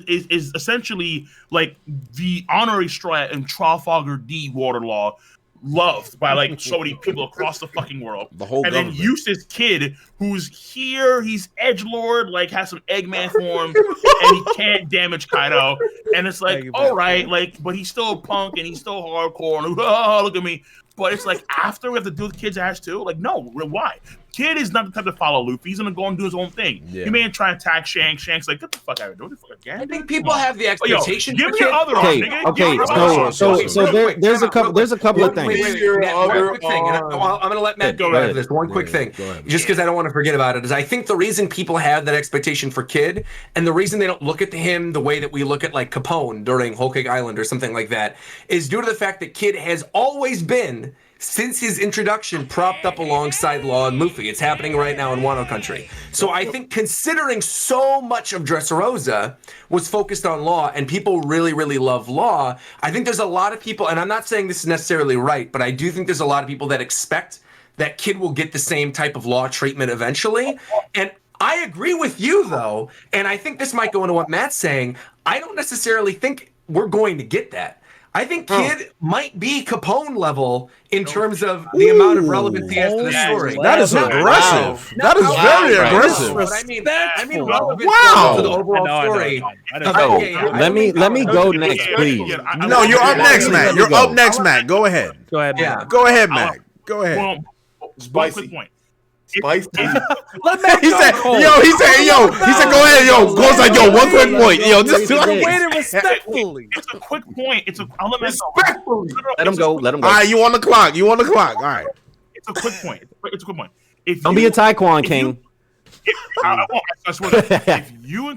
is essentially like the honorary strat in Trafalgar D water law, loved by like so many people across the fucking world. The whole and government. Then Eustace Kid, who's here, he's edgelord, like has some Eggman form, and he can't damage Kaido. And it's like, all right, like, but he's still a punk and he's still hardcore. And look at me. But it's like after we have to do the Kid's ass too. Like, no, why? Kid is not the type to follow Luffy. He's gonna go and do his own thing. Yeah. He may try and attack Shanks. Shanks like, get the fuck out of here. Do it again. I think people have the expectation. Give me your other arm, nigga. So there's a couple of things. One quick thing. I'm gonna let Matt go over this. One quick thing, just because I don't want to forget about it, is I think the reason people have that expectation for Kid, and the reason they don't look at him the way that we look at like Capone during Whole Cake Island or something like that, is due to the fact that Kid has always been, since his introduction, propped up alongside Law and Luffy. It's happening right now in Wano Country. So I think considering so much of Dressrosa was focused on Law and people really, really love Law, I think there's a lot of people, and I'm not saying this is necessarily right, but I do think there's a lot of people that expect that Kid will get the same type of Law treatment eventually. And I agree with you, though, and I think this might go into what Matt's saying. I don't necessarily think we're going to get that. I think Kid might be Capone level in terms of the amount of relevancy he has to the story. That is aggressive. That is very aggressive. But I mean relevant to the overall story. Let me go next, please. No, you're up next, Matt. You're up next, Matt. Go ahead. Go ahead. Yeah. Go ahead, Matt. Go ahead. Well, Spicy. point. Spicy. He said, go ahead, goes like, one quick point. Just respectfully. It's a quick point. I'll let Respectfully. Let him go. All right, you on the clock. All right. It's a quick point. It's a quick point. Don't be a Taekwon King. I swear to God, if you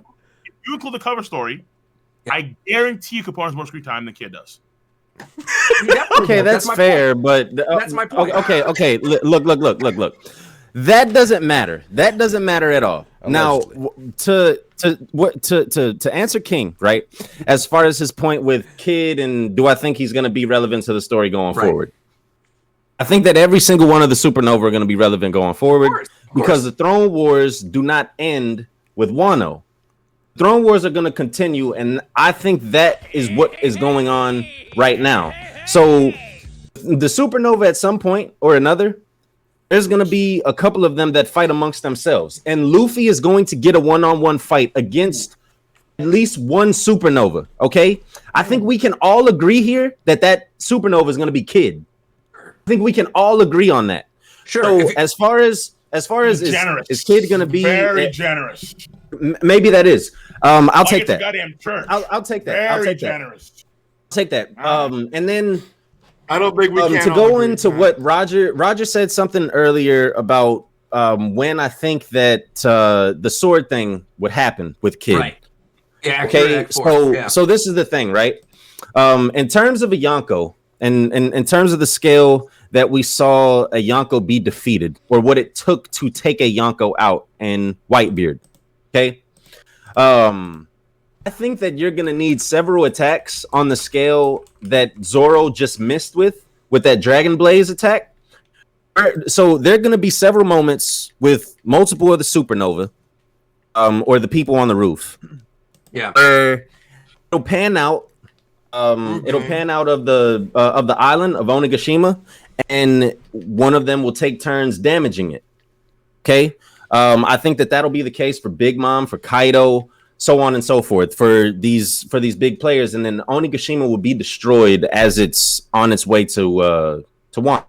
include the cover story, I guarantee you Capone has more screen time than Kid does. Okay, that's fair, but that's my point. Okay. Look. That doesn't matter. That doesn't matter at all. Allegedly. Now, to answer King, right? As far as his point with Kid, and do I think he's going to be relevant to the story going forward? I think that every single one of the Supernova are going to be relevant going forward, because the Throne Wars do not end with Wano. Throne Wars are going to continue, and I think that is what is going on right now. So the supernova at some point or another, there's going to be a couple of them that fight amongst themselves. And Luffy is going to get a one-on-one fight against at least one supernova, okay? I think we can all agree here that supernova is going to be Kid. I think we can all agree on that. Sure. So as far as is Kid going to be very generous? Maybe that is. I'll take that. Goddamn church. I'll take that. Very I'll take generous. that. I'll take that. And then I don't think we can to go into what Roger said something earlier about when I think that the sword thing would happen with Kid. Right. Yeah. Okay. So this is the thing, right? In terms of a Yonko, and in terms of the scale that we saw a Yonko be defeated, or what it took to take a Yonko out in Whitebeard. Okay. I think that you're gonna need several attacks on the scale that Zoro just missed with that Dragon Blaze attack. So there are gonna be several moments with multiple of the supernova, or the people on the roof. Yeah. It'll pan out. It'll pan out of the island of Onigashima, and one of them will take turns damaging it. Okay. I think that'll be the case for Big Mom, for Kaido, so on and so forth, for these big players, and then Onigashima will be destroyed as it's on its way to Wano,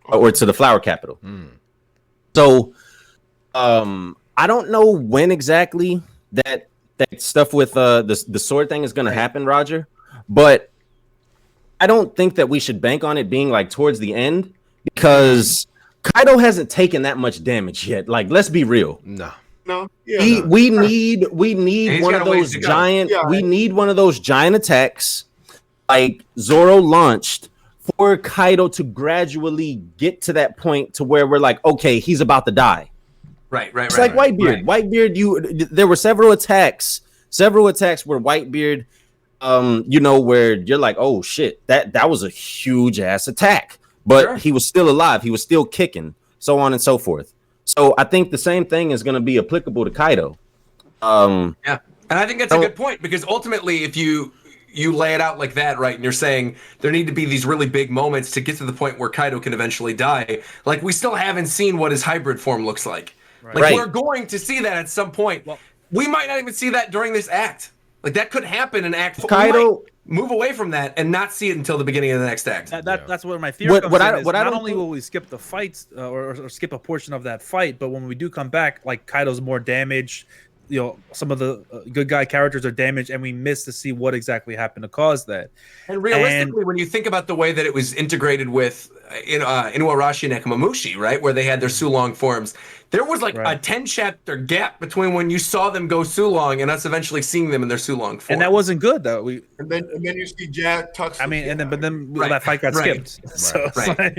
or to the Flower Capital. So, I don't know when exactly that stuff with the sword thing is going to happen, Roger, but I don't think that we should bank on it being like towards the end, because Kaido hasn't taken that much damage yet. Like, let's be real. No. Yeah. We need one of those giant. Yeah, we need one of those giant attacks, like Zoro launched, for Kaido to gradually get to that point to where we're like, okay, he's about to die. Right. It's like Whitebeard. Right. Whitebeard, there were several attacks where Whitebeard, where you're like, oh shit, that was a huge ass attack, but he was still alive, he was still kicking, so on and so forth. So I think the same thing is going to be applicable to Kaido. Yeah, and I think that's a good point, because ultimately, if you lay it out like that, right, and you're saying there need to be these really big moments to get to the point where Kaido can eventually die, like we still haven't seen what his hybrid form looks like. Like, we're going to see that at some point. Well, we might not even see that during this act. Like, that could happen in Act 4. Kaido move away from that and not see it until the beginning of the next act. That's what my theory comes in is. Not only will we skip the fights or skip a portion of that fight, but when we do come back, like, Kaido's more damaged. Some of the good guy characters are damaged, and we miss to see what exactly happened to cause that. And realistically, when you think about the way that it was integrated with Inuarashi and Nekomamushi, right, where they had their Sulong forms, there was like a 10-chapter gap between when you saw them go Sulong and us eventually seeing them in their Sulong form. And that wasn't good, though. And then you see Jack Tux. I mean, but then that fight got skipped. So right. Okay,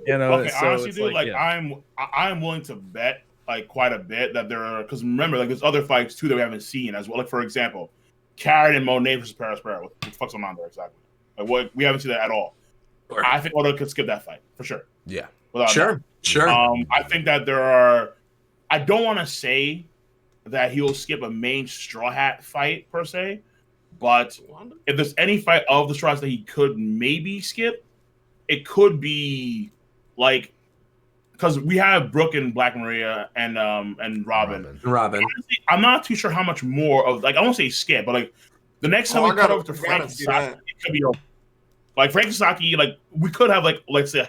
so honestly, dude, I'm willing to bet like quite a bit that there are, because remember, like, there's other fights too that we haven't seen as well. Like, for example, Carrot and Monet versus Paraspera. What the fuck's going on there exactly? Like, what, we haven't seen that at all. Sure. I think Oda could skip that fight for sure. Yeah, sure. I think that there are. I don't want to say that he'll skip a main Straw Hat fight per se, but if there's any fight of the Straw Hats that he could maybe skip, it could be like. Because we have Brooke and Black Maria and Robin. Honestly, I'm not too sure how much more of, like, I won't say skip, but like the next time we cut over to Frank Sasaki, it could be like Frank Sasaki, like we could have like, let's say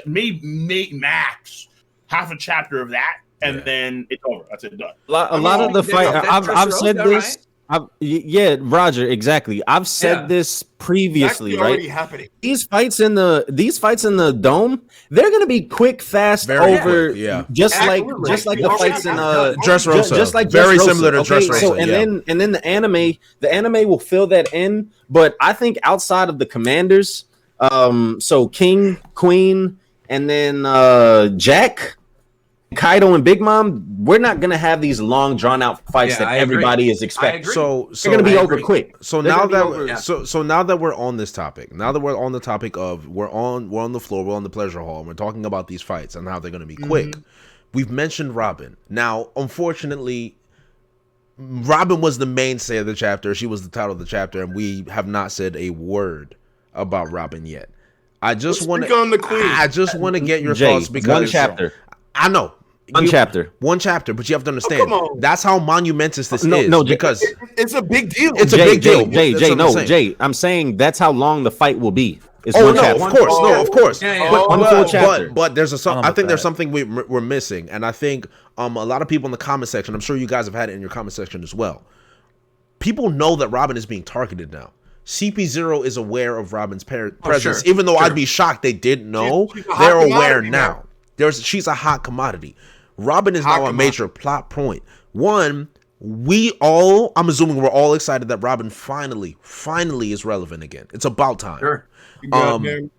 maybe max half a chapter of that, and then it's over. That's it, done. A lot of the fight. I've said this. Right? Roger, exactly. I've said this previously, right? Happening. These fights in the dome, they're gonna be quick, fast, just like the fights in Dressrosa. Just like very Dressrosa. similar to Dressrosa. So and then the anime will fill that in. But I think outside of the commanders, so King, Queen, and then Jack, Kaido and Big Mom, we're not gonna have these long drawn out fights that everybody is expecting. So they're gonna be over quick. So now that we're on this topic, now that we're on the topic of we're on the floor, we're on the pleasure hall, and we're talking about these fights and how they're gonna be quick. We've mentioned Robin. Now, unfortunately, Robin was the mainstay of the chapter. She was the title of the chapter, and we have not said a word about Robin yet. I just Let's want speak on the queen. I just want to get your Jay, thoughts because one chapter. I know. One chapter. One chapter, but you have to understand come on. that's how monumentous this No, is. no, Jay, because It's a big deal. it's a Jay, big deal. Jay, That's Jay, what no, I'm saying. Jay. I'm saying that's how long the fight will be. It's Oh one no, chapter. of course, no, of course. Yeah, yeah. But, One full chapter. but there's I don't know I think about there's that. something we're missing, and I think a lot of people in the comment section. I'm sure you guys have had it in your comment section as well. People know that Robin is being targeted now. CP0 is aware of Robin's presence, sure, even though sure. I'd be shocked they didn't know. She's a hot They're aware commodity now. She's a hot commodity. Robin is Hot now a commodity. major plot point. One, I'm assuming we're all excited that Robin finally is relevant again. It's about time. Sure. You goddamn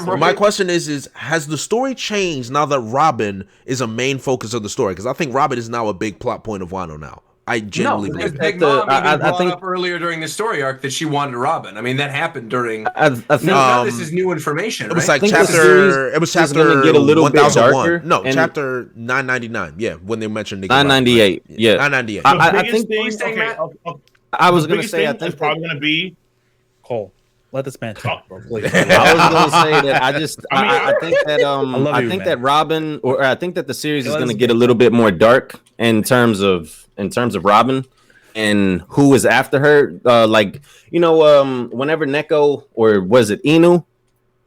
right. My question is has the story changed now that Robin is a main focus of the story? Because I think Robin is now a big plot point of Wano now. I No, genuinely because believe it. Big The- Mom even I brought think- up earlier during the story arc that she wanted Robin. I mean, that happened during. I think None of this is new information. It was right? like I think the series it was is gonna chapter get a little bit 1001. darker, No, and- chapter 999. Yeah, when they mentioned Nicki 998. Minaj. Yeah. 998. The I biggest think- thing, Matt? I was the gonna biggest say I thing is think probably gonna be Cole, let this man talk, bro. Please. I was gonna say that I think that love I you, think man. that Robin or I think that the series is Let gonna us get a little bit more dark in terms of Robin and who is after her. Whenever Neko or was it Inu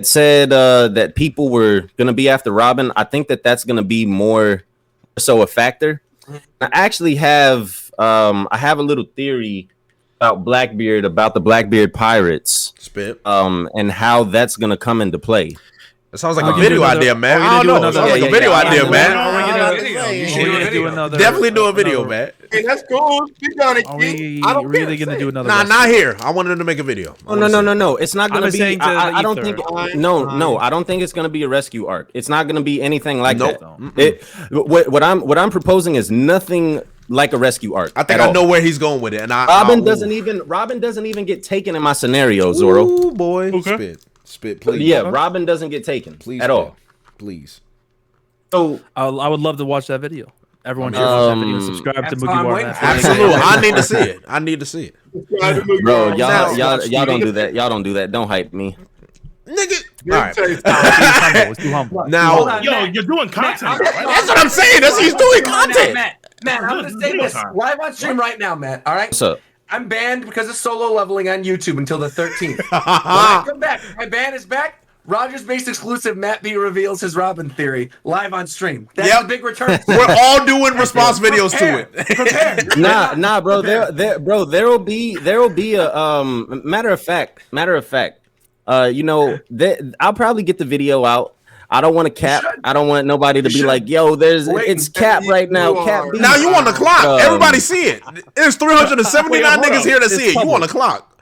said that people were gonna be after Robin, I think that that's gonna be more so a factor. I actually have I have a little theory about the Blackbeard pirates. Spit. And how that's gonna come into play. That sounds like Are a we video gonna do idea, another- man. are we I gonna don't do know. It sounds another- like a video idea, Are man. we gonna do Are we video? gonna do another? Definitely do a video, another- man. Hey, that's cool. Speak on it, Are King. we I don't really care. gonna Say do it. another? Nah, wrestling? not here. I wanted to make a video. Oh no! It's not gonna I'm be. saying to I the don't ether. think. No. I don't think it's gonna be a rescue arc. It's not gonna be anything like Nope. that. What I'm proposing is nothing like a rescue arc. I think at I all. know where he's going with it, and Robin doesn't even get taken in my scenario, Zoro. Ooh, boy. Okay. Spit, please. Yeah, Robin doesn't get taken Please, at spit. all. Please. So I would love to watch that video. Everyone should watch that video and subscribe to That's Moogie what I'm Bar. waiting for. Absolutely. I need to see it. I need to see it. bro, Now- y'all don't do that. Y'all don't do that. Don't hype me. Nigga. All right. It's too humble. Hold Now, on, Yo, Matt. you're doing content, Matt, right? that's what I'm saying. That's he's doing content. Matt, I'm gonna say this live on stream right now, Matt. All right. What's up? I'm banned because of solo leveling on YouTube until the 13th. When I come back, my ban is back. Rogersbase exclusive Matt B reveals his Robin theory live on stream. That's Yep. the big return. We're all doing response videos to it. Prepare. Nah, bro. There will be a matter of fact. I'll probably get the video out. I don't want to cap. I don't want nobody to be like, "Yo, it's cap right now." Cap. B. Now you on the clock. Everybody see it. There's 379 Wait, hold niggas up. here to see it. You on the clock.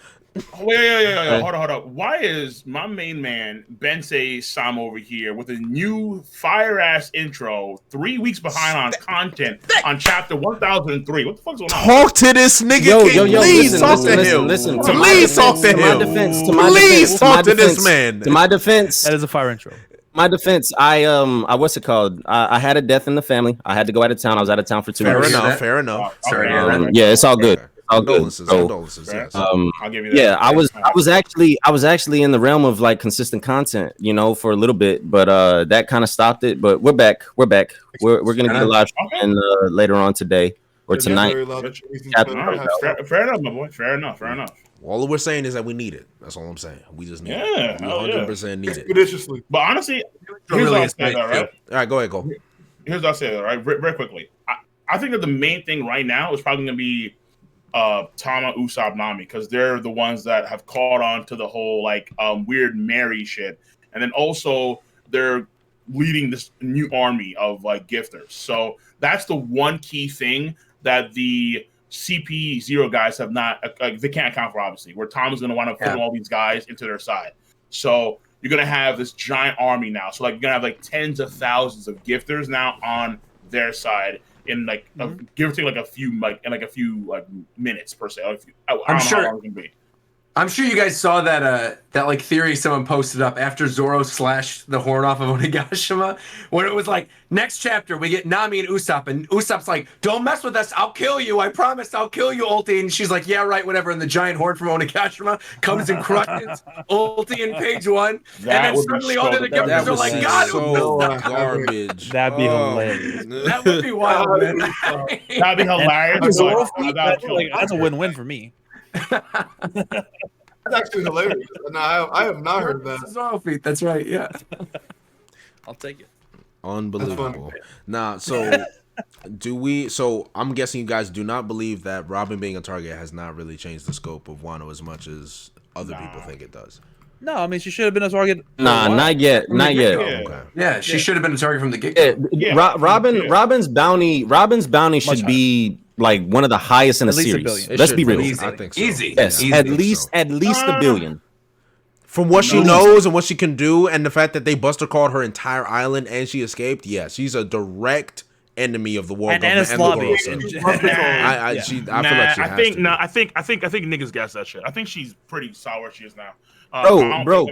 Wait. Hold on. Why is my main man Bensei Sam over here with a new fire ass intro 3 weeks behind on content on chapter 1003? What the fuck's going on? Talk to this nigga. Yo, King. Please talk to him. Listen. Please talk to him. Please talk to this man. To my defense. That is a fire intro. My defense. I what's it called? I had a death in the family. I had to go out of town. I was out of town for 2 Fair weeks. enough. Fair enough. Sorry, Yeah, it's all good. All good. Condolences. So, Condolences. Yes. I'll give you that. yeah, I was actually in the realm of like consistent content, for a little bit, but that kind of stopped it. But we're back. We're gonna get a live stream later on today or tonight. Fair enough, my boy. Fair enough. All we're saying is that we need it. That's all I'm saying. We just need Yeah, it. We hell yeah. 100% need it. Expeditiously. But honestly, here's Really what I'll is say, great, all right? All right, go ahead, go. Here's what I'll say, all right, very quickly. I think that the main thing right now is probably going to be Tama, Usopp, Nami, because they're the ones that have caught on to the whole like weird Mary shit, and then also they're leading this new army of like gifters. So that's the one key thing that the CP0 guys have not they can't account for, obviously. Where Tama's going to want to put all these guys into their side. So you're going to have this giant army now. So like you're going to have like tens of thousands of gifters now on their side. In like give or take like a few minutes per se. I don't know how long it's gonna be. I'm sure you guys saw that that like theory someone posted up after Zoro slashed the horn off of Onigashima, when it was like, next chapter we get Nami and Usopp, and Usopp's like, don't mess with us, I'll kill you, I promise I'll kill you, Ulti, and she's like, yeah, right, whatever, and the giant horn from Onigashima comes and crushes Ulti in page 1, and then suddenly all the other characters are like, God, so Usopp. garbage. That'd be hilarious. That would be wild, man. That'd be hilarious. Zoro feat, that's a win-win for me. That's actually hilarious. No, I have not heard that. Zoro feat, that's right, yeah. I'll take it. Unbelievable. Nah, so so I'm guessing you guys do not believe that Robin being a target has not really changed the scope of Wano as much as other people think it does. No, I mean she should have been a target. Nah, not yet. Not yet. Okay. Yeah, she should have been a target from the get-go. Robin's bounty should be like one of the highest in the At least $1 series. billion. Let's be real. Easy. I think so. Easy. Yes, Easy. at least $1 billion. From what she knows and what she can do, and the fact that they Buster called her entire island and she escaped, yeah, she's a direct enemy of the world And Ennis government Lobby. and the Goro. I feel like she has to. I think niggas guess that shit. I think she's pretty solid where she is now.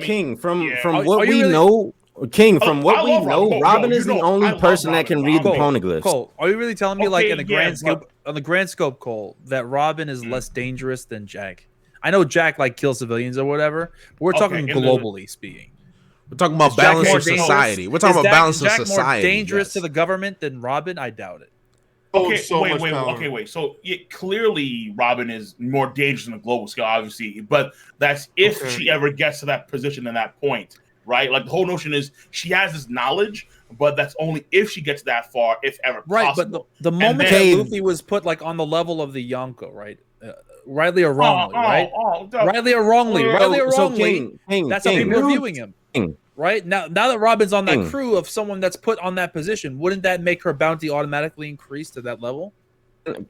King, from Are what you we really- know, King, from I what we love know, Robin. Robin Yo, is you the know, only I love person that Robin. can read the Cole, poneglyphs. Cole, are you really telling me like in the grand but- scope, on the grand scope, Cole, that Robin is less dangerous than Jack? I know Jack like kills civilians or whatever, but we're talking globally speaking. We're talking about Is Jack balance more of dangerous? society. We're talking Is about balance of Jack more society. dangerous yes. to the government than Robin? I doubt it. Okay, So much power. wait. So clearly, Robin is more dangerous on a global scale, obviously. But that's if she ever gets to that position and that point, right? Like the whole notion is she has this knowledge, but that's only if she gets that far, if ever Right, possible. but the moment that then- Luffy was put like on the level of the Yonko, right? Rightly or wrongly, right? Rightly or wrongly, rightly or So wrongly. King, That's how King, people are viewing him. King. Right now that Robin's on that King. crew of someone that's put on that position, wouldn't that make her bounty automatically increase to that level?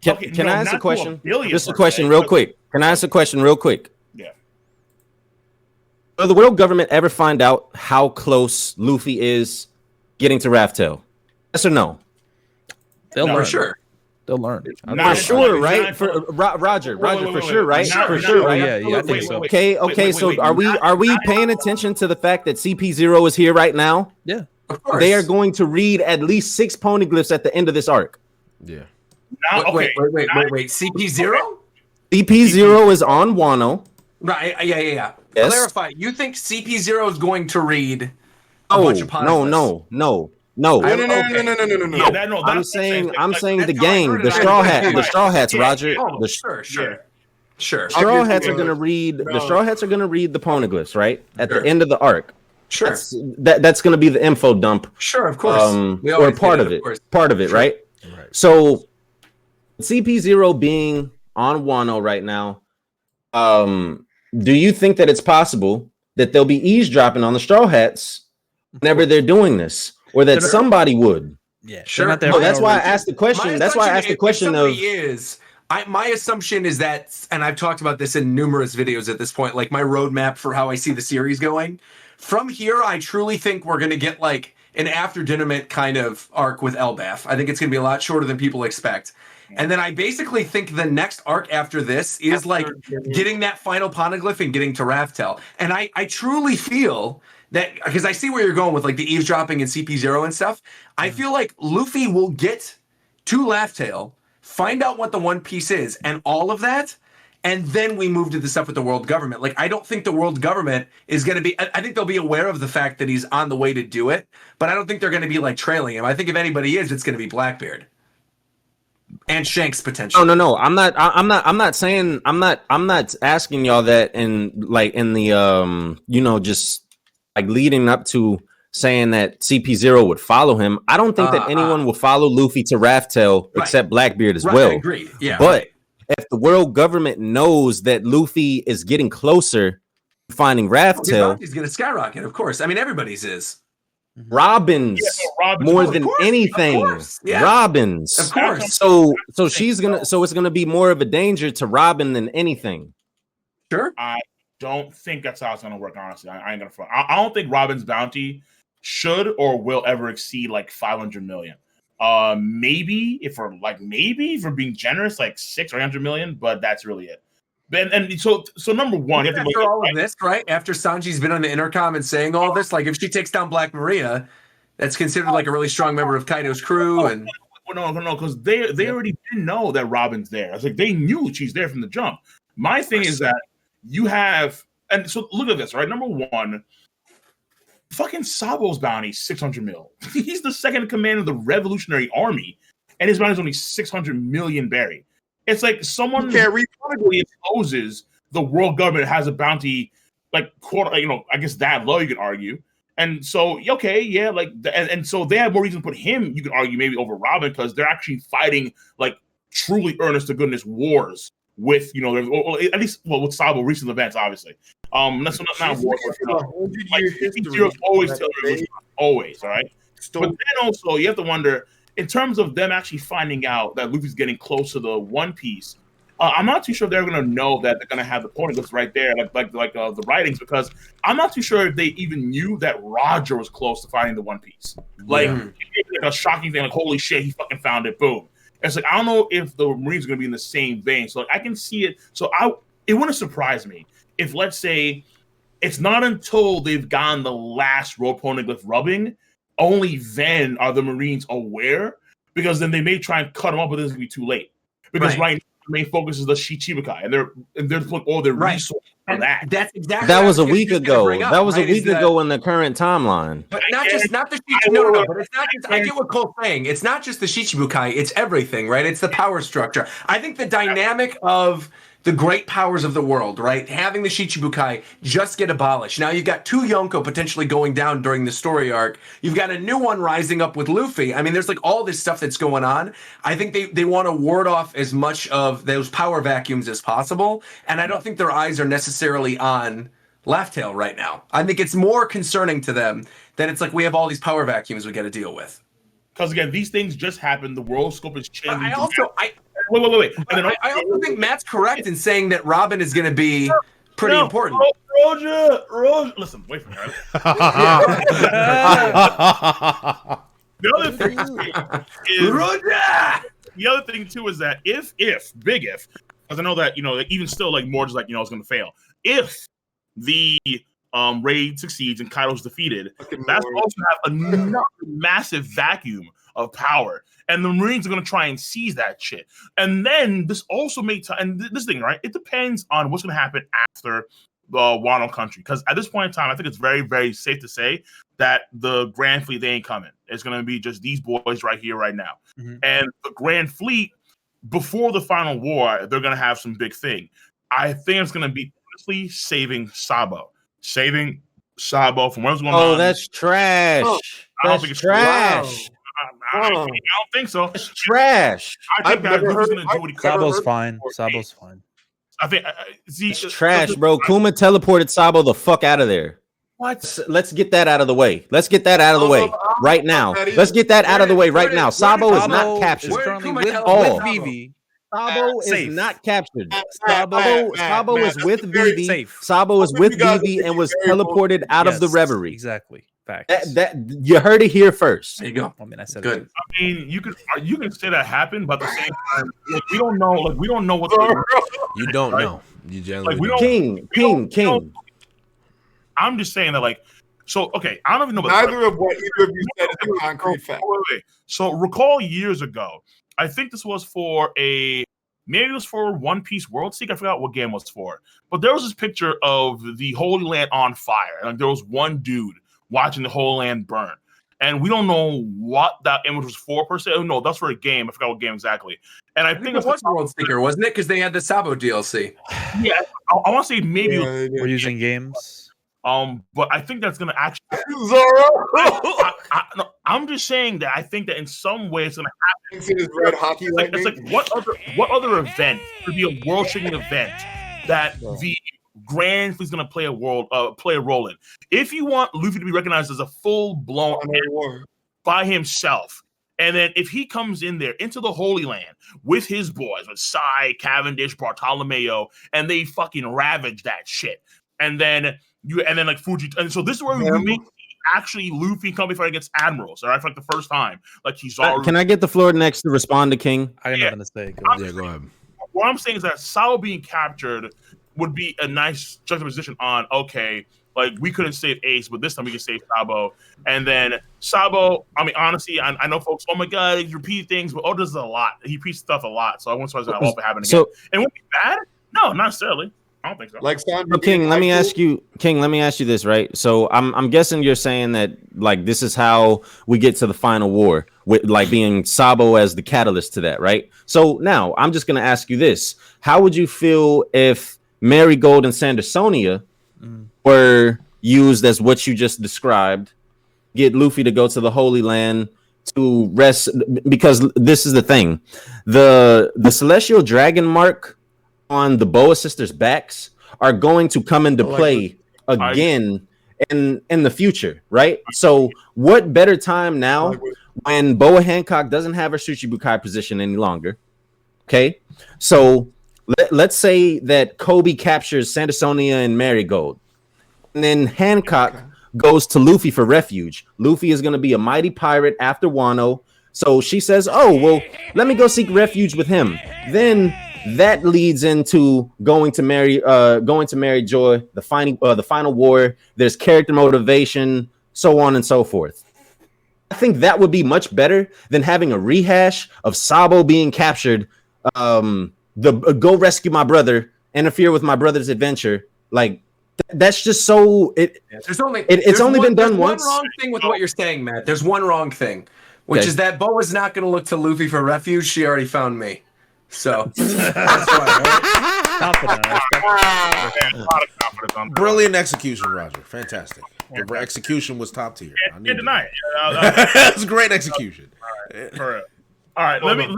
Can I ask a question? billion Just a per question, se, real but- quick. Can I ask a question, real quick? Yeah. Will the world government ever find out how close Luffy is getting to Raftel? Yes or no? They'll No, learn. For sure. They'll learn. Not- For sure, not- right? not- For Roger, wait, for sure, right? Not- For not- sure, Oh right? yeah, I think so. Okay. So are we paying attention to the fact that CP0 is here right now? Yeah. Of course. They are going to read at least 6 poneglyphs at the end of this arc. Yeah. Okay. Wait. CP0? CP0 is on Wano. Right. Yeah. Yes. Clarify. You think CP0 is going to read a Oh, bunch of poneglyphs? no. No. I- No. Yeah, that, no, I'm that's saying like, the gang, the straw hats, Roger. Oh, The sure. straw I'll hats give are you gonna a- read. The no. straw hats are gonna read the poneglyphs, right? At Sure. the end of the arc. Sure. That's gonna be the info dump. Sure, of course. We Or always part do of that, it. course. Part of it, Sure. right? Right. So CP0 being on Wano right now, do you think that it's possible that they'll be eavesdropping on the straw hats whenever they're doing this, or that somebody would? Yeah, Sure. They're not there No, for that's no why I reason. asked the question. That's why I asked the question of. My assumption is that, and I've talked about this in numerous videos at this point, like my roadmap for how I see the series going. From here, I truly think we're going to get like an after Dynamite kind of arc with Elbaf. I think it's going to be a lot shorter than people expect. And then I basically think the next arc after this is like getting that final poneglyph and getting to Raftel. And I truly feel that, because I see where you're going with like the eavesdropping and CP0 and stuff. I feel like Luffy will get to Raftel, find out what the One Piece is and all of that, and then we move to the stuff with the world government. Like, I don't think the world government is going to be, I think they'll be aware of the fact that he's on the way to do it, but I don't think they're going to be like trailing him. I think if anybody is, it's going to be Blackbeard. And Shanks potentially. No. I'm not saying. I'm not asking y'all that in like in the just like leading up to saying that CP0 would follow him. I don't think that anyone will follow Luffy to Raftel except Blackbeard as well. I agree. Yeah. But if the world government knows that Luffy is getting closer to finding Raftel, he's going to skyrocket, of course. I mean, everybody's is. Robin's more than anything. Yeah. Robin's, Of course. So it's gonna be more of a danger to Robin than anything. Sure. I don't think that's how it's gonna work. Honestly, I ain't gonna front. I don't think Robin's bounty should or will ever exceed like 500 million. Maybe if we're being generous, like 600 or 800 million, but that's really it. And so number one, you have to After all of this, right? After Sanji's been on the intercom and saying all this, like if she takes down Black Maria, that's considered like a really strong member of Kaido's crew. And no, because they already didn't know that Robin's there. It's like they knew she's there from the jump. My thing is that you have, and so look at this, right? Number one, fucking Sabo's bounty 600 mil. He's the second in command of the Revolutionary Army, and his bounty is only 600 million berry. It's like someone probably exposes the world government has a bounty, like I guess that low. You could argue, and so okay, yeah, like, and so they have more reason to put him. You could argue maybe over Robin because they're actually fighting like truly earnest to goodness wars with at least with Sabo recent events, obviously. That's not wars. Like always, all right. But then also you have to wonder, in terms of them actually finding out that Luffy's getting close to the One Piece, I'm not too sure if they're going to know that they're going to have the poneglyphs right there, like the writings, because I'm not too sure if they even knew that Roger was close to finding the One Piece. Like, a shocking thing, like, holy shit, he fucking found it, boom. And it's like, I don't know if the Marines are going to be in the same vein. So like, I can see it. So it wouldn't surprise me if, let's say, it's not until they've gotten the last road poneglyph rubbing, only then are the Marines aware, because then they may try and cut them up, but it's going to be too late. Because right now, the main focus is the Shichibukai, and they're putting all their resources on that. That's exactly that was a week ago. That was a week ago in the current timeline. But not the Shichibukai. No. But it's not just. I get what Cole's saying. It's not just the Shichibukai. It's everything, right? It's the power structure. I think the dynamic of the great powers of the world, right? Having the Shichibukai just get abolished. Now you've got 2 Yonko potentially going down during the story arc. You've got a new one rising up with Luffy. I mean, there's like all this stuff that's going on. I think they want to ward off as much of those power vacuums as possible. And I don't think their eyes are necessarily on Laughtail right now. I think it's more concerning to them that it's like we have all these power vacuums we got to deal with. Because again, these things just happened. The world scope is changing. Wait. I also think Matt's correct in saying that Robin is going to be pretty important. Roger. Listen, wait for me. The other thing is Roger. The other thing too is that if big if, because I know that even still like more just like it's going to fail. If the raid succeeds and Kaido's defeated, that's also have another massive vacuum of power. And the Marines are going to try and seize that shit. And then this also makes and this thing, right? It depends on what's going to happen after the Wano country. Because at this point in time, I think it's very, very safe to say that the Grand Fleet, they ain't coming. It's going to be just these boys right here, right now. Mm-hmm. And the Grand Fleet, before the final war, they're going to have some big thing. I think it's going to be honestly saving Sabo. Saving Sabo from what's going on. Oh, that's trash. I don't think it's trash. I don't think so. It's trash. I think Sabo's fine. Sabo's fine. I think it's trash, bro. Kuma teleported Sabo the fuck out of there. What? Let's get that out of the way. Let's get that out of the way right now. Let's get that out of the way right now. Sabo is not captured. With Vivi. Sabo is not captured. Sabo is with Vivi. Sabo is with Vivi and was teleported out of the reverie. Exactly. Facts. That you heard it here first. There you go. I mean, I said good. It. I mean, you can say that happened, but at the same time, we don't know. Like we don't know what you don't know. You generally King. I'm just saying that, like, so okay. I don't even know. Neither of what either of you said is a concrete fact. Wait. So recall years ago, I think this was for maybe it was for One Piece World Seek. I forgot what game it was for, but there was this picture of the Holy Land on fire, and like, there was one dude watching the whole land burn. And we don't know what that image was for per se. Oh, no, that's for a game. I forgot what game exactly. And I think it was World Seeker, wasn't it? Because they had the Sabo DLC. Yeah, I want to say maybe we're using games. But I think that's gonna actually Zoro. I'm just saying that I think that in some way it's gonna happen. See this red hockey it's like what other event could be a world-shaking event that the Grand Fleet's gonna play a role in. If you want Luffy to be recognized as a full-blown by himself, and then if he comes in there into the Holy Land with his boys, with Sai, Cavendish, Bartolomeo, and they fucking ravage that shit, and then like Fuji, and so this is where we make actually Luffy come fight against admirals, all right, for like the first time. Like he's already. Can I get the floor next to respond to King? I got nothing to say. Yeah, go ahead. what I'm saying is that Sabo being captured would be a nice juxtaposition on, okay, like we couldn't save Ace, but this time we can save Sabo. And then Sabo, I mean, honestly, I know folks, oh my God, he repeats things, but Oda's a lot. He repeats stuff a lot. So I won't surprise that won't happen again. So, and would it be bad? No, not necessarily. I don't think so. Like Sanji So King, being let me high ask school? you, King, let me ask you this, right? So I'm guessing you're saying that like this is how we get to the final war, with like being Sabo as the catalyst to that, right? So now I'm just gonna ask you this: how would you feel if Marigold and Sandersonia were used as what you just described? Get Luffy to go to the Holy Land to rest, because this is the thing: the Celestial Dragon mark on the Boa sisters' backs are going to come into play again in the future, right? So what better time now when Boa Hancock doesn't have her Shichibukai position any longer? Okay, so let's say that Kobe captures Sandersonia and Marigold, and then Hancock goes to Luffy for refuge. Luffy is going to be a mighty pirate after Wano, so she says, oh well, let me go seek refuge with him. Then that leads into going to marry Joy, the final war. There's character motivation, so on and so forth. I think that would be much better than having a rehash of Sabo being captured. Go rescue my brother, interfere with my brother's adventure. Like that's just so. It's only been done once. One wrong thing with what you're saying, Matt. There's one wrong thing, which is that Boa's not going to look to Luffy for refuge. She already found me. So that's why, right? Brilliant execution, Roger. Fantastic. Your execution was top tier. Can't deny it. That's great execution. All right. Let me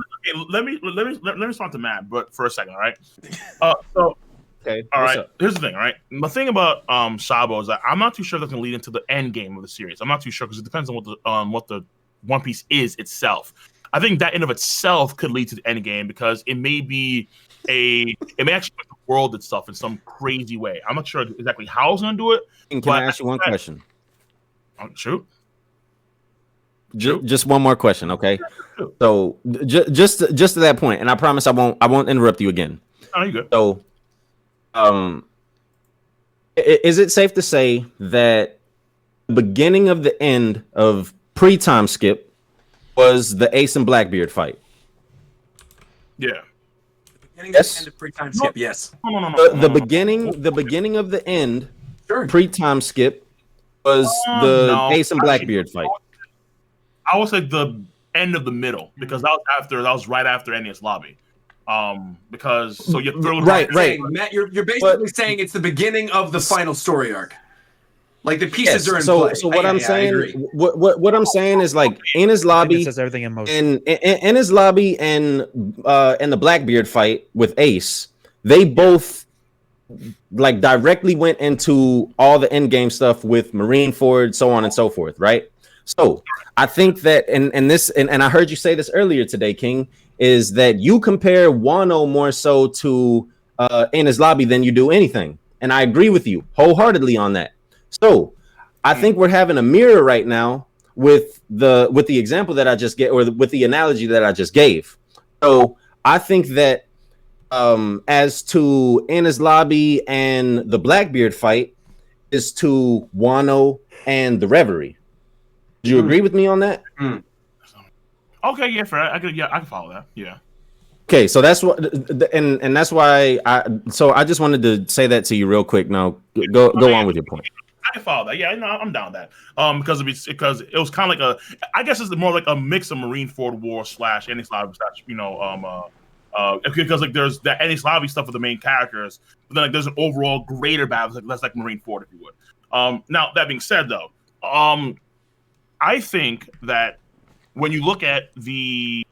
respond to Matt, but for a second, all right? Okay. All right. Here's the thing, right? The thing about Sabo is that I'm not too sure that's going to lead into the end game of the series. I'm not too sure because it depends on what the One Piece is itself. I think that in of itself could lead to the end game because it may actually make the world itself in some crazy way. I'm not sure exactly how it's going to do it. Can I ask you one question? Shoot. Just one more question, okay? So just to that point, and I promise I won't interrupt you again. Oh, you good. So, is it safe to say that the beginning of the end of pre-time skip was the Ace and Blackbeard fight? Yeah. Yes. End of pre-time skip. Yes. No. The beginning of the end pre-time skip was the Ace and Blackbeard fight. I would say the end of the middle because that was right after Enies Lobby. Because so you're right. Matt, you're basically saying it's the beginning of the final story arc. Like the pieces are in play. So what I'm saying, what I'm saying is like Enies Lobby says everything in motion. and Enies Lobby and the Blackbeard fight with Ace, they both like directly went into all the end game stuff with Marineford, so on and so forth, right? So I think that and I heard you say this earlier today, King, is that you compare Wano more so to Enies Lobby than you do anything, and I agree with you wholeheartedly on that. So I think we're having a mirror right now with the example that I just gave, or with the analogy that I just gave. So I think that as to Enies Lobby and the Blackbeard fight is to Wano and the Reverie. Do you agree with me on that? Okay, yeah, fair. I can follow that. Yeah. Okay, so that's what, and that's why I just wanted to say that to you real quick. Now go on with your point. I can follow that. Yeah, no, I'm down with that. Because it was kind of like I guess it's more like a mix of Marineford War / Enies Lobby / because like there's the Enies Lobby stuff with the main characters, but then like there's an overall greater battle, like less like Marineford, if you would. Now that being said, though, I think that when you look at the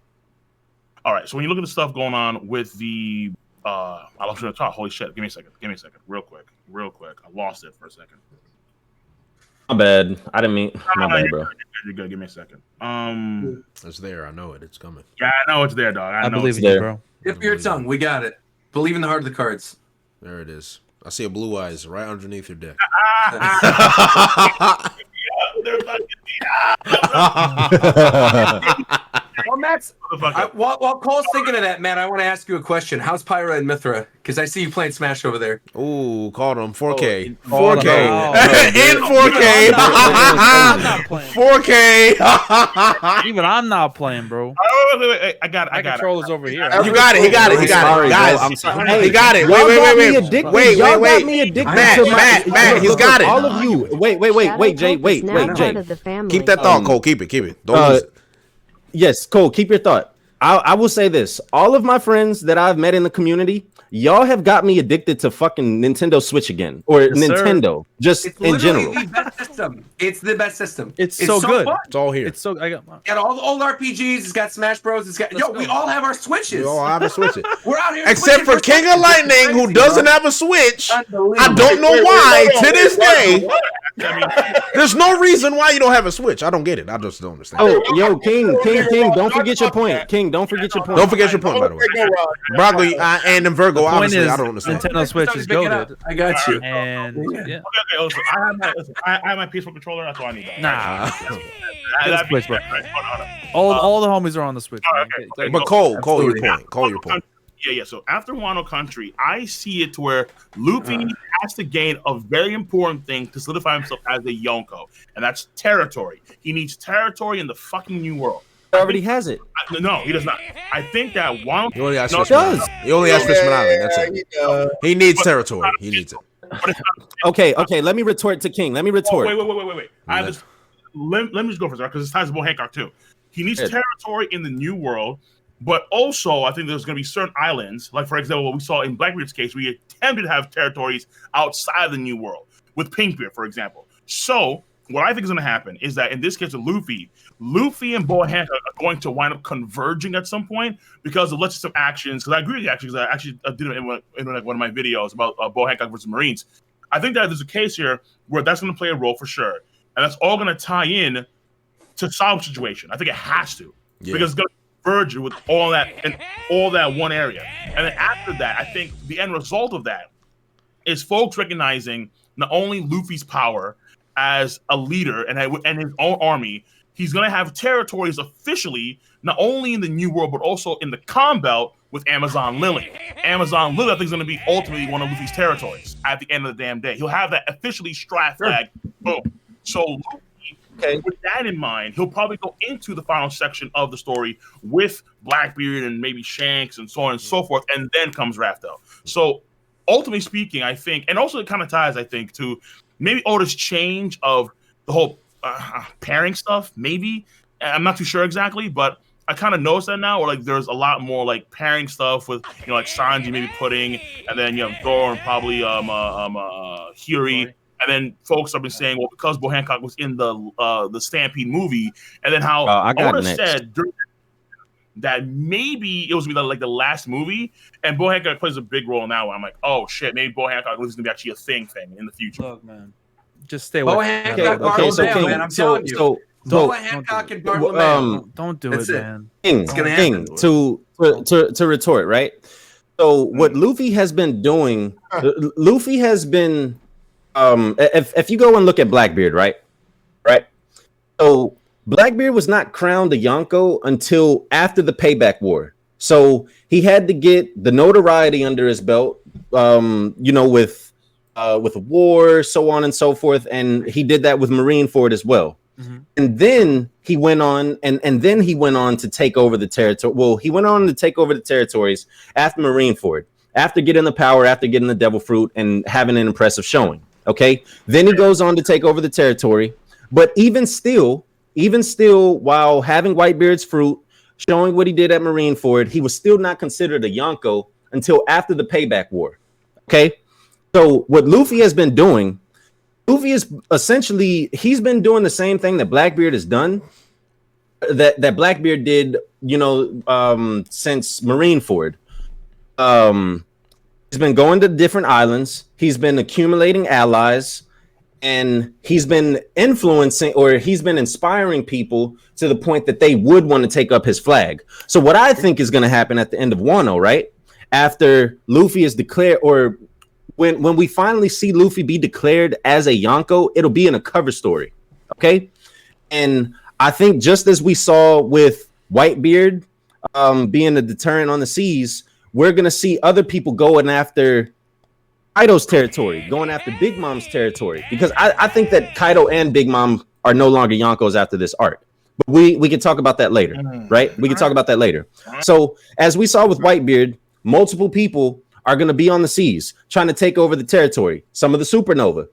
when you look at the stuff going on with the I lost your talk. Holy shit! Give me a second, real quick. I lost it for a second. My bad. I didn't mean. My bad, bro. You're good. Give me a second. It's there. I know it. It's coming. Yeah, I know it's there, dog. I believe in you, bro. Tip your tongue. We got it. Believe in the heart of the cards. There it is. I see a blue eyes right underneath your dick. Well, Matt Lance, while Cole's thinking of that, man, I want to ask you a question. How's Pyra and Mithra? Because I see you playing Smash over there. Ooh, called him 4K. Oh, 4K. no. In 4K. I'm not playing. 4K. Even I'm not playing, bro. Wait, I got My controller's over here. You got it. He got it. He got Sorry, it. bro. Guys, I'm sorry. he got it. Y'all got me Wait. addicted. Wait. Y'all got me addicted Matt, to my- Matt, he's Look, got it. All of you. Wait, Jay. Wait, Jay. Keep that thought, Cole. Keep it. Don't lose it. Yes, Cole, keep your thought. I will say this. All of my friends that I've met in the community, y'all have got me addicted to fucking Nintendo Switch again. Or Nintendo, just It's in general. literally the best system. It's the best system. It's so good. fun. It's all here. It's so I got It's got all the old RPGs. It's got Smash Bros. It's got we all have our Switches. We all have a Switch. We're out here. Except for King of Lightning, who doesn't have a Switch. I Unbelievable. don't know why to this day. I mean, There's no reason why you don't have a Switch. I don't get it. I just don't understand. Oh, yo, King, don't forget your point. King, don't forget your point. Don't forget your point, by the way. Broccoli and then Virgo, The point obviously, is, I don't understand. Nintendo Switch is goated. I got you. And yeah. okay, listen, I have my PS4 controller. That's all I need. Nah. That'd be Switch, bro. right. Hold on. All the homies are on the Switch. man. Okay. But Cole, your point. Cole, your point. Yeah. So after Wano Country, I see it to where Lupin has to gain a very important thing to solidify himself as a Yonko, and that's territory. He needs territory in the fucking new world. He already has it. No, he does not. I think that Wano He only has No, Fishman does. Island. He only has Fishman Island. That's it. He needs territory. He needs it. Okay, let me retort to King. Let me retort. Wait. I have this. Let me just go for it because this ties to Bo Hancock too. He needs territory in the new world, but also I think there's going to be certain islands, like for example, what we saw in Blackbeard's case, we attempted to have territories outside the new world with Pinkbeard, for example. So what I think is going to happen is that in this case of Luffy and Bo Hancock are going to wind up converging at some point because of legislative actions. Because I agree with you actually, because I actually did it in one of my videos about Bo Hancock versus Marines. I think that there's a case here where that's going to play a role for sure. And that's all going to tie in to solve situation. I think it has to because it's going to converge with all that one area. And then after that, I think the end result of that is folks recognizing not only Luffy's power as a leader and his own army, he's going to have territories officially not only in the new world but also in the Calm Belt with Amazon Lily. Amazon Lily, I think, is going to be ultimately one of Luffy's territories at the end of the damn day. He'll have that officially Strat flag. Boom. So Luffy, with that in mind, he'll probably go into the final section of the story with Blackbeard and maybe Shanks and so on and so forth, and then comes Rafto. So ultimately speaking, I think, and also it kind of ties, I think, to maybe all this change of the whole pairing stuff, maybe. I'm not too sure exactly, but I kind of noticed that now, or like there's a lot more like pairing stuff with, like Sanji maybe putting, and then you have Zoro and probably Hiri. And then folks have been saying, well, because Bo Hancock was in the Stampede movie, and then how Oda said that maybe it was gonna be like the last movie, and Bo Hancock plays a big role now. I'm like, oh shit, maybe Bo Hancock is gonna be actually a thing in the future. Look, man, just stay away. Bo Hancock, man, I'm telling you. Bo Hancock and Bartolomeo. Don't do it, man. It's gonna happen. To retort, right? So what Luffy has been doing, Luffy has been. If you go and look at Blackbeard, right? So Blackbeard was not crowned a Yonko until after the Payback War. So he had to get the notoriety under his belt, with a war, so on and so forth, and he did that with Marineford as well. Mm-hmm. And then he went on, and then he went on to take over the territory. Well, he went on to take over the territories after Marineford, after getting the power, after getting the Devil Fruit, and having an impressive showing. Okay, then he goes on to take over the territory, but even still, while having Whitebeard's fruit, showing what he did at Marineford, he was still not considered a Yonko until after the Payback War. Okay, so what Luffy has been doing, he's been doing the same thing that Blackbeard has done, that Blackbeard did, since Marineford. He's been going to different islands. He's been accumulating allies, and he's been influencing, or he's been inspiring people to the point that they would want to take up his flag. So what I think is going to happen at the end of Wano, right? After Luffy is declared, or when we finally see Luffy be declared as a Yonko, it'll be in a cover story. Okay. And I think just as we saw with Whitebeard, being a deterrent on the seas, we're gonna see other people going after Kaido's territory, going after Big Mom's territory, because I think that Kaido and Big Mom are no longer Yonkos after this arc. But we can talk about that later, right? We can talk about that later. So as we saw with Whitebeard, multiple people are going to be on the seas trying to take over the territory. Some of the supernova,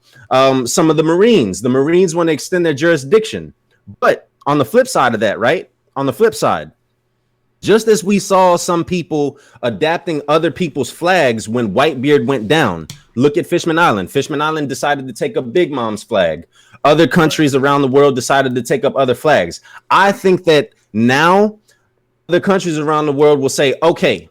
some of the Marines. The Marines want to extend their jurisdiction. But on the flip side of that, right? On the flip side, just as we saw some people adapting other people's flags when Whitebeard went down, look at Fishman Island. Fishman Island decided to take up Big Mom's flag. Other countries around the world decided to take up other flags. I think that now other countries around the world will say, okay,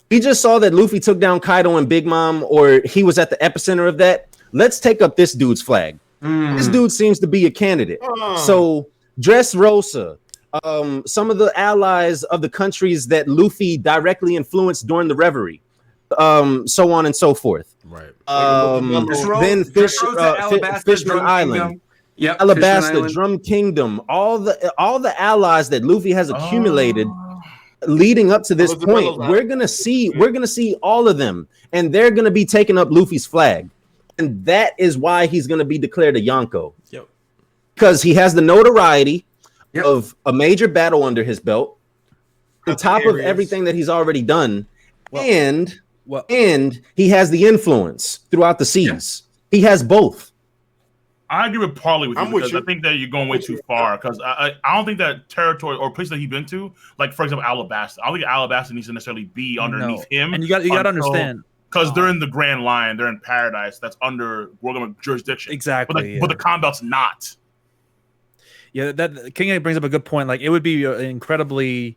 we just saw that Luffy took down Kaido and Big Mom, or he was at the epicenter of that. Let's take up this dude's flag. This dude seems to be a candidate. So Dressrosa, some of the allies of the countries that Luffy directly influenced during the Reverie, so on and so forth. Right. Then Fishman Island, Alabasta, Drum Kingdom, all the allies that Luffy has accumulated leading up to this point. We're gonna see all of them, and they're gonna be taking up Luffy's flag, and that is why he's gonna be declared a Yonko. Yep. Because he has the notoriety of a major battle under his belt, on top of everything that he's already done, and he has the influence throughout the seas. He has both. I agree with partly with you because I think that you're going way too far. Because I don't think that territory or place that he's been to, like for example Alabasta, I don't think Alabasta needs to necessarily be underneath him. And you got to understand, because they're in the Grand Line, they're in Paradise, that's under world government jurisdiction. Exactly. But the combat's not. Yeah, that King brings up a good point. Like it would be incredibly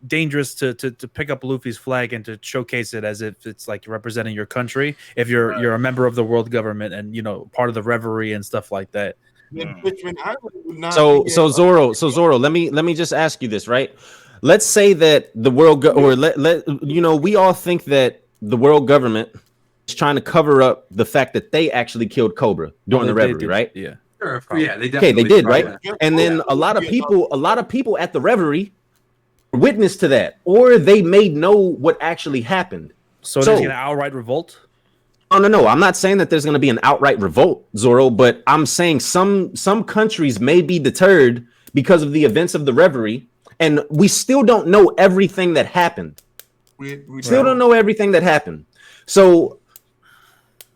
dangerous to pick up Luffy's flag and to showcase it as if it's like representing your country if you're a member of the world government and part of the Reverie and stuff like that. So Zoro, let me just ask you this, right? Let's say that the world we all think that the world government is trying to cover up the fact that they actually killed Cobra during the Reverie, right? Yeah. Sure. Yeah, they did, right? And then a lot of people at the Reverie witness to that, or they may know what actually happened. So there's an outright revolt? No. I'm not saying that there's going to be an outright revolt, Zoro, but I'm saying some countries may be deterred because of the events of the Reverie, and we still don't know everything that happened. We still don't know everything that happened. So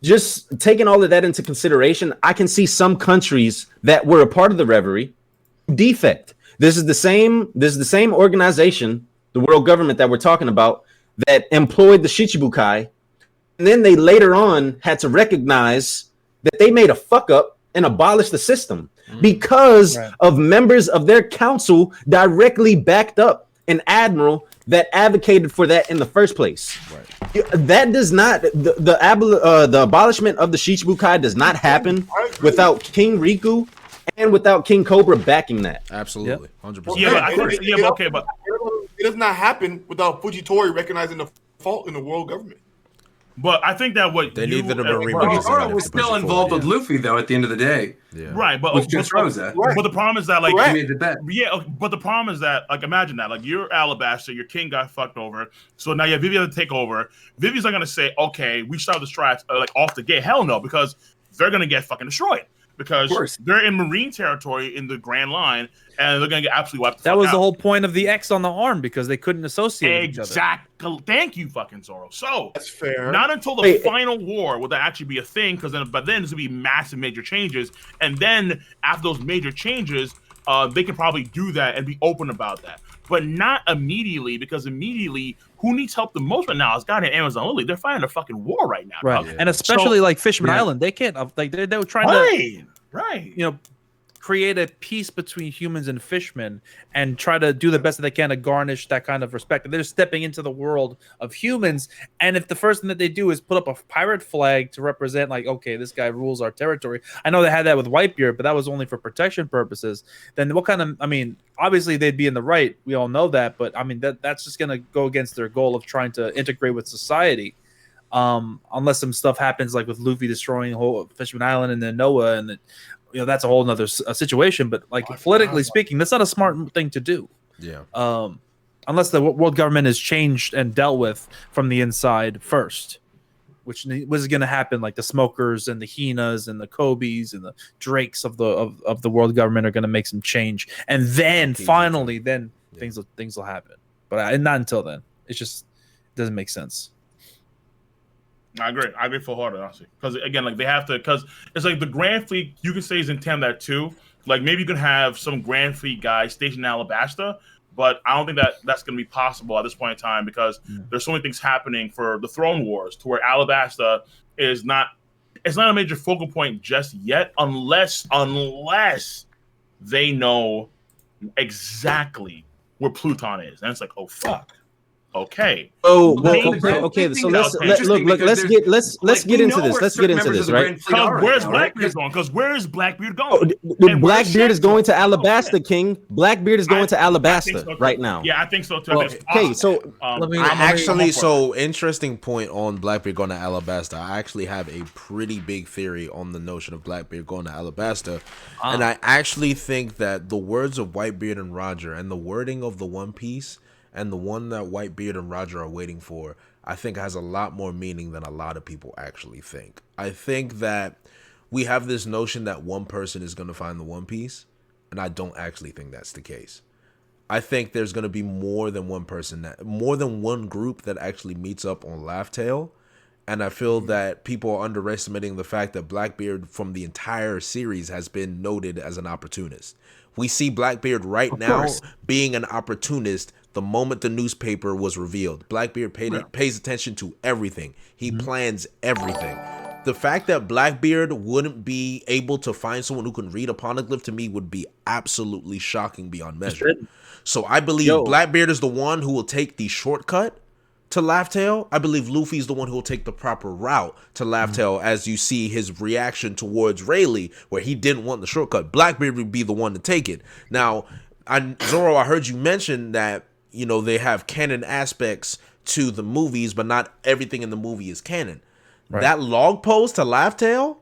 just taking all of that into consideration, I can see some countries that were a part of the Reverie defect. This is the same organization, the world government that we're talking about, that employed the Shichibukai, and then they later on had to recognize that they made a fuck up and abolish the system because of members of their council directly backed up an admiral that advocated for that in the first place. Right. That does not the abolishment of the Shichibukai does not happen without King Riku and without King Cobra backing that. Absolutely. 100%. Yeah, but it does not happen without Fujitori recognizing the fault in the world government. But I think that what they needed a Marine was still involved with Luffy though at the end of the day. Yeah. Right, but with just Rosa. But the problem is that like but the problem is that like imagine that like you're Alabasta, your king got fucked over, so now you have Vivi to take over. Vivi's not gonna say okay, we start the strikes like off the gate. Hell no, because they're gonna get fucking destroyed. Because they're in Marine territory in the Grand Line, and they're gonna get absolutely wiped. That was the whole point of the X on the arm because they couldn't associate with each other. Exactly. Thank you, fucking Zoro. So that's fair. Not until the final war will that actually be a thing, because then, but then there's gonna be massive major changes, and then after those major changes, they can probably do that and be open about that. But not immediately, because immediately, who needs help the most right now is goddamn Amazon Lily. They're fighting a fucking war right now. Right. Yeah. And especially like Fishman Island, they can't like they were trying to create a peace between humans and fishmen and try to do the best that they can to garnish that kind of respect. They're stepping into the world of humans, and if the first thing that they do is put up a pirate flag to represent like, okay, this guy rules our territory. I know they had that with Whitebeard, but that was only for protection purposes. Then what kind of, I mean, obviously they'd be in the right. We all know that, but I mean, that's just going to go against their goal of trying to integrate with society. Unless some stuff happens like with Luffy destroying the whole Fishman Island and then Noah, and that's a whole nother situation. But like politically speaking, that's not a smart thing to do. Yeah. unless the world government is changed and dealt with from the inside first, which was going to happen. Like the smokers and the Hinas and the Kobes and the Drakes of the world government are going to make some change, and then finally, things will happen. But not until then. It doesn't make sense. I agree full-hearted, honestly. Because again, like they have to, because it's like the Grand Fleet, you can say is in tandem that too. Like maybe you can have some Grand Fleet guys stationed in Alabasta, but I don't think that's going to be possible at this point in time because there's so many things happening for the Throne Wars to where Alabasta is not. It's not a major focal point just yet, unless they know exactly where Pluton is, and it's like, oh fuck. Okay. Oh, okay. So let's get into this. Let's get into this, right? Where's Blackbeard going? Because where is Blackbeard going? Blackbeard is going to Alabasta, King. Blackbeard is going to Alabasta right now. Yeah, I think so too. Okay, so so interesting point on Blackbeard going to Alabasta. I actually have a pretty big theory on the notion of Blackbeard going to Alabasta, and I actually think that the words of Whitebeard and Roger and the wording of the One Piece and the one that Whitebeard and Roger are waiting for, I think has a lot more meaning than a lot of people actually think. I think that we have this notion that one person is going to find the One Piece, and I don't actually think that's the case. I think there's going to be more than one person, more than one group that actually meets up on Laugh Tale, and I feel that people are underestimating the fact that Blackbeard from the entire series has been noted as an opportunist. We see Blackbeard right now being an opportunist the moment the newspaper was revealed. Blackbeard pays attention to everything. He plans everything. The fact that Blackbeard wouldn't be able to find someone who can read a poneglyph to me would be absolutely shocking beyond measure. So I believe Blackbeard is the one who will take the shortcut to Laugh Tale. I believe Luffy is the one who will take the proper route to Laugh Tale, as you see his reaction towards Rayleigh, where he didn't want the shortcut. Blackbeard would be the one to take it. Now, Zoro, I heard you mention that, you know, they have canon aspects to the movies, but not everything in the movie is canon. Right. That log post to Laugh Tale,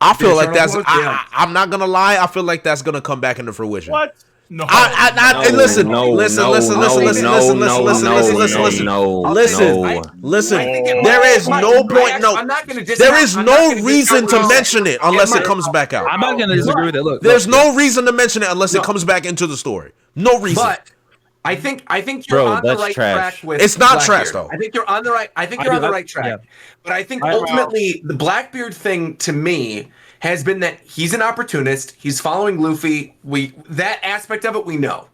I feel like that's. I'm not gonna lie. I feel like that's gonna come back into fruition. What? No. Listen. There is no point. No, there is no reason to mention it unless it comes back out. I'm not gonna disagree with it. Look, there's no reason to mention it unless it comes back into the story. No reason. But I think you're on the right track with. It's not trash though. I think you're on the right. I think you're on the right track. Yeah. But I think ultimately the Blackbeard thing to me has been that he's an opportunist. He's following Luffy. That aspect of it we know.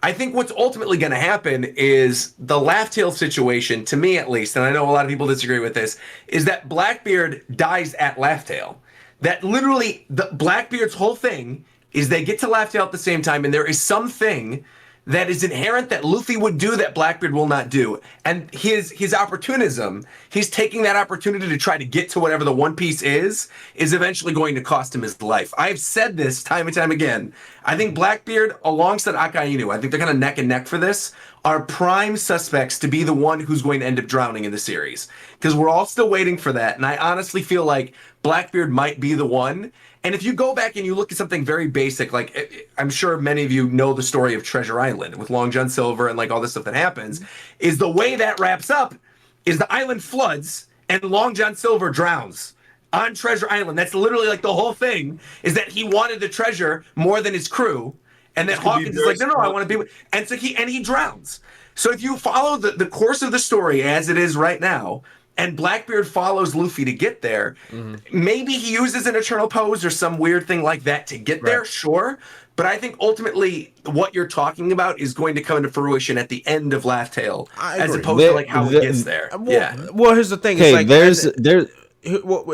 I think what's ultimately going to happen is the Laugh Tale situation, to me at least, and I know a lot of people disagree with this, is that Blackbeard dies at Laugh Tale. That literally the Blackbeard's whole thing is they get to Laugh Tale at the same time, and there is something that is inherent that Luffy would do that Blackbeard will not do. And his opportunism, he's taking that opportunity to try to get to whatever the One Piece is eventually going to cost him his life. I've said this time and time again. I think Blackbeard, alongside Akainu, I think they're kind of neck and neck for this, are prime suspects to be the one who's going to end up drowning in the series. Because we're all still waiting for that. And I honestly feel like Blackbeard might be the one. And if you go back and you look at something very basic, like I'm sure many of you know the story of Treasure Island with Long John Silver and like all this stuff that happens, is the way that wraps up is the island floods and Long John Silver drowns on Treasure Island. That's literally like the whole thing, is that he wanted the treasure more than his crew. And then Hawkins is like, no, I want to be with, and so he drowns. So if you follow the course of the story as it is right now, and Blackbeard follows Luffy to get there, maybe he uses an eternal pose or some weird thing like that to get there, sure. But I think ultimately what you're talking about is going to come into fruition at the end of Laugh Tale, as opposed to like how it gets there. Well, here's the thing. Okay, it's like,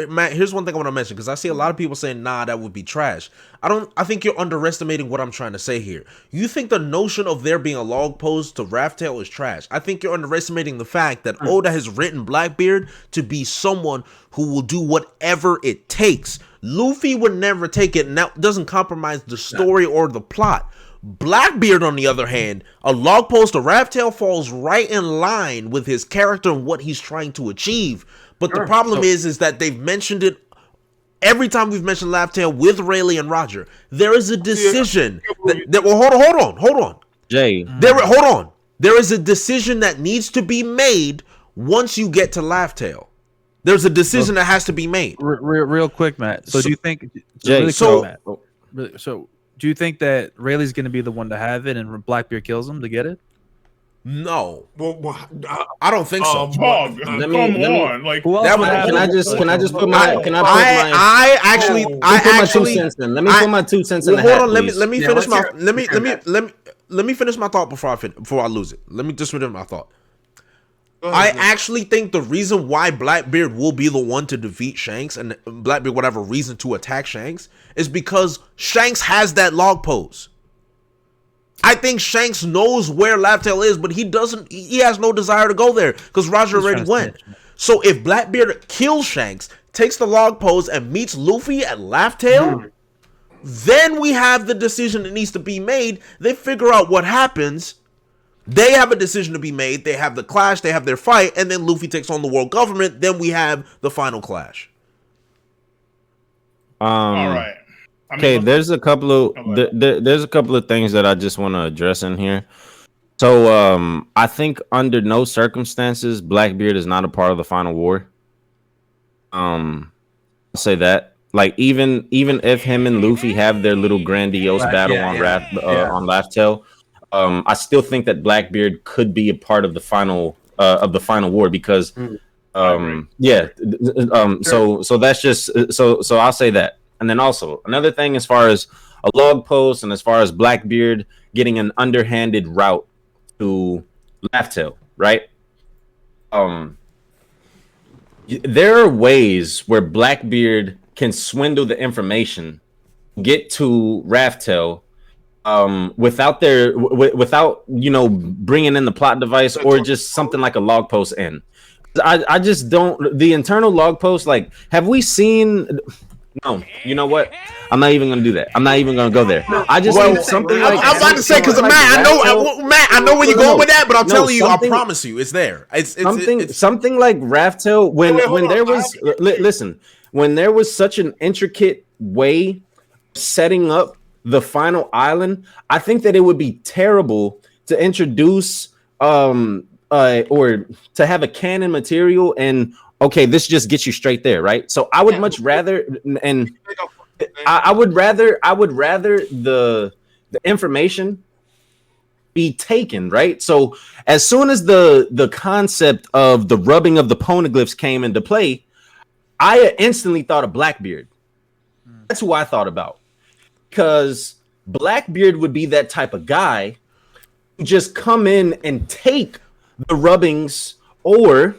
Matt, here's one thing I want to mention, because I see a lot of people saying, nah, that would be trash. I think you're underestimating what I'm trying to say here. You think the notion of there being a log post to Laugh Tale is trash. I think you're underestimating the fact that Oda has written Blackbeard to be someone who will do whatever it takes. Luffy would never take it, and that doesn't compromise the story or the plot. Blackbeard, on the other hand, a log post to Laugh Tale falls right in line with his character and what he's trying to achieve. But the problem is that they've mentioned it every time we've mentioned Laugh Tale with Rayleigh and Roger. There is a decision that well, hold on. Jay. Hold on. There is a decision that needs to be made once you get to Laugh Tale. There's a decision that has to be made. Real quick, Matt. So do you think? Jay, So do you think that Rayleigh's going to be the one to have it, and Blackbeard kills him to get it? No, I don't think so. Come on, like that would can I just put my Let my 2 cents in the hold hat, on. please. Let me finish my thought before I lose it. Let me just finish my thought. I actually think the reason why Blackbeard will be the one to defeat Shanks and Blackbeard would have a reason to attack Shanks is because Shanks has that log pose. I think Shanks knows where Laugh-Tale is, but he has no desire to go there because Roger already went. So if Blackbeard kills Shanks, takes the log pose, and meets Luffy at Laugh-Tale, then we have the decision that needs to be made. They figure out what happens. They have a decision to be made. They have the clash. They have their fight. And then Luffy takes on the world government. Then we have the final clash. All right. Okay, there's a couple of things that I just want to address in here. So I think under no circumstances Blackbeard is not a part of the final war. I'll say that. Like even if him and Luffy have their little grandiose battle on Laugh-Tale, I still think that Blackbeard could be a part of the final war because so that's just so I'll say that. And then also another thing as far as a log post and as far as Blackbeard getting an underhanded route to Laugh-Tale, right? There are ways where Blackbeard can swindle the information, get to Laugh-Tale, without bringing in the plot device or just something like a log post in. I just don't. The internal log post, like, have we seen? No, you know what? I'm not even gonna do that. I'm not even gonna go there. I just think something like I'm about to say because Matt, I know where you're going with that, but I'm telling you, I promise you, it's there. It's something like Laugh-Tale when there was when there was such an intricate way setting up the final island. I think that it would be terrible to introduce or to have a canon material and. Okay, this just gets you straight there, right? So I would much rather, and I would rather the information be taken, right? So as soon as the concept of the rubbing of the poneglyphs came into play, I instantly thought of Blackbeard. That's who I thought about, because Blackbeard would be that type of guy who just come in and take the rubbings, or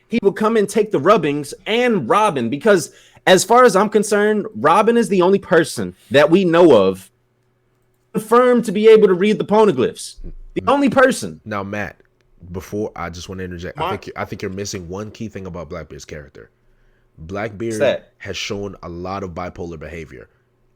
he will come and take the rubbings and Robin, because as far as I'm concerned, Robin is the only person that we know of confirmed to be able to read the poneglyphs. The only person. Now, Matt, before I just want to interject, I think you're missing one key thing about Blackbeard's character. Blackbeard has shown a lot of bipolar behavior,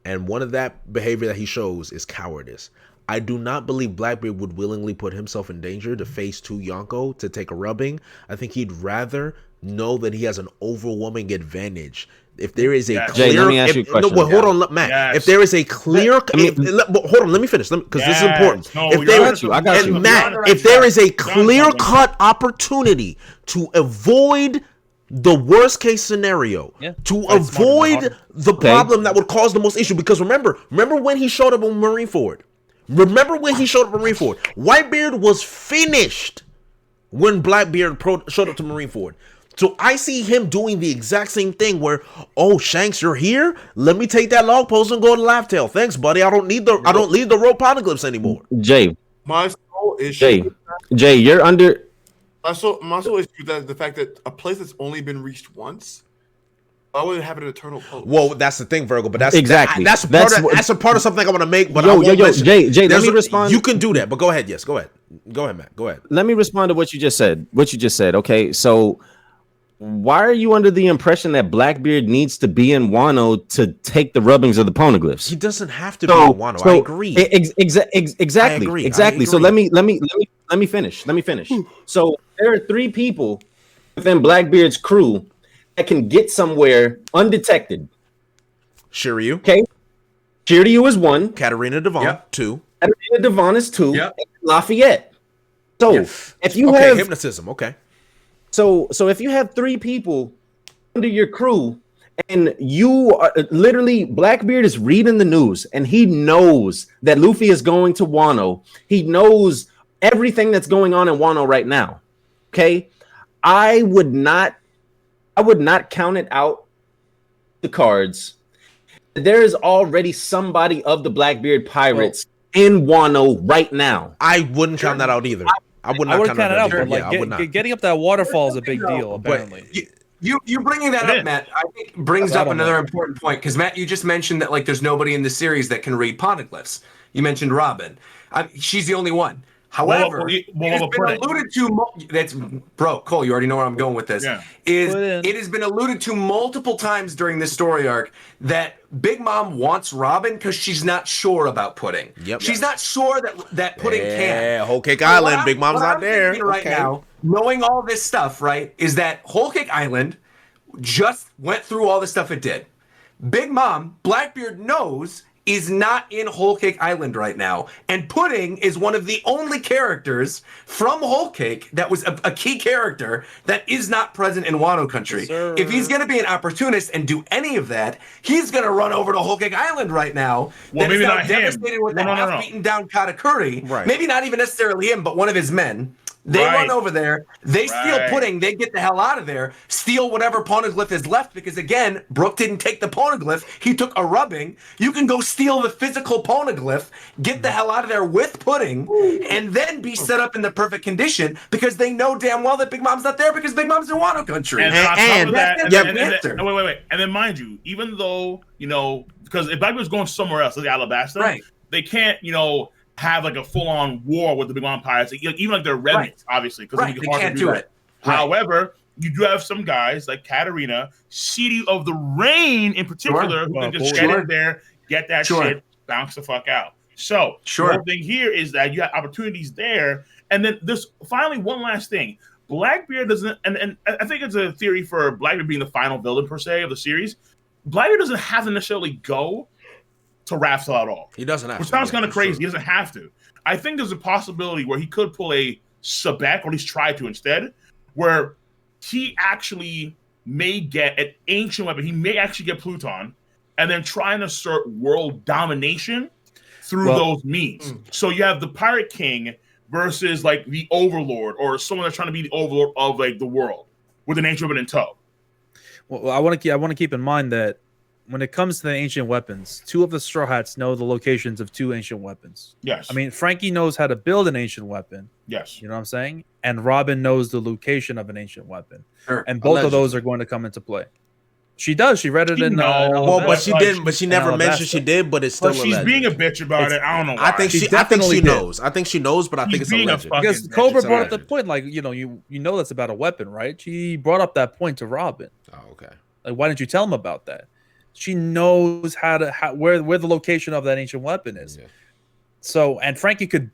and one of that behavior that he shows is cowardice. I do not believe Blackbeard would willingly put himself in danger to face 2 Yonko to take a rubbing. I think he'd rather know that he has an overwhelming advantage. If there is a clear, Jay, let me ask you a question. No, but hold on, Matt. Yes. If there is a clear, hold on, let me finish, because this is important. No, I got you. Matt, if there is a clear-cut opportunity to avoid the worst case scenario, to avoid the problem that would cause the most issue, because remember when he showed up on Marineford. Whitebeard was finished when Blackbeard showed up to Marineford. So I see him doing the exact same thing where, oh, Shanks, you're here? Let me take that log post and go to Laugh-Tale. Thanks, buddy. I don't need the rope poneglyphs anymore. Jay. My sole issue. Jay, you're under. My sole issue is the fact that a place that's only been reached once. I wouldn't have an eternal post. Well, that's the thing, Virgo. But that's exactly that's a part of something I want to make. But Jay, let me respond. You can do that, but go ahead. Yes, go ahead, Matt. Go ahead. Let me respond to what you just said. Okay, so why are you under the impression that Blackbeard needs to be in Wano to take the rubbings of the poneglyphs? He doesn't have to be in Wano. I agree. Exactly. So let me finish. So there are 3 people within Blackbeard's crew that can get somewhere undetected. Shiryu. Okay. Shiryu is 1. Katarina Devon, 2. Katarina Devon is 2. Yep. Lafayette. So if you okay, have hypnotism, okay. So if you have 3 people under your crew and you are literally Blackbeard is reading the news and he knows that Luffy is going to Wano. He knows everything that's going on in Wano right now. Okay? I would not count it out the cards. There is already somebody of the Blackbeard pirates in Wano right now. I wouldn't count that out either. I would not count that out, but like getting up that waterfall is a big deal, apparently. You bringing that up, Matt, I think brings up another important point, because Matt, you just mentioned that like there's nobody in the series that can read poneglyphs. You mentioned Robin. She's the only one. However, it has been alluded to. Cole, you already know where I'm going with this. Yeah. It has been alluded to multiple times during this story arc that Big Mom wants Robin because she's not sure about Pudding. She's not sure that Pudding can. Yeah, Whole Cake Island. Big Mom's not there right now. Knowing all this stuff, right, is that Whole Cake Island just went through all the stuff it did. Big Mom, Blackbeard knows, is not in Whole Cake Island right now. And Pudding is one of the only characters from Whole Cake that was a key character that is not present in Wano country. Yes, if he's going to be an opportunist and do any of that, he's going to run over to Whole Cake Island right now. Well, maybe not devastated him. With the half-beaten down Katakuri. Right. Maybe not even necessarily him, but one of his men. They run over there. They steal Pudding. They get the hell out of there. Steal whatever poneglyph is left because, again, Brook didn't take the poneglyph. He took a rubbing. You can go steal the physical poneglyph, get the hell out of there with Pudding, and then be set up in the perfect condition because they know damn well that Big Mom's not there because Big Mom's in Wano country. And on top of that, wait. And then, mind you, even though, because if Blackbeard's going somewhere else, like Alabasta, they can't, have like a full-on war with the Big Mom pirates, even like their remnants, obviously, because they can't do it. However, you do have some guys like Katarina, City of the Rain in particular, who can just get in there, get that shit, bounce the fuck out. So the whole thing here is that you have opportunities there, and then there's finally one last thing. Blackbeard doesn't, and I think it's a theory for Blackbeard being the final villain per se of the series. Blackbeard doesn't have to necessarily go to Raftel at all. He doesn't have to. Which sounds kind of crazy. He doesn't have to. I think there's a possibility where he could pull a Sebek, or at least try to instead, where he actually may get an ancient weapon. He may actually get Pluton, and then try and assert world domination through those means. So you have the Pirate King versus like the Overlord, or someone that's trying to be the Overlord of like the world with an ancient weapon in tow. Well, I want to keep in mind that when it comes to the ancient weapons, 2 of the Straw Hats know the locations of 2 ancient weapons. Yes. I mean, Frankie knows how to build an ancient weapon. Yes. You know what I'm saying? And Robin knows the location of an ancient weapon. Sure. And both of those are going to come into play. She does. She read it in. But she didn't. But she never mentioned she did. But it's still. But she's being a bitch about it. I don't know. Why. I think she knows. I think she knows. But I think it's alleged. Because Cobra brought up the point. Like you know that's about a weapon, right? She brought up that point to Robin. Oh, okay. Like, why didn't you tell him about that? She knows where the location of that ancient weapon is. Yeah. So, and Frankie could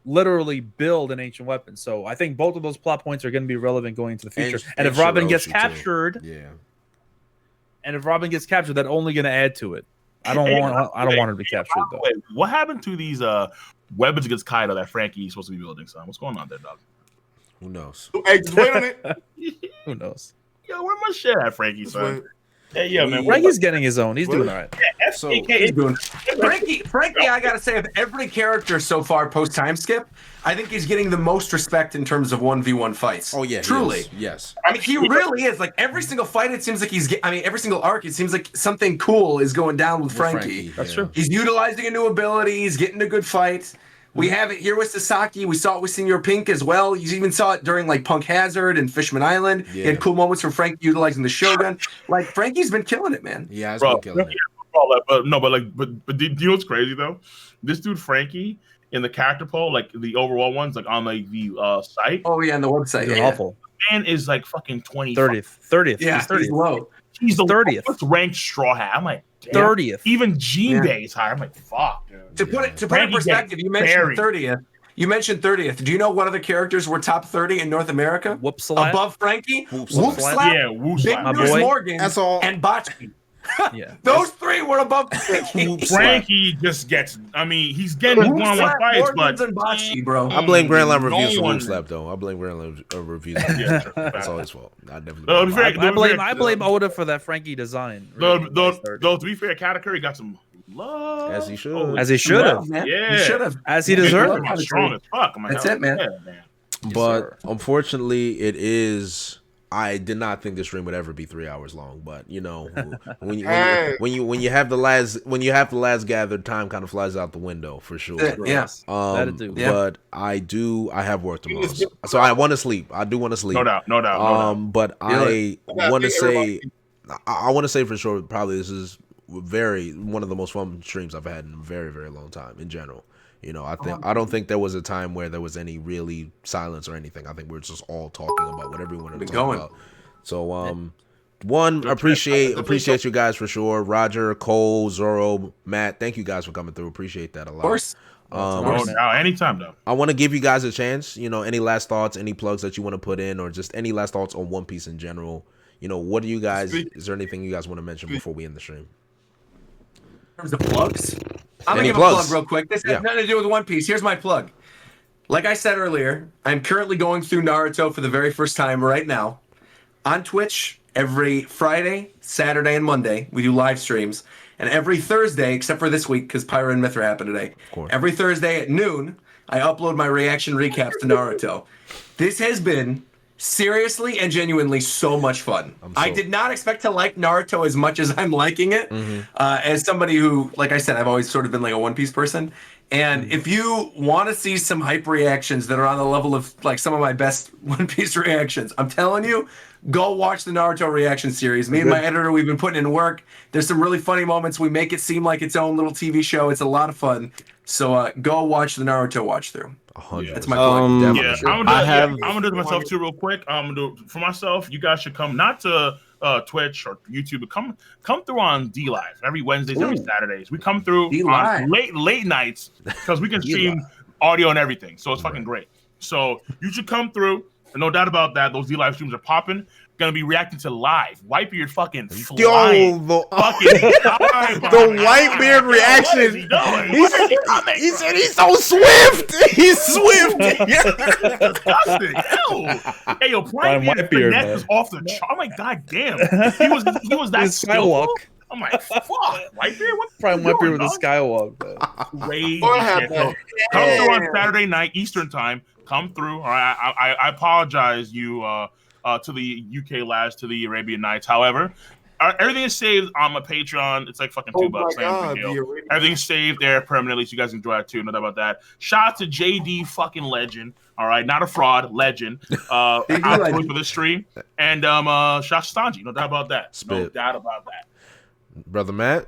literally build an ancient weapon. So I think both of those plot points are going to be relevant going into the future. And if Robin gets captured, that's only going to add to it. I don't want her to be captured though. Wait, what happened to these weapons against Kaido that Frankie is supposed to be building? Son, what's going on there, dog? Who knows? Hey, just wait on it. Who knows? Yo, where my shit at, Frankie? Son. Hey, yeah, man. Frankie's getting his own. He's doing all right. Yeah, so he's doing. Frankie, I gotta say, of every character so far post time skip, I think he's getting the most respect in terms of 1v1 fights. Oh yeah, truly. Yes. I mean, he really is. Like every single fight, it seems like every single arc, it seems like something cool is going down with Frankie. That's true. He's utilizing a new ability. He's getting a good fight. We have it here with Sasaki. We saw it with Senior Pink as well. You even saw it during like Punk Hazard and Fishman Island. Yeah. You had cool moments for Frankie utilizing the Shogun. Like Frankie's been killing it, man. Yeah, he's been killing it. But do you know what's crazy though? This dude Frankie in the character poll, like the overall ones, like on like the site. Oh yeah, on the website. Yeah, awful. Man is like fucking 20th. 30th. Yeah, he's low. He's the 30th. What's ranked Straw Hat? I'm like 30th. Even Jinbei is higher. I'm like, fuck. To put it in perspective, you mentioned 30th. You mentioned 30th. Do you know what other characters were top 30 in North America? Whoop Slap. Above Frankie? Whoop Slap. Yeah, Whoop Big Slap. News Morgan. That's all. And Botchkey. Yeah. Those three were above Frankie. Frankie just gets. I mean, he's getting his one-on-one fights, but than Bocce, bro. I blame Grand Line Reviews for one- Loose Slap, though. I blame Grand Line Reviews. Yeah, sure. That's all his fault. I definitely. To be fair, I blame Oda for that Frankie design. Though, really. to be fair, Katakuri got some love. As he should. As he should have. Yeah. He should have. As he deserved. He's strong as fuck. I'm like, That's it, man. Yeah, man. But unfortunately, it is. I did not think this stream would ever be 3 hours long. But you know, when you have the last gathered, time kind of flies out the window for sure. Yeah. But I have work tomorrow, so I want to sleep. I do want to sleep. No doubt. But I want to say, I want to say for sure, probably this is one of the most fun streams I've had in a very, very long time in general. You know, I don't think there was a time where there was any really silence or anything. I think we're just all talking about whatever we wanted to talk about. So, appreciate you guys for sure. Roger, Cole, Zoro, Matt, thank you guys for coming through. Appreciate that a lot. Of course. Anytime though. I want to give you guys a chance. You know, any last thoughts, any plugs that you want to put in, or just any last thoughts on One Piece in general. You know, what do you guys? Is there anything you guys want to mention before we end the stream? In terms of plugs, I'm gonna give a plug real quick. This has nothing to do with One Piece. Here's my plug. Like I said earlier, I'm currently going through Naruto for the very first time right now on Twitch. Every Friday, Saturday, and Monday we do live streams, and every Thursday, except for this week because Pyra and Mithra happened today. Every Thursday at noon, I upload my reaction recaps to Naruto. This has been seriously and genuinely so much fun. I did not expect to like Naruto as much as I'm liking it. As somebody who, like I said, I've always sort of been like a One Piece person. And if you want to see some hype reactions that are on the level of like some of my best One Piece reactions, I'm telling you, go watch the Naruto reaction series. Me and my editor, we've been putting in work. There's some really funny moments. We make it seem like its own little TV show. It's a lot of fun. So go watch the Naruto watch through. 100. That's my plug. I'm gonna do it myself too, real quick. I'm gonna do it for myself. You guys should come not to Twitch or YouTube, but come through on D Live every Wednesdays, every Saturdays. We come through on late nights because we can stream audio and everything. So it's fucking great. So you should come through. No doubt about that. Those D Live streams are popping. Gonna be reacting to live. Whitebeard fucking flying. The Whitebeard reaction. He said he's so swift. He's swift. Disgusting. Hey, yo, Whitebeard is off the chart. I'm like, god damn. He was that skywalk. I'm like, fuck. Whitebeard? What Prime Whitebeard with the skywalk. Crazy. Come through on Saturday night Eastern time. Come through. All right, I apologize to the UK lads, to the Arabian Nights. However, everything is saved on my Patreon. It's like fucking $2. Everything's saved there permanently, so you guys enjoy it too. No doubt about that. Shout out to JD fucking Legend. All right, not a fraud, Legend. Out for the stream. And shout out to Sanji. No doubt about that. No doubt about that. Brother Matt.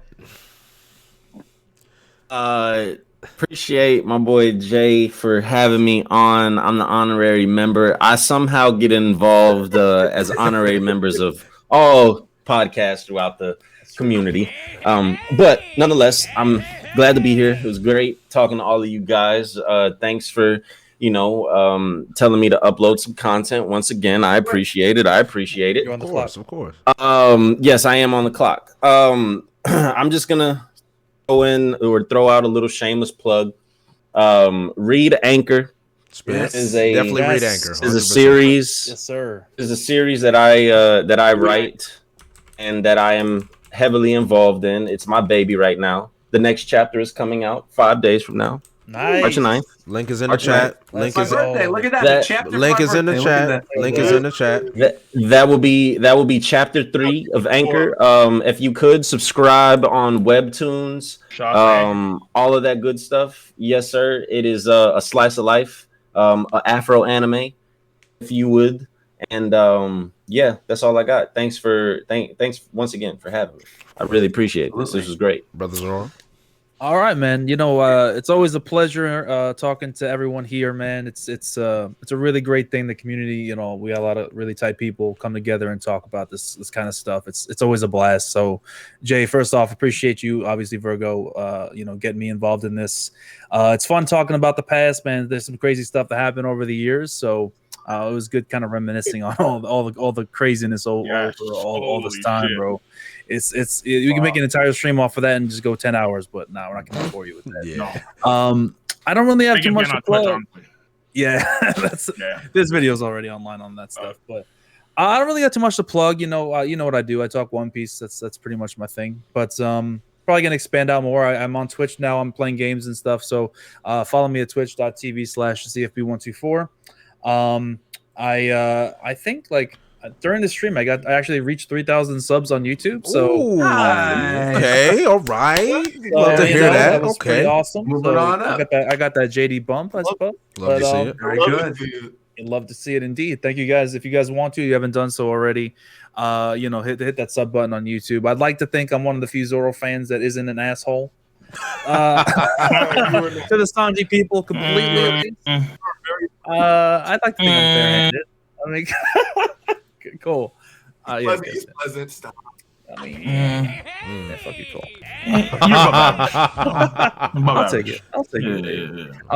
Appreciate my boy Jay for having me on. I'm the honorary member. I somehow get involved as honorary members of all podcasts throughout the community. But nonetheless, I'm glad to be here. It was great talking to all of you guys. Thanks for, telling me to upload some content. Once again, I appreciate it. You're on the clock. Of course. Yes, I am on the clock. I'm just gonna go in or throw out a little shameless plug. Read Anchor. Definitely read Anchor. Is a series. Yes, sir. Is a series that I write and that I am heavily involved in. It's my baby right now. The next chapter is coming out 5 days from now. Nice. March 9th. Link is in the chat. Link is Look at that. Link is in the chat. Link is in the chat. That will be chapter 3 of Anchor. If you could subscribe on Webtoons, all of that good stuff. Yes, sir. It is a slice of life, Afro anime, if you would. And yeah, that's all I got. Thanks once again for having me. I really appreciate this. This was great, Brother Zoro. All right, man. It's always a pleasure talking to everyone here, man. It's a really great thing. The community, we got a lot of really tight people come together and talk about this kind of stuff. It's always a blast. So, Jay, first off, appreciate you, obviously Virgo, getting me involved in this. It's fun talking about the past, man. There's some crazy stuff that happened over the years. So, It was good, kind of reminiscing on all the craziness all this time, shit. bro. You can make an entire stream off of that and just go 10 hours, but no, we're not gonna bore you with that. Yeah. I don't really have They too can much ban to on Twitch, plug. honestly. Yeah, there's videos already online on that stuff, but I don't really got too much to plug. You know what I do. I talk One Piece. That's pretty much my thing. But probably gonna expand out more. I'm on Twitch now. I'm playing games and stuff. So follow me at twitch.tv/ZFB124. I think like during the stream I actually reached 3,000 subs on YouTube. So okay, all right. Love to hear that. Was Okay, pretty awesome. Moving on up. I got that JD bump, I suppose. love to see it. Very good. I'd love to see it indeed. Thank you guys. If you guys want to, you haven't done so already, hit that sub button on YouTube. I'd like to think I'm one of the few Zoro fans that isn't an asshole. To the Sanji people, completely. At least. I'd like to think I'm fair-handed. I mean, cool. Yeah, He's pleasant. Stop. I mean, yeah, fuck you, Cole. I'll take it. I'll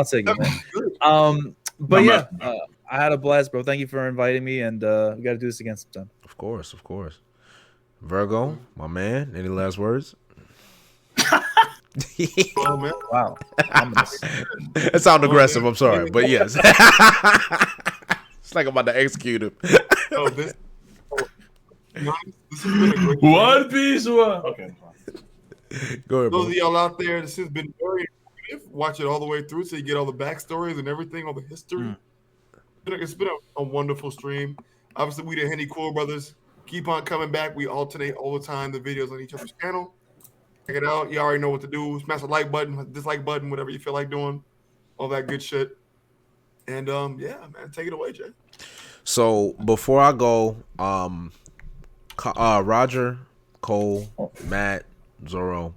take it, man. But yeah, I had a blast, bro. Thank you for inviting me, and we got to do this again sometime. Of course. Virgo, my man. Any last words? Oh, man. Wow. It sounded aggressive. I'm sorry, but yes. It's like I'm about to execute him. Oh, this has been a great One Piece. Okay. Go ahead, Those bro. of y'all out there, this has been very informative. Watch it all the way through so you get all the backstories and everything, all the history. It's been a wonderful stream. Obviously, we the Henny Cool Brothers keep on coming back. We alternate all the time the videos on each other's channel. Check it out. You already know what to do. Smash the like button, dislike button, whatever you feel like doing. All that good shit. And yeah, man, take it away, Jay. So before I go, Roger, Cole, Matt, Zoro.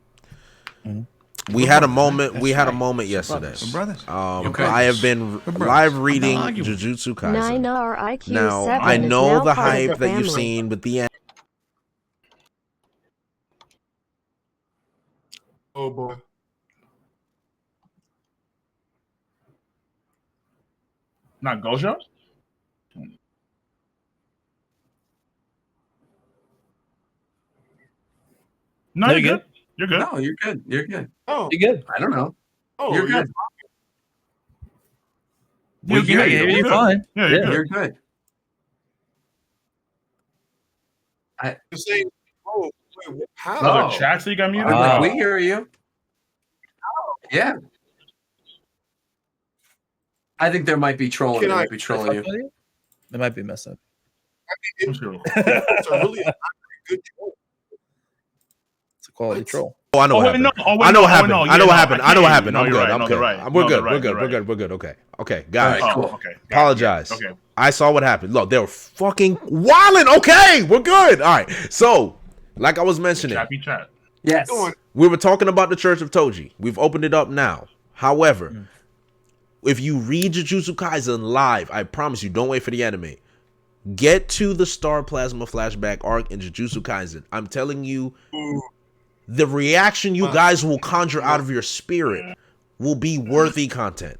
We had a moment. We had a moment yesterday. I have been live reading Jujutsu Kaisen. 9R IQ Now 7 I is know now the part of hype that you've family. seen with the end. Oh boy. Not Gojo? No, No, you're you're good. You're good. No, you're good. You're good. Oh, You good? I don't know. oh, You're good. We Yeah, you're fine. Yeah, you're good. You're good. You're saying, oh, wait, how? Oh, the chat, so you got muted? Wow. We hear you. Yeah. I think there might be trolling. Can They I- might be trolling you. They might be messed up. I'm sure. It's a really good troll. It's a quality troll. Oh, I know Oh, what wait, happened. no. Oh, wait, I know no. what Oh, happened. no. I know Yeah, what no, happened. I I know what can't happened. hear you. I'm No, good. you're I'm right. good. No, they're right. We're No, good. they're We're right. good. They're We're right. good. We're good. Okay. Okay. All Guys. right, cool. Okay. Apologize. Okay. I saw what happened. Look, they were fucking wilding. Okay, we're good. All right. So, like I was mentioning, Chappy chat. Yes. Go on. we were talking about the Church of Toji. We've opened it up now. However, if you read Jujutsu Kaisen live, I promise you, don't wait for the anime. Get to the Star Plasma flashback arc in Jujutsu Kaisen. I'm telling you, the reaction you guys will conjure out of your spirit will be worthy content.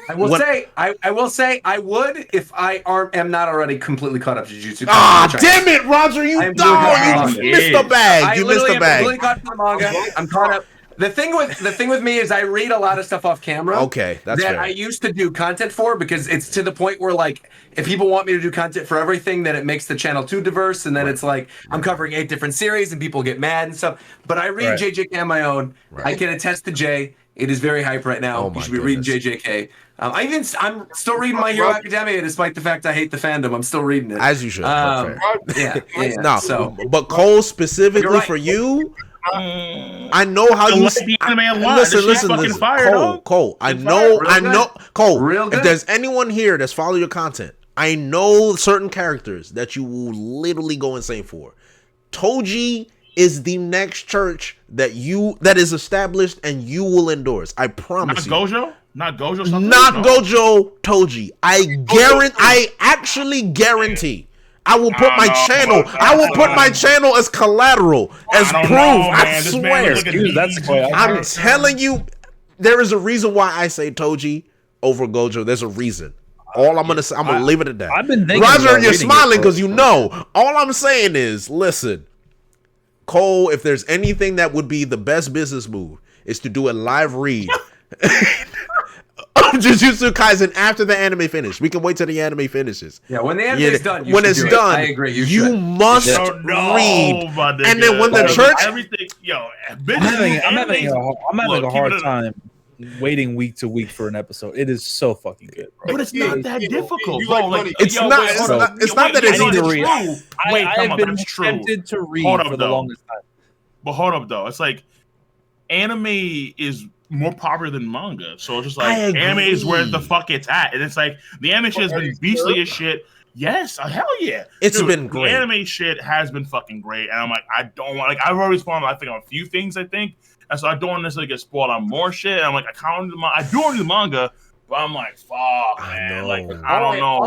I will When- say, I will say, I would if I am not already completely caught up to Jujutsu. Ah, Kaisen, which I am. damn it, Roger! You I'm dog, you missed the bag. I You missed literally the am bag. completely caught up to the manga. I'm caught up. The thing with me is I read a lot of stuff off camera. Okay, that's that fair. I used to do content for because it's to the point where like if people want me to do content for everything, then it makes the channel too diverse, and then it's like I'm covering 8 different series and people get mad and stuff. But I read Right. JJK on my own. Right. I can attest to Jay. It is very hype right now. Oh my You should be reading goodness. JJK. I'm still reading My Hero Academia, despite the fact I hate the fandom. I'm still reading it. As you should. Um, Fair. yeah. No, So but Cole specifically You're right. for you, I know how I you like the anime a lot. Listen, This shit's listen, fucking listen. fire, Cole, dog. Cole. I It's know, fire. I Real know, Cole. Real If good. there's anyone here that's follow your content, I know certain characters that you will literally go insane for. Toji is the next church that is established and you will endorse. I Not promise you. Gojo? Not Gojo? Something? Not No. Gojo Toji. I actually guarantee. I will put my channel. I will put my channel as collateral, as I don't proof. know, I man. This man swear. looks like a That's DD. quite- I'm telling you, there is a reason why I say Toji over Gojo. There's a reason. All I'm gonna leave it at that. I've been thinking Roger, about you're reading smiling it, because you know. All I'm saying is, listen, Cole. If there's anything that would be the best business move, is to do a live read. Jujutsu Kaisen after the anime finish. We can wait till the anime finishes. Yeah, when the anime's done. When it's done, I agree. You must read. And then when the church, everything, yo, I'm having a hard time waiting week to week for an episode. It is so fucking good, but it's not that difficult. It's not that it's need to read. Wait, come I've on, been that's true. tempted to read for the longest time. But hold up, though. It's like anime is more popular than manga, so it's just like anime is where the fuck it's at, and it's like the anime shit has been beastly as shit. Yes, hell yeah, it's been great. The anime shit has been fucking great, and I'm like, I don't want I've already spawned I think on a few things and so I don't necessarily get spoiled on more shit. And I'm like, I do want to do the manga, but I'm like, fuck, man, like I don't know.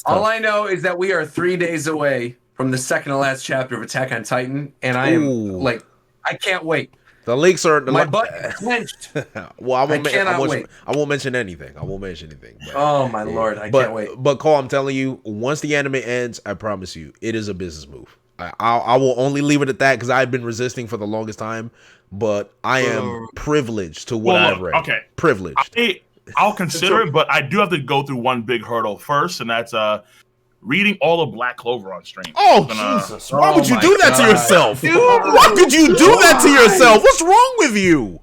All I know is that we are 3 days away from the second to last chapter of Attack on Titan, and I am like, I can't wait. The leaks are my butt is clenched. Well, I won't mention anything. But, oh my lord, I can't wait. But Cole, I'm telling you, once the anime ends, I promise you, it is a business move. I will only leave it at that because I've been resisting for the longest time. But I am privileged to what I've read. Okay, privileged. I'll consider it, but I do have to go through one big hurdle first, and that's reading all of Black Clover on stream. Oh, Jesus. Why would you do that to yourself? Dude, why could you do that to yourself? What's wrong with you?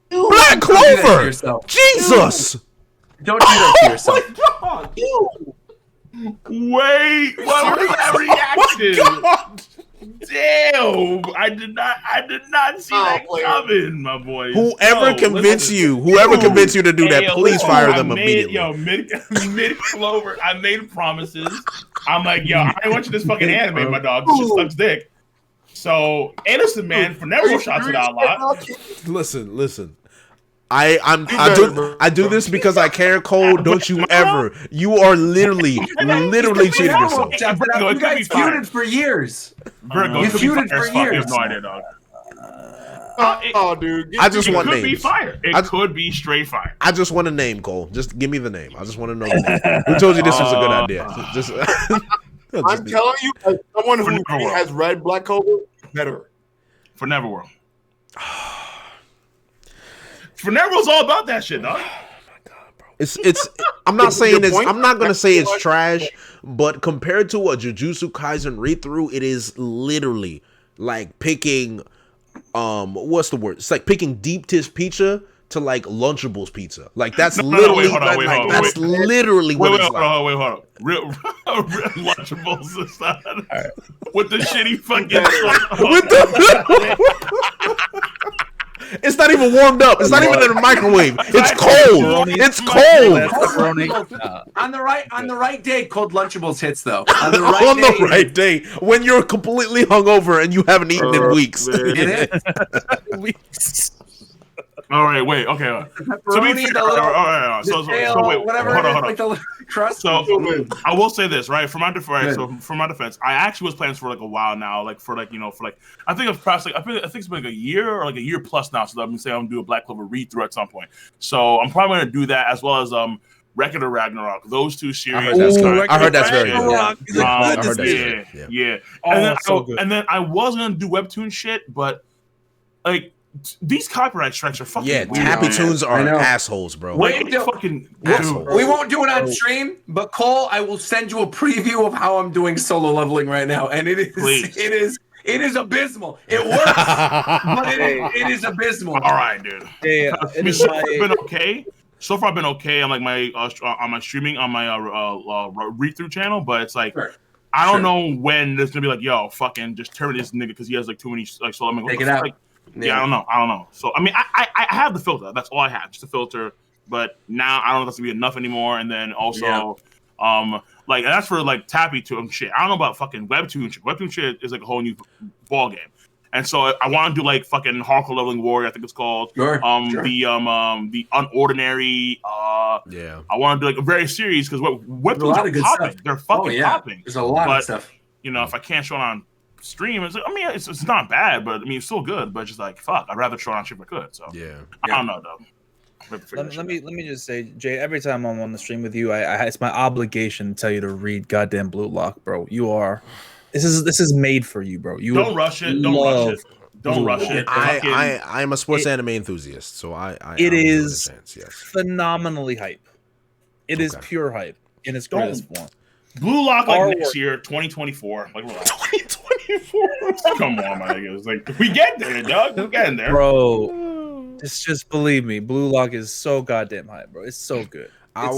Dude, Black Clover. Jesus. Don't do that to yourself. Oh, my God. Wait. What was that reaction? Oh, my God. Damn. I did not see that coming, my boy. Whoever convinced you to do that, please fire them immediately. Mid Clover, I made promises. I'm like, yo, I ain't watching this fucking anime, my dog. This shit sucks dick. So, Innocent Man for never shouts it out loud. Listen. I do this because I care, Cole. Don't you ever. You are literally cheating yourself. You guys feuded for years. Virgo, you feuded for years. I have no idea, dog. Dude. I just want names. It could be fire. It could be straight fire. I just want a name, Cole. Just give me the name. I just want to know the name. Who told you this was a good idea? I'm telling you, as someone who has read Black Clover, better. For Neverworld. For Neverworld's all about that shit, dog. It's I'm not saying it's I'm not gonna say it's trash, but compared to a Jujutsu Kaisen read through, it is literally like picking what's the word? It's like picking deep dish pizza to like Lunchables pizza. Like that's literally that's literally what it's like. Wait, hold on. Real Lunchables is not with the shitty fucking It's not even warmed up. It's not even in a microwave. It's cold. It's cold. On the right day, cold Lunchables hits though. On the right day, when you're completely hungover and you haven't eaten in weeks. All right, wait, okay. So be fair, hold on. Crust. So I will say this, right? For my defense, I actually was planning for like a while now, I think it's been like a year or like a year plus now. So I've been saying I'm gonna do a Black Clover read through at some point. So I'm probably gonna do that as well as Record of Ragnarok. Those two series. I heard that's very good. Yeah. And then I was gonna do webtoon shit, but like. These copyright strikes are fucking weird. Tappy Tunes are assholes, bro. We won't do it on stream, but Cole, I will send you a preview of how I'm doing solo leveling right now, and it is abysmal. It works, but it is abysmal. All right, dude. Yeah, so far I've been okay. So far I've been okay on like my on my streaming on my read through channel, but it's like. Sure. I don't know when there's gonna be like, yo, fucking just terminate this nigga because he has like too many like solo. Take it out. Yeah, I don't know. So I mean, I have the filter. That's all I have, just a filter. But now I don't know if that's gonna be enough anymore. And then also, like that's for like Tappy Tune shit. I don't know about fucking webtoon shit. Webtoon shit is like a whole new ball game. And so I want to do like fucking hardcore leveling warrior. I think it's called. Sure. The unordinary. I want to do like a very series because webtoons are popping. They're fucking popping. There's a lot of stuff. You know, if I can't show it on stream, it's like, I mean, it's not bad, but I mean, it's still good. But just like fuck, I'd rather show it on stream if I could. So I don't know though. Let me just say, Jay. Every time I'm on the stream with you, it's my obligation to tell you to read goddamn Blue Lock, bro. You are. This is made for you, bro. You don't rush it. Don't rush it. Don't rush it. I am a sports anime enthusiast, so it is chance, yes. phenomenally hype. It is pure hype in its greatest form. Blue Lock like next year, 2024. Like 2024. Come on, my niggas. Like we get there, dog. We're getting there, bro. Just believe me. Blue Lock is so goddamn hype, bro. It's so good. I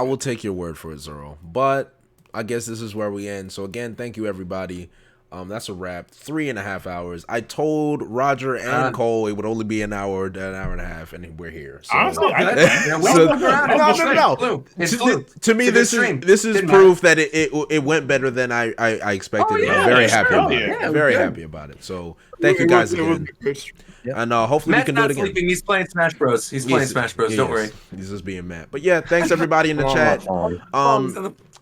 will take your word for it, Zoro. But I guess this is where we end. So again, thank you everybody. That's a wrap. 3.5 hours. I told Roger and Cole it would only be an hour and a half, and we're here. So, honestly, no. To me, this is proof that it went better than I expected. I'm very happy about it. Very happy about it. So thank you guys again. And hopefully we can do it again. He's playing Smash Bros. He's playing Smash Bros. Don't worry. He's just being mad. But yeah, thanks everybody in the chat.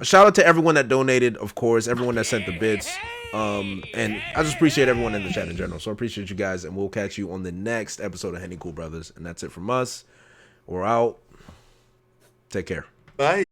Shout out to everyone that donated, of course, everyone that sent the bits. And I just appreciate everyone in the chat in general. So I appreciate you guys, and we'll catch you on the next episode of Henny Cool Brothers. And that's it from us. We're out. Take care. Bye.